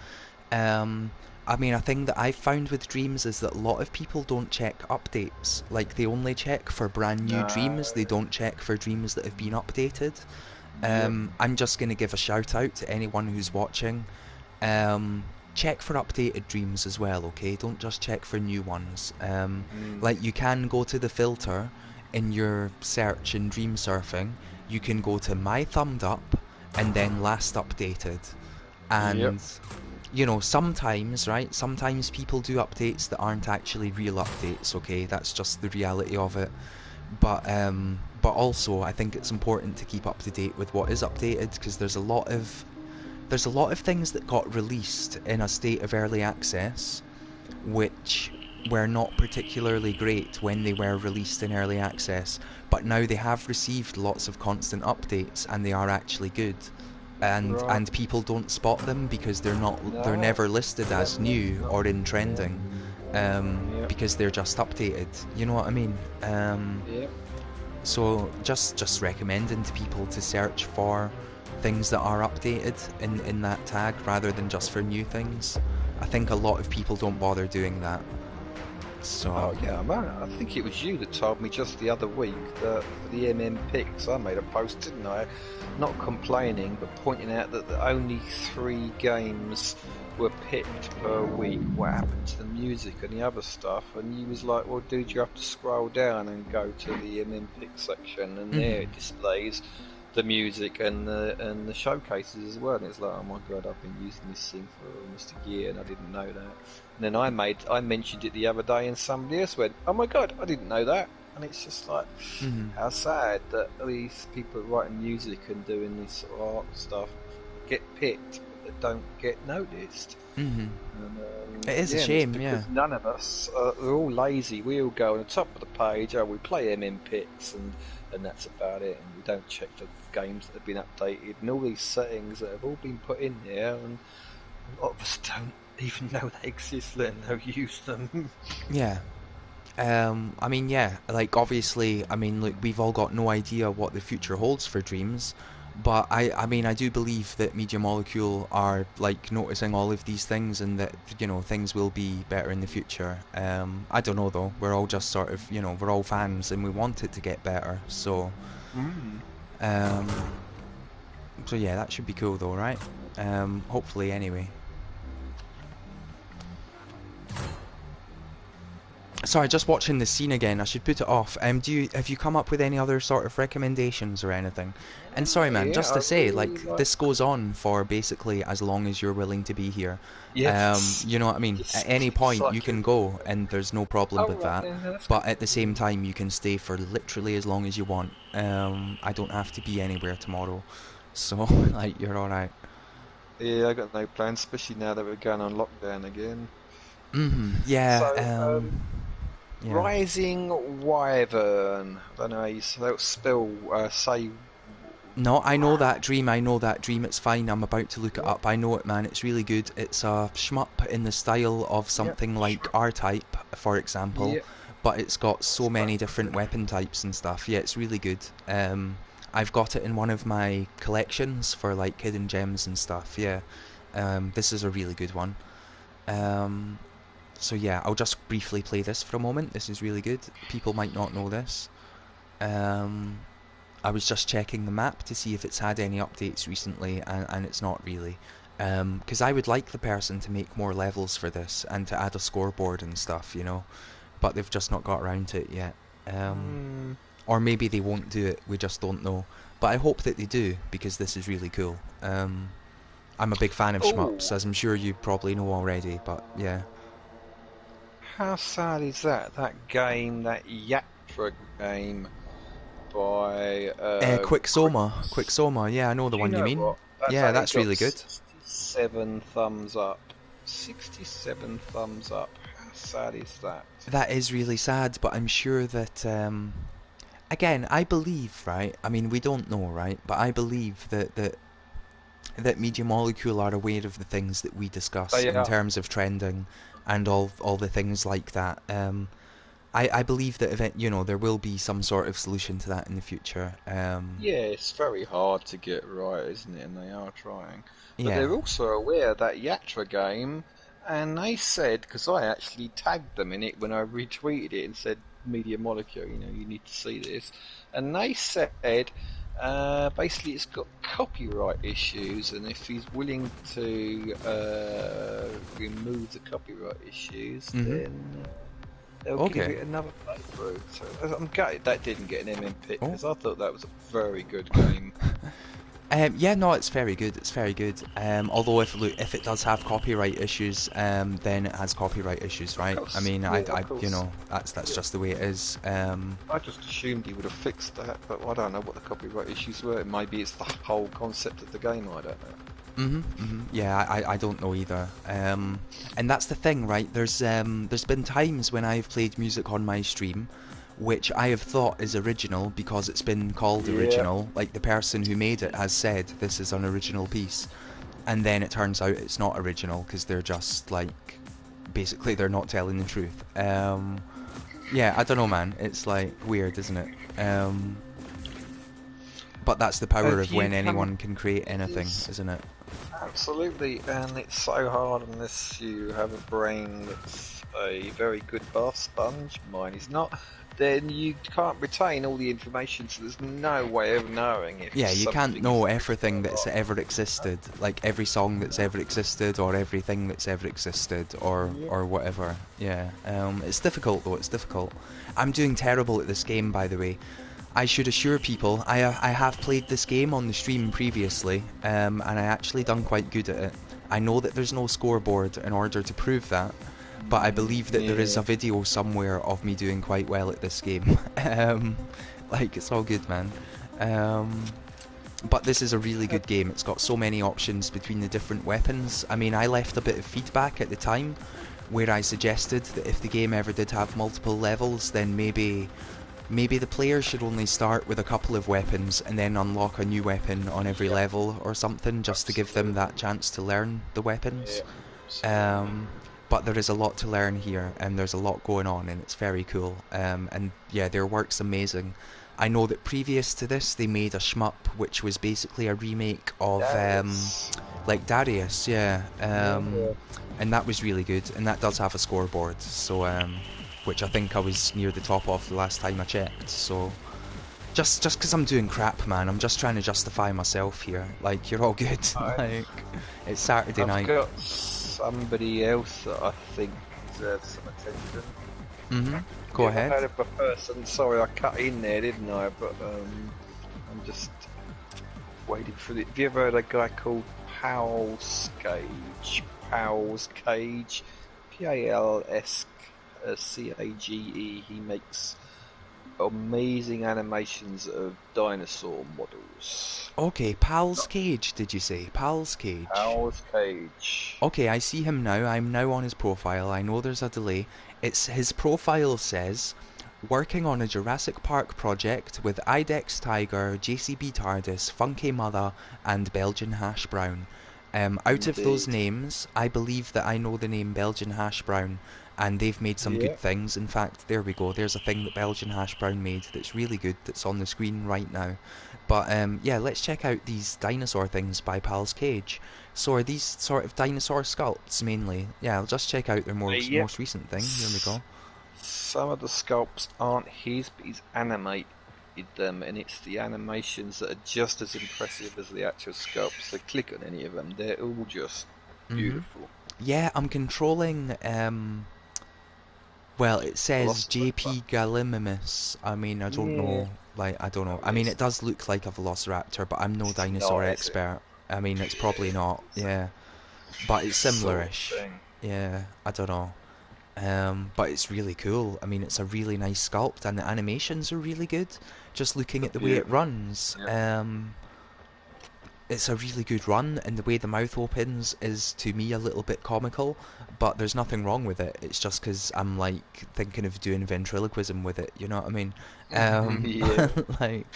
I mean, a thing that I've found with Dreams is that a lot of people don't check updates. Like, they only check for brand new Dreams, they don't check for Dreams that have been updated. I'm just going to give a shout out to anyone who's watching. Check for updated Dreams as well, okay? Don't just check for new ones. Like, you can go to the filter in your search in Dream Surfing. You can go to My Thumbed Up and then Last Updated. And you know, sometimes, right, sometimes people do updates that aren't actually real updates, okay? That's just the reality of it. But also, I think it's important to keep up to date with what is updated, because there's a lot of things that got released in a state of early access which were not particularly great when they were released in early access, but now they have received lots of constant updates and they are actually good. And people don't spot them because they're never listed as new or in trending, because they're just updated. You know what I mean? So just recommending to people to search for things that are updated in that tag rather than just for new things. I think a lot of people don't bother doing that. So. Oh yeah, man. I think it was you that told me just the other week that for the MM picks, I made a post, didn't I? Not complaining, but pointing out that the only 3 games were picked per week. What happened to the music and the other stuff? And you was like, well, dude, you have to scroll down and go to the MM pick section, and there it displays the music and the showcases as well. And it's like, oh my god, I've been using this thing for almost a year and I didn't know that. And then I mentioned it the other day and somebody else went, oh my god, I didn't know that. And it's just like, how sad that these people writing music and doing this sort of art stuff get picked but don't get noticed. And, it is a shame, because none of us, we're all lazy. We all go on the top of the page, we play MM picks and that's about it, and we don't check the games that have been updated and all these settings that have all been put in there, and a lot of us don't even know they exist, let alone use them. I mean, like, obviously, I mean, look, we've all got no idea what the future holds for Dreams, but I mean, I do believe that Media Molecule are, like, noticing all of these things, and that, you know, things will be better in the future. I don't know, though, we're all just sort of, you know, we're all fans, and we want it to get better, so... so yeah, that should be cool, though, right? Hopefully, anyway. Sorry, just watching the scene again. I should put it off. Have you come up with any other sort of recommendations or anything? And sorry, man, just to say, like, this goes on for basically as long as you're willing to be here. Yes. You know what I mean? At any point you can go, and there's no problem with that. But at the same time, you can stay for literally as long as you want. I don't have to be anywhere tomorrow, so like, you're all right. Yeah, I got no plans, especially now that we're going on lockdown again. Yeah. So, yeah. Rising Wyvern. I don't know how you spell. Say. No, I know that Dream. It's fine. I'm about to look it up. I know it, man. It's really good. It's a shmup in the style of something like R-Type, for example. But it's got so many different weapon types and stuff. Yeah, it's really good. I've got it in one of my collections for, like, hidden gems and stuff. Yeah. This is a really good one. So yeah, I'll just briefly play this for a moment. This is really good. People might not know this. I was just checking the map to see if it's had any updates recently, and it's not really. Because I would like the person to make more levels for this, and to add a scoreboard and stuff, you know. But they've just not got around to it yet. Or maybe they won't do it, we just don't know. But I hope that they do, because this is really cool. I'm a big fan of shmups, as I'm sure you probably know already, but yeah. How sad is that? That game, that Yatra game by... Quicksoma, yeah, I know the one you mean. Yeah, that's really good. 67 thumbs up. 67 thumbs up. How sad is that? That is really sad, but I'm sure that, again, I believe, right? I mean, we don't know, right? But I believe that Media Molecule are aware of the things that we discuss They in are. terms of trending and all the things like that. I believe that there will be some sort of solution to that in the future. Yeah, it's very hard to get right, isn't it? And they are trying. But Yeah. they're also aware of that Yatra game, and they said, because I actually tagged them in it when I retweeted it and said, Media Molecule, you need to see this. And they said, basically it's got copyright issues, and if he's willing to remove the copyright issues, then they'll give Okay. it another playthrough. So I'm gutted that didn't get an MM pick, Oh. because I thought that was a very good game. Yeah, no, it's very good. It's very good. Although if it does have copyright issues, then it has copyright issues, right? Of course. I mean, Yeah, I of course. that's just the way it is. I just assumed he would have fixed that, but I don't know what the copyright issues were. Maybe it's the whole concept of the game, I don't know. Yeah, I don't know either. And that's the thing, right? There's been times when I've played music on my stream, which I have thought is original because it's been called original. Like the person who made it has said this is an original piece, and then it turns out it's not original because they're just like, basically they're not telling the truth. Yeah, I don't know, man. It's like weird, isn't it? But that's the power of when anyone can create anything, isn't it? Absolutely, and it's so hard unless you have a brain that's a very good bath sponge. Mine is not. Then you can't retain all the information, so there's no way of knowing if. Yeah, you can't something know is everything that's ever existed, like every song that's ever existed, or everything that's ever existed, or whatever. Yeah, it's difficult though. It's difficult. I'm doing terrible at this game, by the way. I should assure people I have played this game on the stream previously, and I actually done quite good at it. I know that there's no scoreboard in order to prove that, but I believe that there is a video somewhere of me doing quite well at this game. Like, it's all good, man. But this is a really good game. It's got so many options between the different weapons. I mean, I left a bit of feedback at the time where I suggested that if the game ever did have multiple levels, then maybe the player should only start with a couple of weapons and then unlock a new weapon on every level or something, just to give them that chance to learn the weapons. But there is a lot to learn here, and there's a lot going on, and it's very cool. And yeah, their work's amazing. I know that previous to this, they made a shmup, which was basically a remake of like Darius, yeah. And that was really good, and that does have a scoreboard. So which I think I was near the top of the last time I checked. So just because I'm doing crap, man, I'm just trying to justify myself here. Like, you're all good. Like, it's Saturday night. I've got somebody else that I think deserves some attention. Go ahead. I've heard of a person. Sorry, I cut in there, didn't I? But I'm just waiting for the. Have you ever heard of a guy called Powell's Cage? Powell's Cage, Palscage. He makes amazing animations of dinosaur models. Okay, Pal's Cage, did you say? Pal's Cage. Pal's Cage. Okay, I see him now. I'm now on his profile. I know there's a delay. His profile says, working on a Jurassic Park project with Idex Tiger, JCB TARDIS, Funky Mother, and Belgian Hash Brown. Out of those names, I believe that I know the name Belgian Hash Brown, and they've made some good things. In fact, there we go. There's a thing that Belgian Hash Brown made that's really good, that's on the screen right now. But yeah, let's check out these dinosaur things by Pal's Cage. So are these sort of dinosaur sculpts mainly? Yeah, I'll just check out their most recent thing. Here we go. Some of the sculpts aren't his, but he's animated them, and it's the animations that are just as impressive as the actual sculpts. So click on any of them, they're all just beautiful. Yeah, I'm controlling, well, it says JP Gallimimus. I mean, I don't know, like, I don't know. I mean, it does look like a velociraptor, but I'm no dinosaur expert. I mean, it's probably not, yeah. But it's similar-ish. Yeah, I don't know. But it's really cool. I mean, it's a really nice sculpt, and the animations are really good. Just looking at the way it runs. it's a really good run, and the way the mouth opens is to me a little bit comical, but there's nothing wrong with it. It's just because I'm like thinking of doing ventriloquism with it. You know what I mean? Yeah. Like,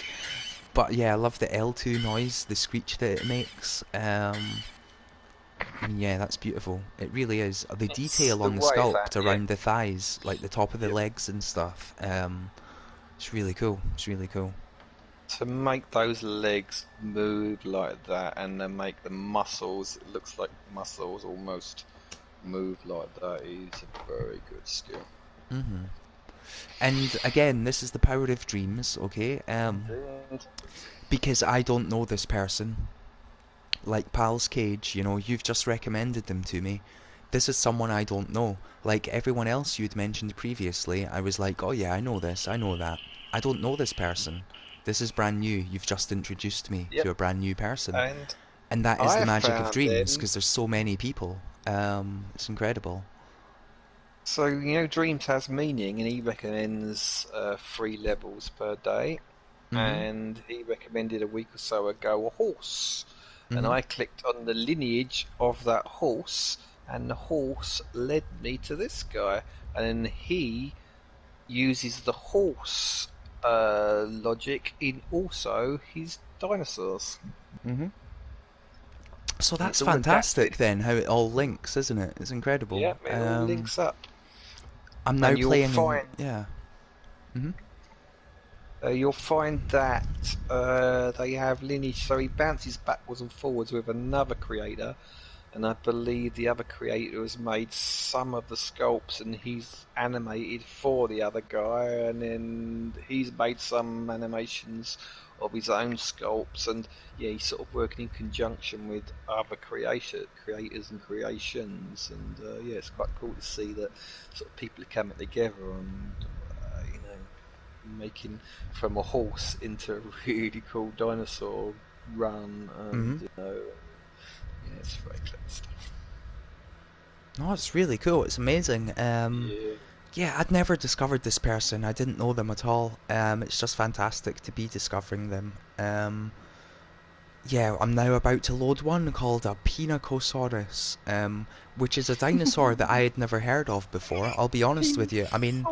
but yeah, I love the L2 noise, the screech that it makes. Yeah, that's beautiful. It really is. The It's detail the on the way that, sculpt yeah. around the thighs, like the top of the Yep. legs and stuff. It's really cool. It's really cool. To make those legs move like that and then make the muscles, it looks like muscles almost move like that, is a very good skill. Hmm. And again, this is the power of dreams, okay? Indeed. Because I don't know this person. Like Pal's Cage, you know, you've just recommended them to me. This is someone I don't know. Like everyone else you'd mentioned previously, I was like, oh yeah, I know this, I know that. I don't know this person. This is brand new. You've just introduced me Yep. to a brand new person. And And that is I the have magic of found dreams, them. because there's so many people. It's incredible. So, dreams has meaning, and he recommends 3 levels per day. Mhm. And he recommended a week or so ago a horse. And Mhm. I clicked on the lineage of that horse, and the horse led me to this guy. And then he uses the horse logic in also his dinosaurs. Mhm. So And that's it's all fantastic adapted. then, how it all links, isn't it? It's incredible. Yeah, it all links up. I'm now And you'll playing in, find yeah. Mhm. You'll find that they have lineage, so he bounces backwards and forwards with another creator, and I believe the other creator has made some of the sculpts, and he's animated for the other guy, and then he's made some animations of his own sculpts, and yeah, he's sort of working in conjunction with other creators and creations, and yeah, it's quite cool to see that sort of people are coming together and making from a horse into a really cool dinosaur run, and Mhm. yeah, it's very clever stuff. Oh, it's really cool. It's amazing. Yeah. Yeah, I'd never discovered this person. I didn't know them at all. It's just fantastic to be discovering them. Yeah, I'm now about to load one called a Pinacosaurus, which is a dinosaur that I had never heard of before. I'll be honest with you. I mean,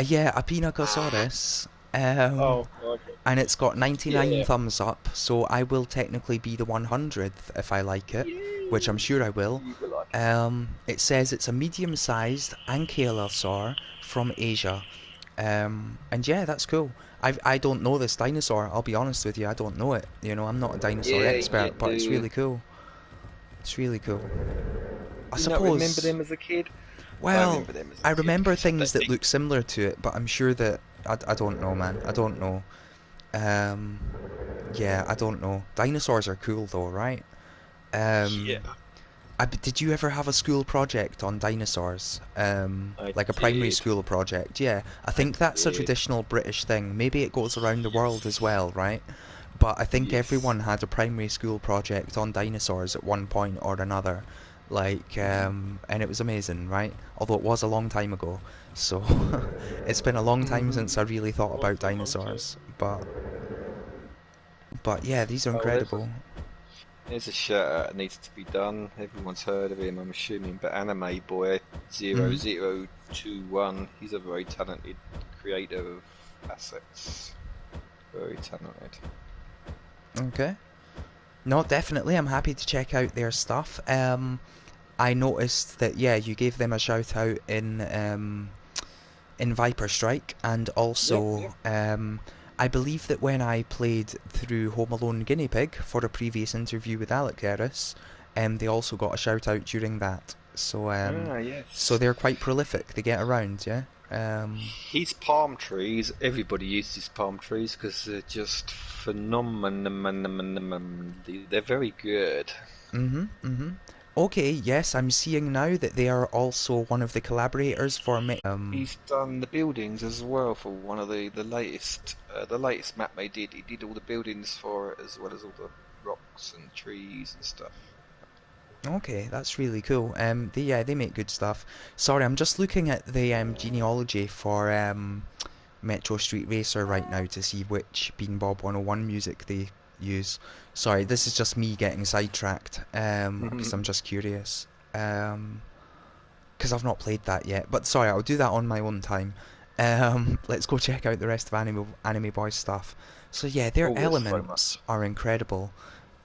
yeah, a Pinacosaurus, Oh, okay. and it's got 99 Yeah. thumbs up, so I will technically be the 100th if I like it, which I'm sure I will. You will like It says it's a medium-sized ankylosaur from Asia. And yeah, that's cool. I don't know this dinosaur. I'll be honest with you, I don't know it. You know, I'm not a it. dinosaur Yeah, you expert, but it's do. really cool. It's really cool. I Do you not remember suppose. them as a kid? I Well, remember them as a I kid. remember So they're things that big. look similar to it, but I'm sure that I don't know, man. I don't know. Um, yeah, I don't know. Dinosaurs are cool though, right? Um, Yeah, did you ever have a school project on dinosaurs? I Like a primary did. school project? Yeah, I I think that's a did. traditional British thing. Maybe it goes around the world as Yes. well, right? But I think Yes. everyone had a primary school project on dinosaurs at one point or another. Like, and it was amazing, right? Although it was a long time ago. So, it's been a long time since I really thought Was about a long time. dinosaurs. But yeah, these are Oh, incredible. there's a shout out that needs to be done. Everyone's heard of him, I'm assuming, but Anime Boy Hmm. 0021, he's a very talented creator of assets. Very talented. Okay. No, definitely. I'm happy to check out their stuff. I noticed that yeah, you gave them a shout out in Viper Strike, and Yep, yep. also I believe that when I played through Home Alone Guinea Pig for a previous interview with Alec Harris, they also got a shout out during that. Ah, So yes. they're quite prolific. They get around, yeah. His palm trees, everybody uses palm trees because they're just phenomenal. They're very good. Mhm, mhm. Okay, yes, I'm seeing now that they are also one of the collaborators for me. He's done the buildings as well for one of the latest map they did. He did all the buildings for it as well as all the rocks and trees and stuff. Okay, that's really cool. Yeah, they make good stuff. Sorry, I'm just looking at the genealogy for Metro Street Racer right now to see which Bean Bob 101 music use. Sorry, this is just me getting sidetracked, because I'm just curious. Because I've not played that yet. But sorry, I'll do that on my own time. Let's go check out the rest of Anime Boy stuff. So yeah, their Oh, there's so elements are incredible.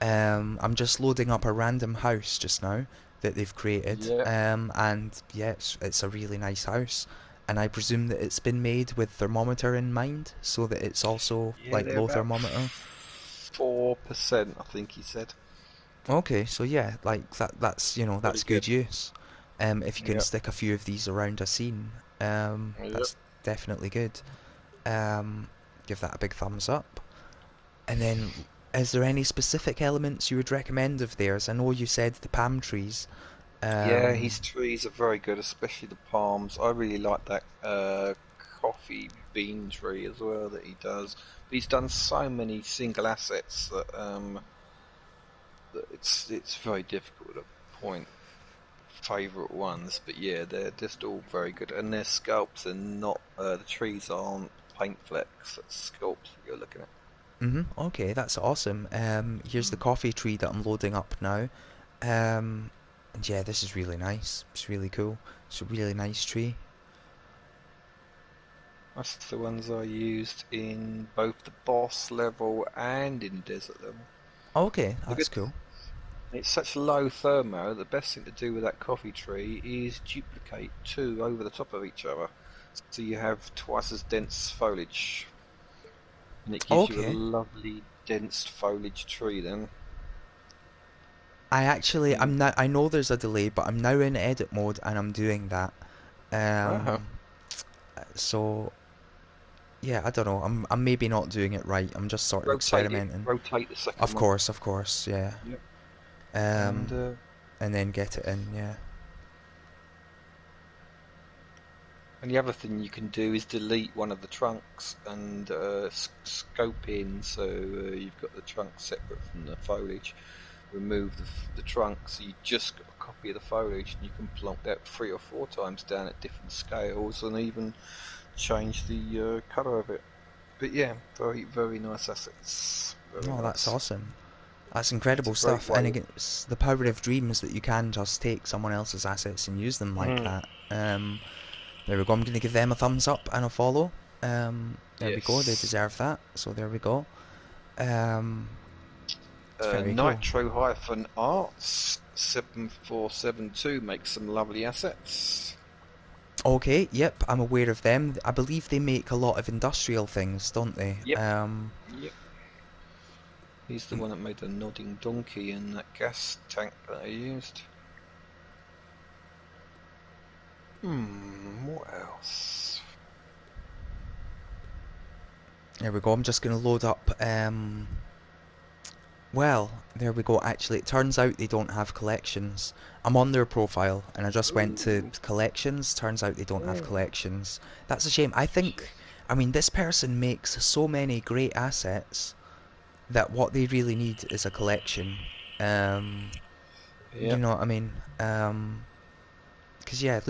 I'm just loading up a random house just now that they've created. Yeah. And yeah, it's a really nice house. And I presume that it's been made with thermometer in mind, so that it's also Yeah, like they're low about thermometer. 4%, I think he said. Okay, so yeah, like that's Pretty that's good good. use. If you can Yep. stick a few of these around a scene, Yep. that's definitely good. Um, Give that a big thumbs up. And then, is there any specific elements you would recommend of theirs? I know you said the palm trees. Yeah, Um, his trees are very good, especially the palms. I really like that coffee bean tree as well that he does. But he's done so many single assets that it's very difficult to point favourite ones. But yeah, they're just all very good, and their sculpts are not the trees aren't paint flecks. That's sculpts that you're looking at. okay, that's awesome. Here's the coffee tree that I'm loading up now. And yeah, this is really nice. It's really cool. It's a really nice tree. That's the ones I used in both the boss level and in desert level. Okay, The that's good cool. It's such low thermo, the best thing to do with that coffee tree is duplicate two over the top of each other. So you have twice as dense foliage. And it gives you a Okay. lovely dense foliage tree then. I'm Mm. now. I know there's a delay, but I'm now in edit mode and I'm doing that. Uh-huh. Um, so yeah, I don't know. I'm maybe not doing it right. I'm just sort of Rotate it. experimenting. Rotate the second one. Of course, yeah. Yep. And Um, and then get it in, yeah. and the other thing you can do is delete one of the trunks and scope in, so you've got the trunk separate from the foliage. Remove the trunk, so you just got a copy of the foliage, and you can plonk that 3 or 4 times down at different scales, and even change the colour of it. But yeah, very very nice assets. Very Oh, that's nice. awesome. That's It's a incredible great stuff. And way. again, it's the power of dreams that you can just take someone else's assets and use them like Mm, that. There we go. I'm going to give them a thumbs up and a follow. There we go. They yes. deserve that. So there we go. Um, it's very cool. Nitro-Arts 7472 makes some lovely assets. Okay, yep, I'm aware of them. I believe they make a lot of industrial things, don't they? Yep. Yep. He's the one that made the nodding donkey and that gas tank that I used. What else? There we go. I'm just going to load up. Well, there we go. Actually, it turns out they don't have collections. I'm on their profile and I just went to Ooh. collections. Turns out they don't have Oh. collections. That's a shame. I mean, this person makes so many great assets that what they really need is a collection. Um, you Yep. know what I mean? Because yeah,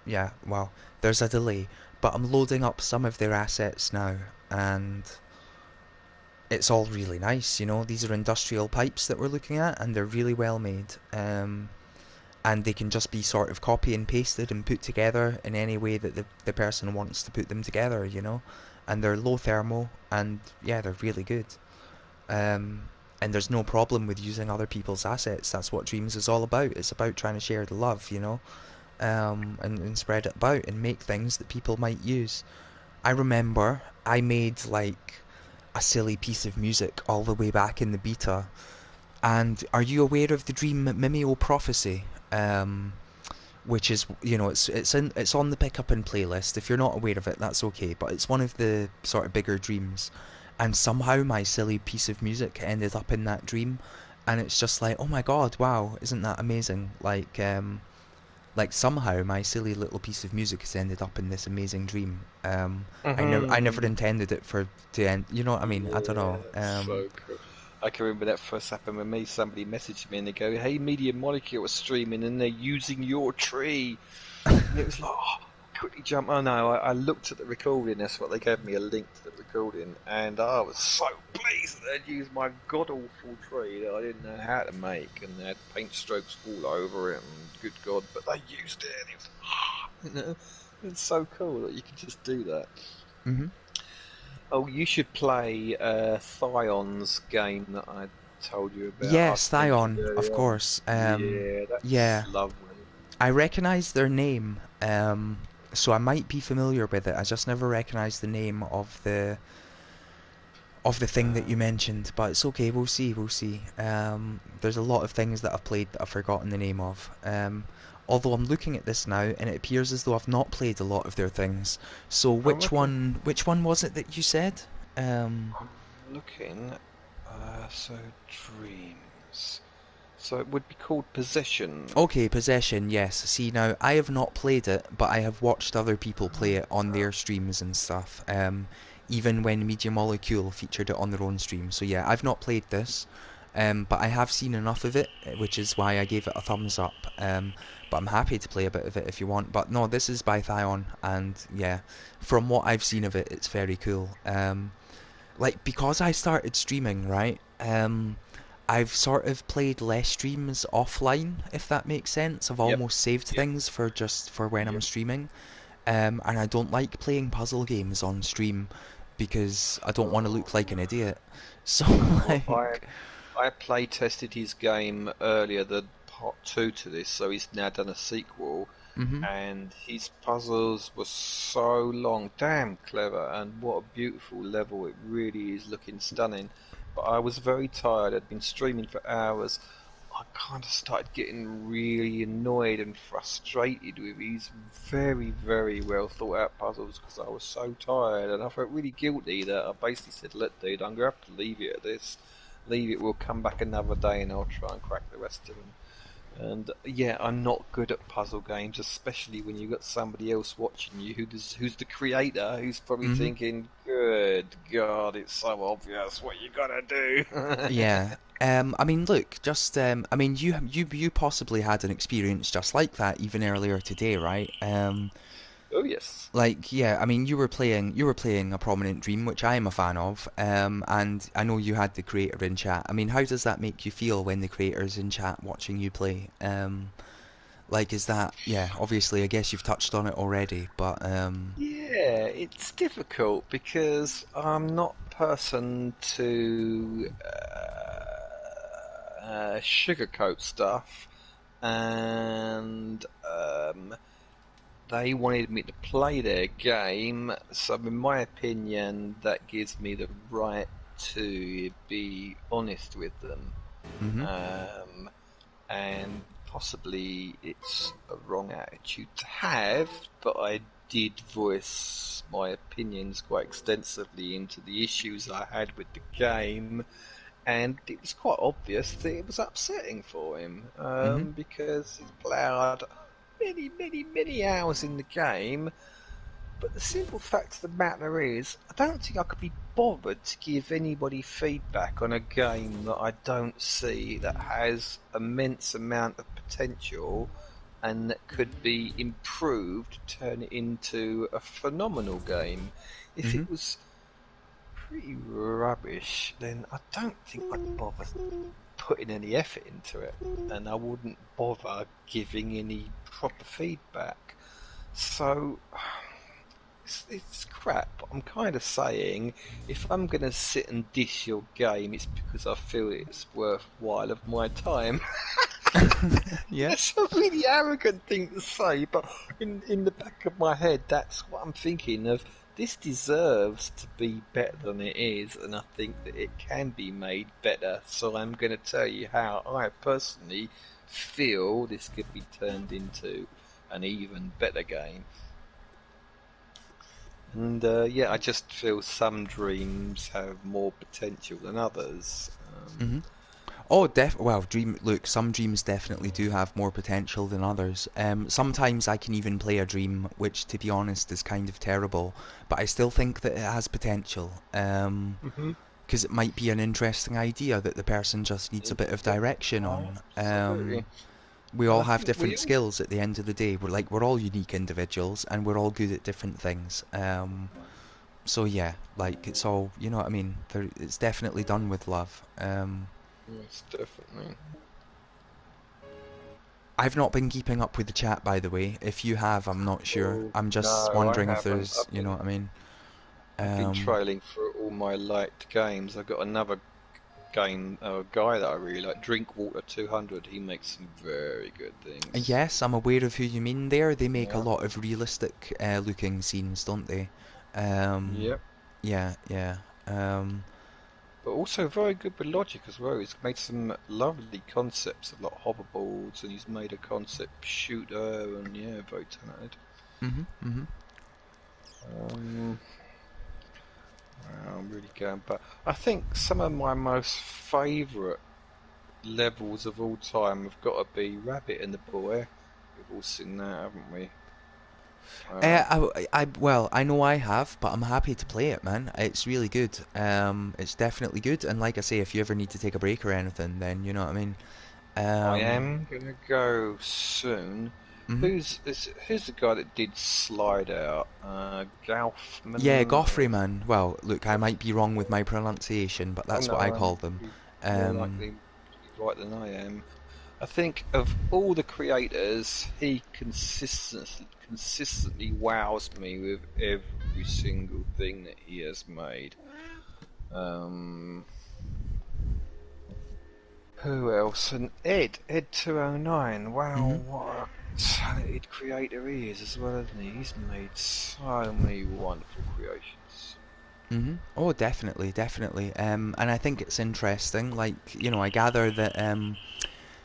yeah. Well, there's a delay, but I'm loading up some of their assets now, and it's all really nice. These are industrial pipes that we're looking at, and they're really well made. And they can just be sort of copy and pasted and put together in any way that the person wants to put them together. And they're low thermal, and yeah, they're really good. And there's no problem with using other people's assets. That's what Dreams is all about. It's about trying to share the love. And spread it about and make things that people might use. I remember I made like a silly piece of music all the way back in the beta. And are you aware of the Dream Mimeo Prophecy? Which is, it's on the pick up and playlist. If you're not aware of it, that's okay. But it's one of the sort of bigger dreams, and somehow my silly piece of music ended up in that dream, and it's just like, oh my god, wow, isn't that amazing? Like somehow my silly little piece of music has ended up in this amazing dream. I never intended it to end. You know what I mean? I don't know. Yeah, so cool. I can remember that first happened with me. Somebody messaged me and they go, "Hey, Media Molecule was streaming and they're using your tree," and it was like, "Oh, I quickly jump. Oh no, I looked at the recording. That's what they gave me, a link to the recording, and I was so pleased that they'd used my god awful tree that I didn't know how to make, and they had paint strokes all over it. And good God, but they used it. And it was, you know, it's so cool that you can just do that. Mm-hmm. Oh, you should play Thion's game that I told you about. Yes, I mentioned Thion, of earlier on. course. Yeah, Yeah, that's lovely. I recognise their name, so I might be familiar with it. I just never recognised the name of the thing that you mentioned, but it's okay. We'll see. We'll see. There's a lot of things that I've played that I've forgotten the name of. Although I'm looking at this now, and it appears as though I've not played a lot of their things. So I'm looking. which one was it that you said? Um, I'm looking. So dreams. So it would be called Possession. okay, Possession. Yes. See, now I have not played it, but I have watched other people play it on their streams and stuff. Even when Media Molecule featured it on their own stream. So yeah, I've not played this. But I have seen enough of it, which is why I gave it a thumbs up. But I'm happy to play a bit of it if you want. But no, this is by Thion, and yeah, from what I've seen of it, it's very cool. Like, because I started streaming, right? I've sort of played less streams offline, if that makes sense. I've Yep. almost saved Yep. things for when I'm Yep. streaming. And I don't like playing puzzle games on stream because I don't want to look like an idiot. So Well, like, I play tested his game earlier, the part 2 to this, so he's now done a sequel, mhm. and his puzzles were so long, damn clever, and what a beautiful level. It really is looking stunning. But I was very tired. I'd been streaming for hours. I kind of started getting really annoyed and frustrated with these very, very well thought out puzzles because I was so tired, and I felt really guilty that I basically said, "Look, dude, I'm gonna have to leave it at this. Leave it. We'll come back another day, and I'll try and crack the rest of them." And yeah, I'm not good at puzzle games, especially when you've got somebody else watching you who's the creator, who's probably Mhm. thinking, "Good God, it's so obvious what you gotta do." Yeah. I mean, look, just I mean, you possibly had an experience just like that even earlier today, right? Oh yes. Like, yeah, I mean, you were playing a prominent dream, which I am a fan of, and I know you had the creator in chat. I mean, how does that make you feel when the creator's in chat watching you play? Like, is that, yeah, obviously, I guess you've touched on it already, but Yeah, it's difficult because I'm not a person to sugarcoat stuff, and they wanted me to play their game, so in my opinion, that gives me the right to be honest with them. mhm, Um, and possibly it's a wrong attitude to have, but I did voice my opinions quite extensively into the issues I had with the game, and it was quite obvious that it was upsetting for him, mhm, because he's ploughed many, many, many hours in the game. But the simple fact of the matter is, I don't think I could be bothered to give anybody feedback on a game that I don't see that has immense amount of potential and that could be improved to turn it into a phenomenal game. If mhm, it was pretty rubbish, then I don't think I'd bother putting any effort into it, and I wouldn't bother giving any proper feedback. So it's crap. I'm kind of saying, if I'm going to sit and dish your game, it's because I feel it's worthwhile of my time. yeah, That's a really arrogant thing to say, but in the back of my head, that's what I'm thinking of. This deserves to be better than it is, and I think that it can be made better. So I'm going to tell you how I personally feel this could be turned into an even better game. And yeah, I just feel some dreams have more potential than others. mhm. Oh, well, look, some dreams definitely do have more potential than others. Sometimes I can even play a dream which, to be honest, is kind of terrible, but I still think that it has potential. Mhm. Because it might be an interesting idea that the person just needs a bit of Yep, direction on. absolutely. we all I have think different we all skills at the end of the day. We're all unique individuals, and we're all good at different things. So yeah, like it's all, you know what I mean? It's definitely done with love. Yes, definitely. I've not been keeping up with the chat, by the way. If you have, I'm not sure. Oh I'm just no, I wondering if haven't. there's, you know what I mean? I've been Um, trailing through all my liked games. I've got another game, a guy that I really like, Drinkwater 200. He makes some very good things. yes, I'm aware of who you mean there. They make a Yeah. lot of realistic looking scenes, don't they? Um, Yep. yeah, yeah. Um, But also very good with logic as well. He's made some lovely concepts, a lot of hoverboards, and he's made a concept shooter, and yeah, very talented. mhm, mhm. Um, wow, I'm really going back. I think some of my most favourite levels of all time have got to be Rabbit and the Boy. We've all seen that, haven't we? Well, I know I have, but I'm happy to play it, man. It's really good. It's definitely good. And like I say, if you ever need to take a break or anything, then you know what I mean. I Um, am gonna go soon. mhm. Who's the guy that did Slide Out? Yeah, Gaufman Goffrey, or man. Well, look, I might be wrong with my pronunciation, but oh that's what I no, call them. you're more Um, likely to be right than I am. I think of all the creators, he consistently wows me with every single thing that he has made. Um, who else? And Ed 209. Wow, mhm. what a talented creator he is as well, isn't he? He's made so many wonderful creations. Oh, definitely, definitely. And I think it's interesting. Like, you know, I gather that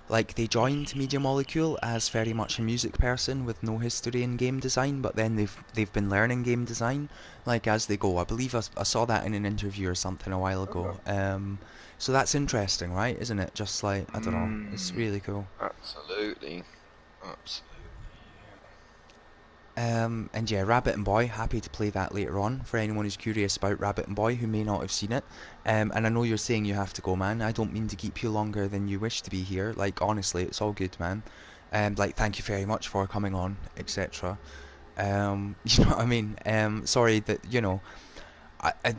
like they joined Media Molecule as very much a music person with no history in game design, but then they've been learning game design like as they go. I believe I saw that in an interview or something a while ago. Oh, So that's interesting, right? Isn't it? Just like I don't know, it's mm, really cool. absolutely, absolutely. And yeah, Rabbit and Boy, happy to play that later on for anyone who's curious about Rabbit and Boy who may not have seen it. And I know you're saying you have to go, man. I don't mean to keep you longer than you wish to be here. Like, honestly, it's all good, man. Like, thank you very much for coming on, etc. You know what I mean? Sorry that, you know,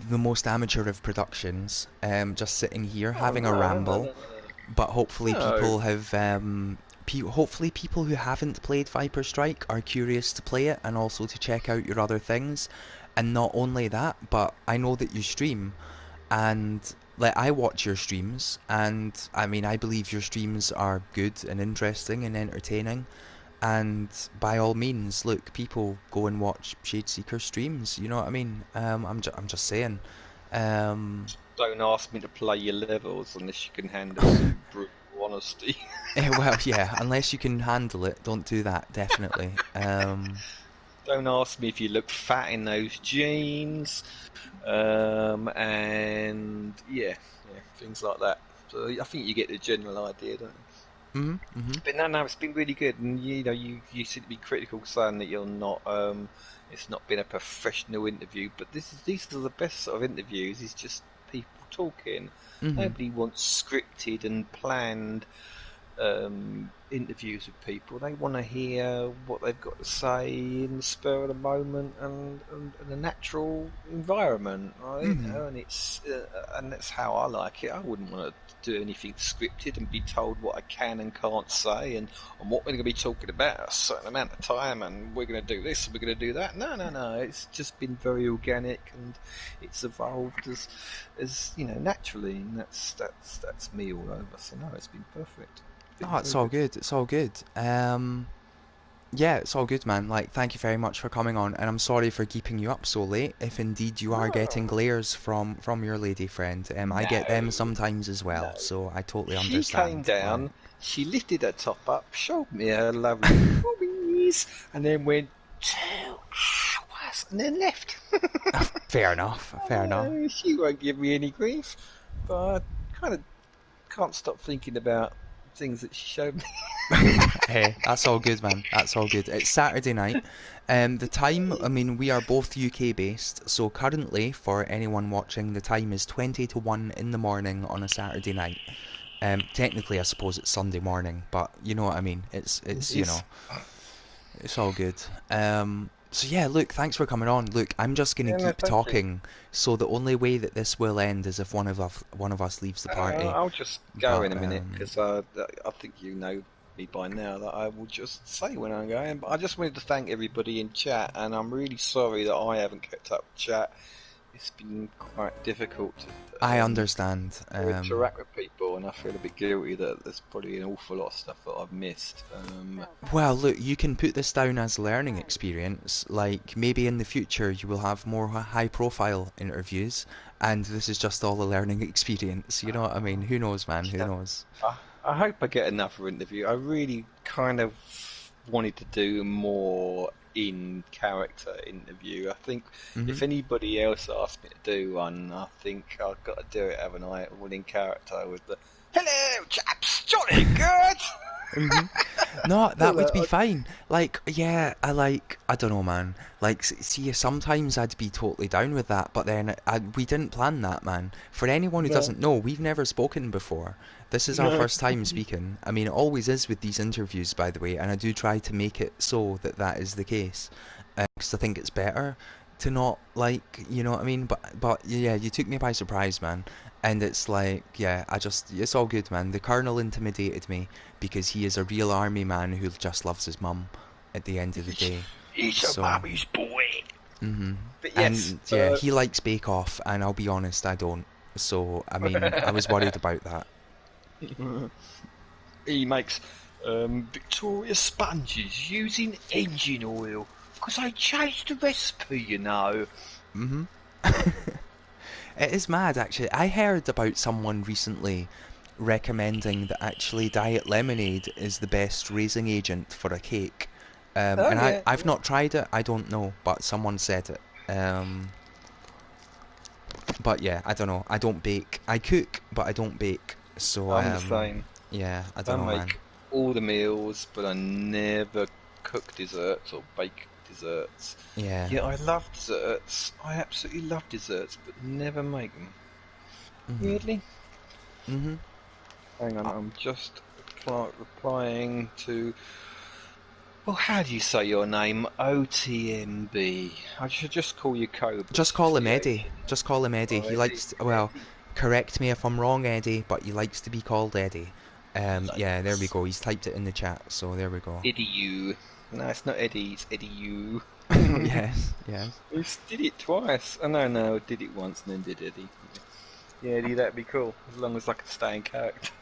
the most amateur of productions, just sitting here Oh having a no, no, no, ramble, no, no. but hopefully No. people have hopefully people who haven't played Viper Strike are curious to play it and also to check out your other things. And not only that, but I know that you stream, and like I watch your streams, and I mean I believe your streams are good and interesting and entertaining. And by all means, look, people go and watch Shadeseeker streams. You know what I mean? I'm just saying. Um, Don't ask me to play your levels unless you can handle some brutal honesty. well, yeah, unless you can handle it, don't do that. Definitely. Don't ask me if you look fat in those jeans. And yeah, things like that. So I think you get the general idea, don't you? Mhm, mhm, But no, it's been really good, and you know, you seem to be critical, saying that you're not. It's not been a professional interview, but these are the best sort of interviews. It's just people talking. mhm, Nobody wants scripted and planned interviews with people. They want to hear what they've got to say in the spur of the moment and a natural environment, right? You mhm. know, and that's how I like it. I wouldn't want to do anything scripted and be told what I can and can't say and what we're going to be talking about at a certain amount of time and we're going to do this and we're going to do that. No, no, no. It's just been very organic and it's evolved as you know naturally, and that's me all over. So no, it's been perfect. Been Oh, it's very all good. good. It's all good. Yeah, it's all good, man. Like, thank you very much for coming on, and I'm sorry for keeping you up so late. If indeed you are getting Oh, glares from your lady friend, I get them no, sometimes as no. well, so I totally She came understand. Like, down, she lifted her top up, showed me her lovely boobies, and then went 2 hours and then left. fair enough, fair enough. She won't give me any grief, but I kind of can't stop thinking about things that she showed me. Hey, that's all good, man. That's all good. It's Saturday night. The time, I mean, we are both UK based, so currently, for anyone watching, the time is 20 to 1 in the morning on a Saturday night. Technically, I suppose it's Sunday morning, but you know what I mean. It's you know, it's all good. So yeah, look, thanks for coming on. Look, I'm just gonna Yeah, no, keep thank you. talking. So the only way that this will end is if one of us leaves the party. I'll just go But in a minute because I think you know me by now that I will just say when I'm going. But I just wanted to thank everybody in chat, and I'm really sorry that I haven't kept up with chat. It's been quite difficult I understand. to interact with people, and I feel a bit guilty that there's probably an awful lot of stuff that I've missed. Well, look, you can put this down as learning experience. Like maybe in the future you will have more high-profile interviews, and this is just all a learning experience. You know what I mean? Who knows, man? Who knows? I hope I get another interview. I really kind of wanted to do more in character interview. I think if anybody else asked me to do one, I think I've got to do it, haven't I? All in character with the "Hello, chaps, jolly good." No, that would be fine. Like, yeah, I don't know, man. Like, see, sometimes I'd be totally down with that, but then we didn't plan that, man. For anyone who doesn't know, we've never spoken before. This is our first time speaking. I mean, it always is with these interviews, by the way, and I do try to make it so that that is the case. Because I think it's better to not, like, you know what I mean? But yeah, you took me by surprise, man. And it's like, yeah, it's all good, man. The Colonel intimidated me because he is a real army man who just loves his mum at the end of the day. He's a So, mummy's boy. But yes, and yeah, he likes Bake Off, and I'll be honest, I don't. So, I mean, I was worried about that. He makes Victoria sponges using engine oil. Because I changed the recipe, you know. It is mad, actually. I heard about someone recently recommending that actually Diet Lemonade is the best raising agent for a cake. And I've not tried it, I don't know, but someone said it. But yeah, I don't know. I don't bake. I cook, but I don't bake. So, I'm the same. yeah, I I don't know, man. make all the meals, but I never cook desserts or bake desserts. Yeah. Yeah, I love desserts. I absolutely love desserts, but never make them. Weirdly. Hang on, I'm just replying to. Well, how do you say your name? OTMB. I should just call you Cobra. Just call him 68. Eddie. Just call him Eddie. He likes to, well, correct me if I'm wrong, Eddie, but he likes to be called Eddie. Yeah, there we go. He's typed it in the chat, so there we go. Eddie U. No, it's not Eddie, it's Eddie U. Yes, yes. He did it twice. Oh, no, did it once and then did Eddie. Yeah, Eddie, that'd be cool, as long as I can stay in character.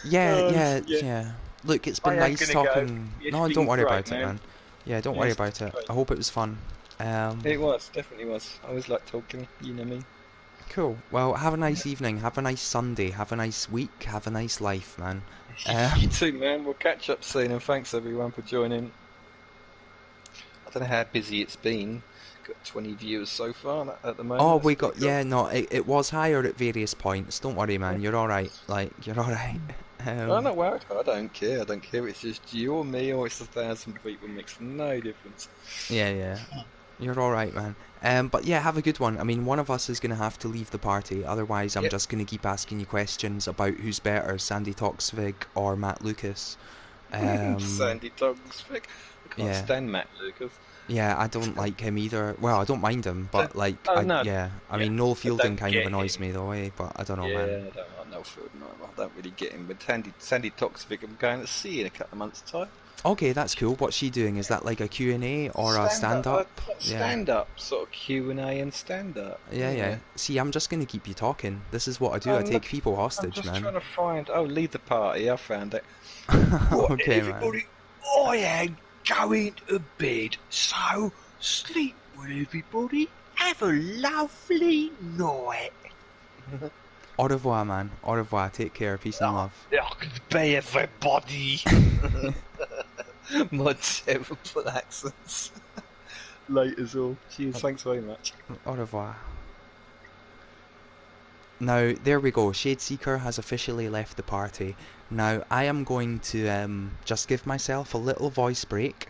Yeah. Look, it's been nice talking. It's No, been don't worry great, about it, man. Yeah, don't Yeah, worry it's about it. great. I hope it was fun. It was, definitely was. I always like talking, you know me. Cool. Well, have a nice evening. Have a nice Sunday. Have a nice week. Have a nice life, man. You too, man. We'll catch up soon, and thanks everyone for joining. I don't know how busy it's been. Got 20 viewers so far at the moment. Oh, That's we got, pretty cool. yeah, no, it was higher at various points. Don't worry, man. You're alright. Like, you're alright. I'm not worried. I don't care. It's just you or me, or it's 1,000 people. Makes no difference. Yeah. You're alright, man. But yeah, have a good one. I mean, one of us is going to have to leave the party. Otherwise, I'm just going to keep asking you questions about who's better, Sandy Toxvig or Matt Lucas. Sandy Togsvig. I can't yeah. stand Matt Lucas. Yeah, I don't like him either. Well, I don't mind him, but like, I mean, Noel Fielding kind of annoys me though, but I don't know, man. I don't like Noel Fielding. I don't really get him. But Sandy Toxvig, I'm going to see in a couple of months' time. Okay, that's cool. What's she doing? Is that like a Q&A or a stand-up? Stand-up, sort of Q&A and stand-up. Yeah. See, I'm just going to keep you talking. This is what I do. I take people hostage, I'm just man. trying to find... Oh, leave the party. I found it. Okay, everybody, man. I am going to bed, so sleep well, everybody. Have a lovely night. Au revoir, man. Au revoir. Take care. Peace and love. Goodbye, everybody. My terrible accents. Laters all. Cheers, thanks very much. Au revoir. Now, there we go. Shadeseeker has officially left the party. Now, I am going to just give myself a little voice break,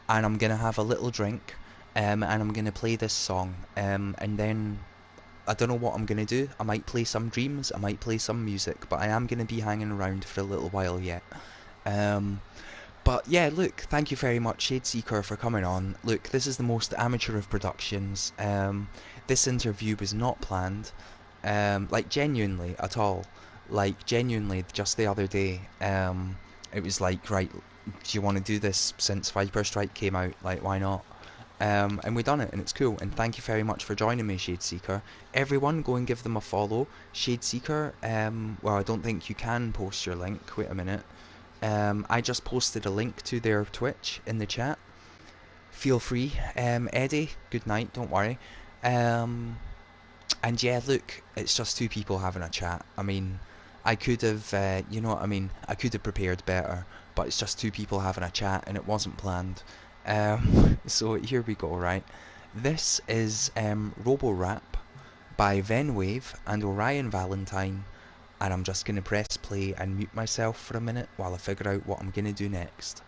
and I'm going to have a little drink, and I'm going to play this song, and then I don't know what I'm gonna do. I might play some Dreams, I might play some music, but I am gonna be hanging around for a little while yet. Um, but yeah, look, thank you very much, Shadeseeker, for coming on. Look, this is the most amateur of productions. This interview was not planned, like genuinely at all. Like genuinely, just the other day, it was like, right, do you want to do this since Viper Strike came out? Like, why not? And we done it, and it's cool. And thank you very much for joining me, Shadeseeker. Everyone, go and give them a follow. Shadeseeker. Well, I don't think you can post your link. Wait a minute. I just posted a link to their Twitch in the chat. Feel free. Eddie, good night. Don't worry. And yeah, look, it's just two people having a chat. I mean, I could have, you know what I mean? I could have prepared better, but it's just two people having a chat, and it wasn't planned. So here we go, right? This is Robo Rap by Venwave and Orion Valentine, and I'm just going to press play and mute myself for a minute while I figure out what I'm going to do next.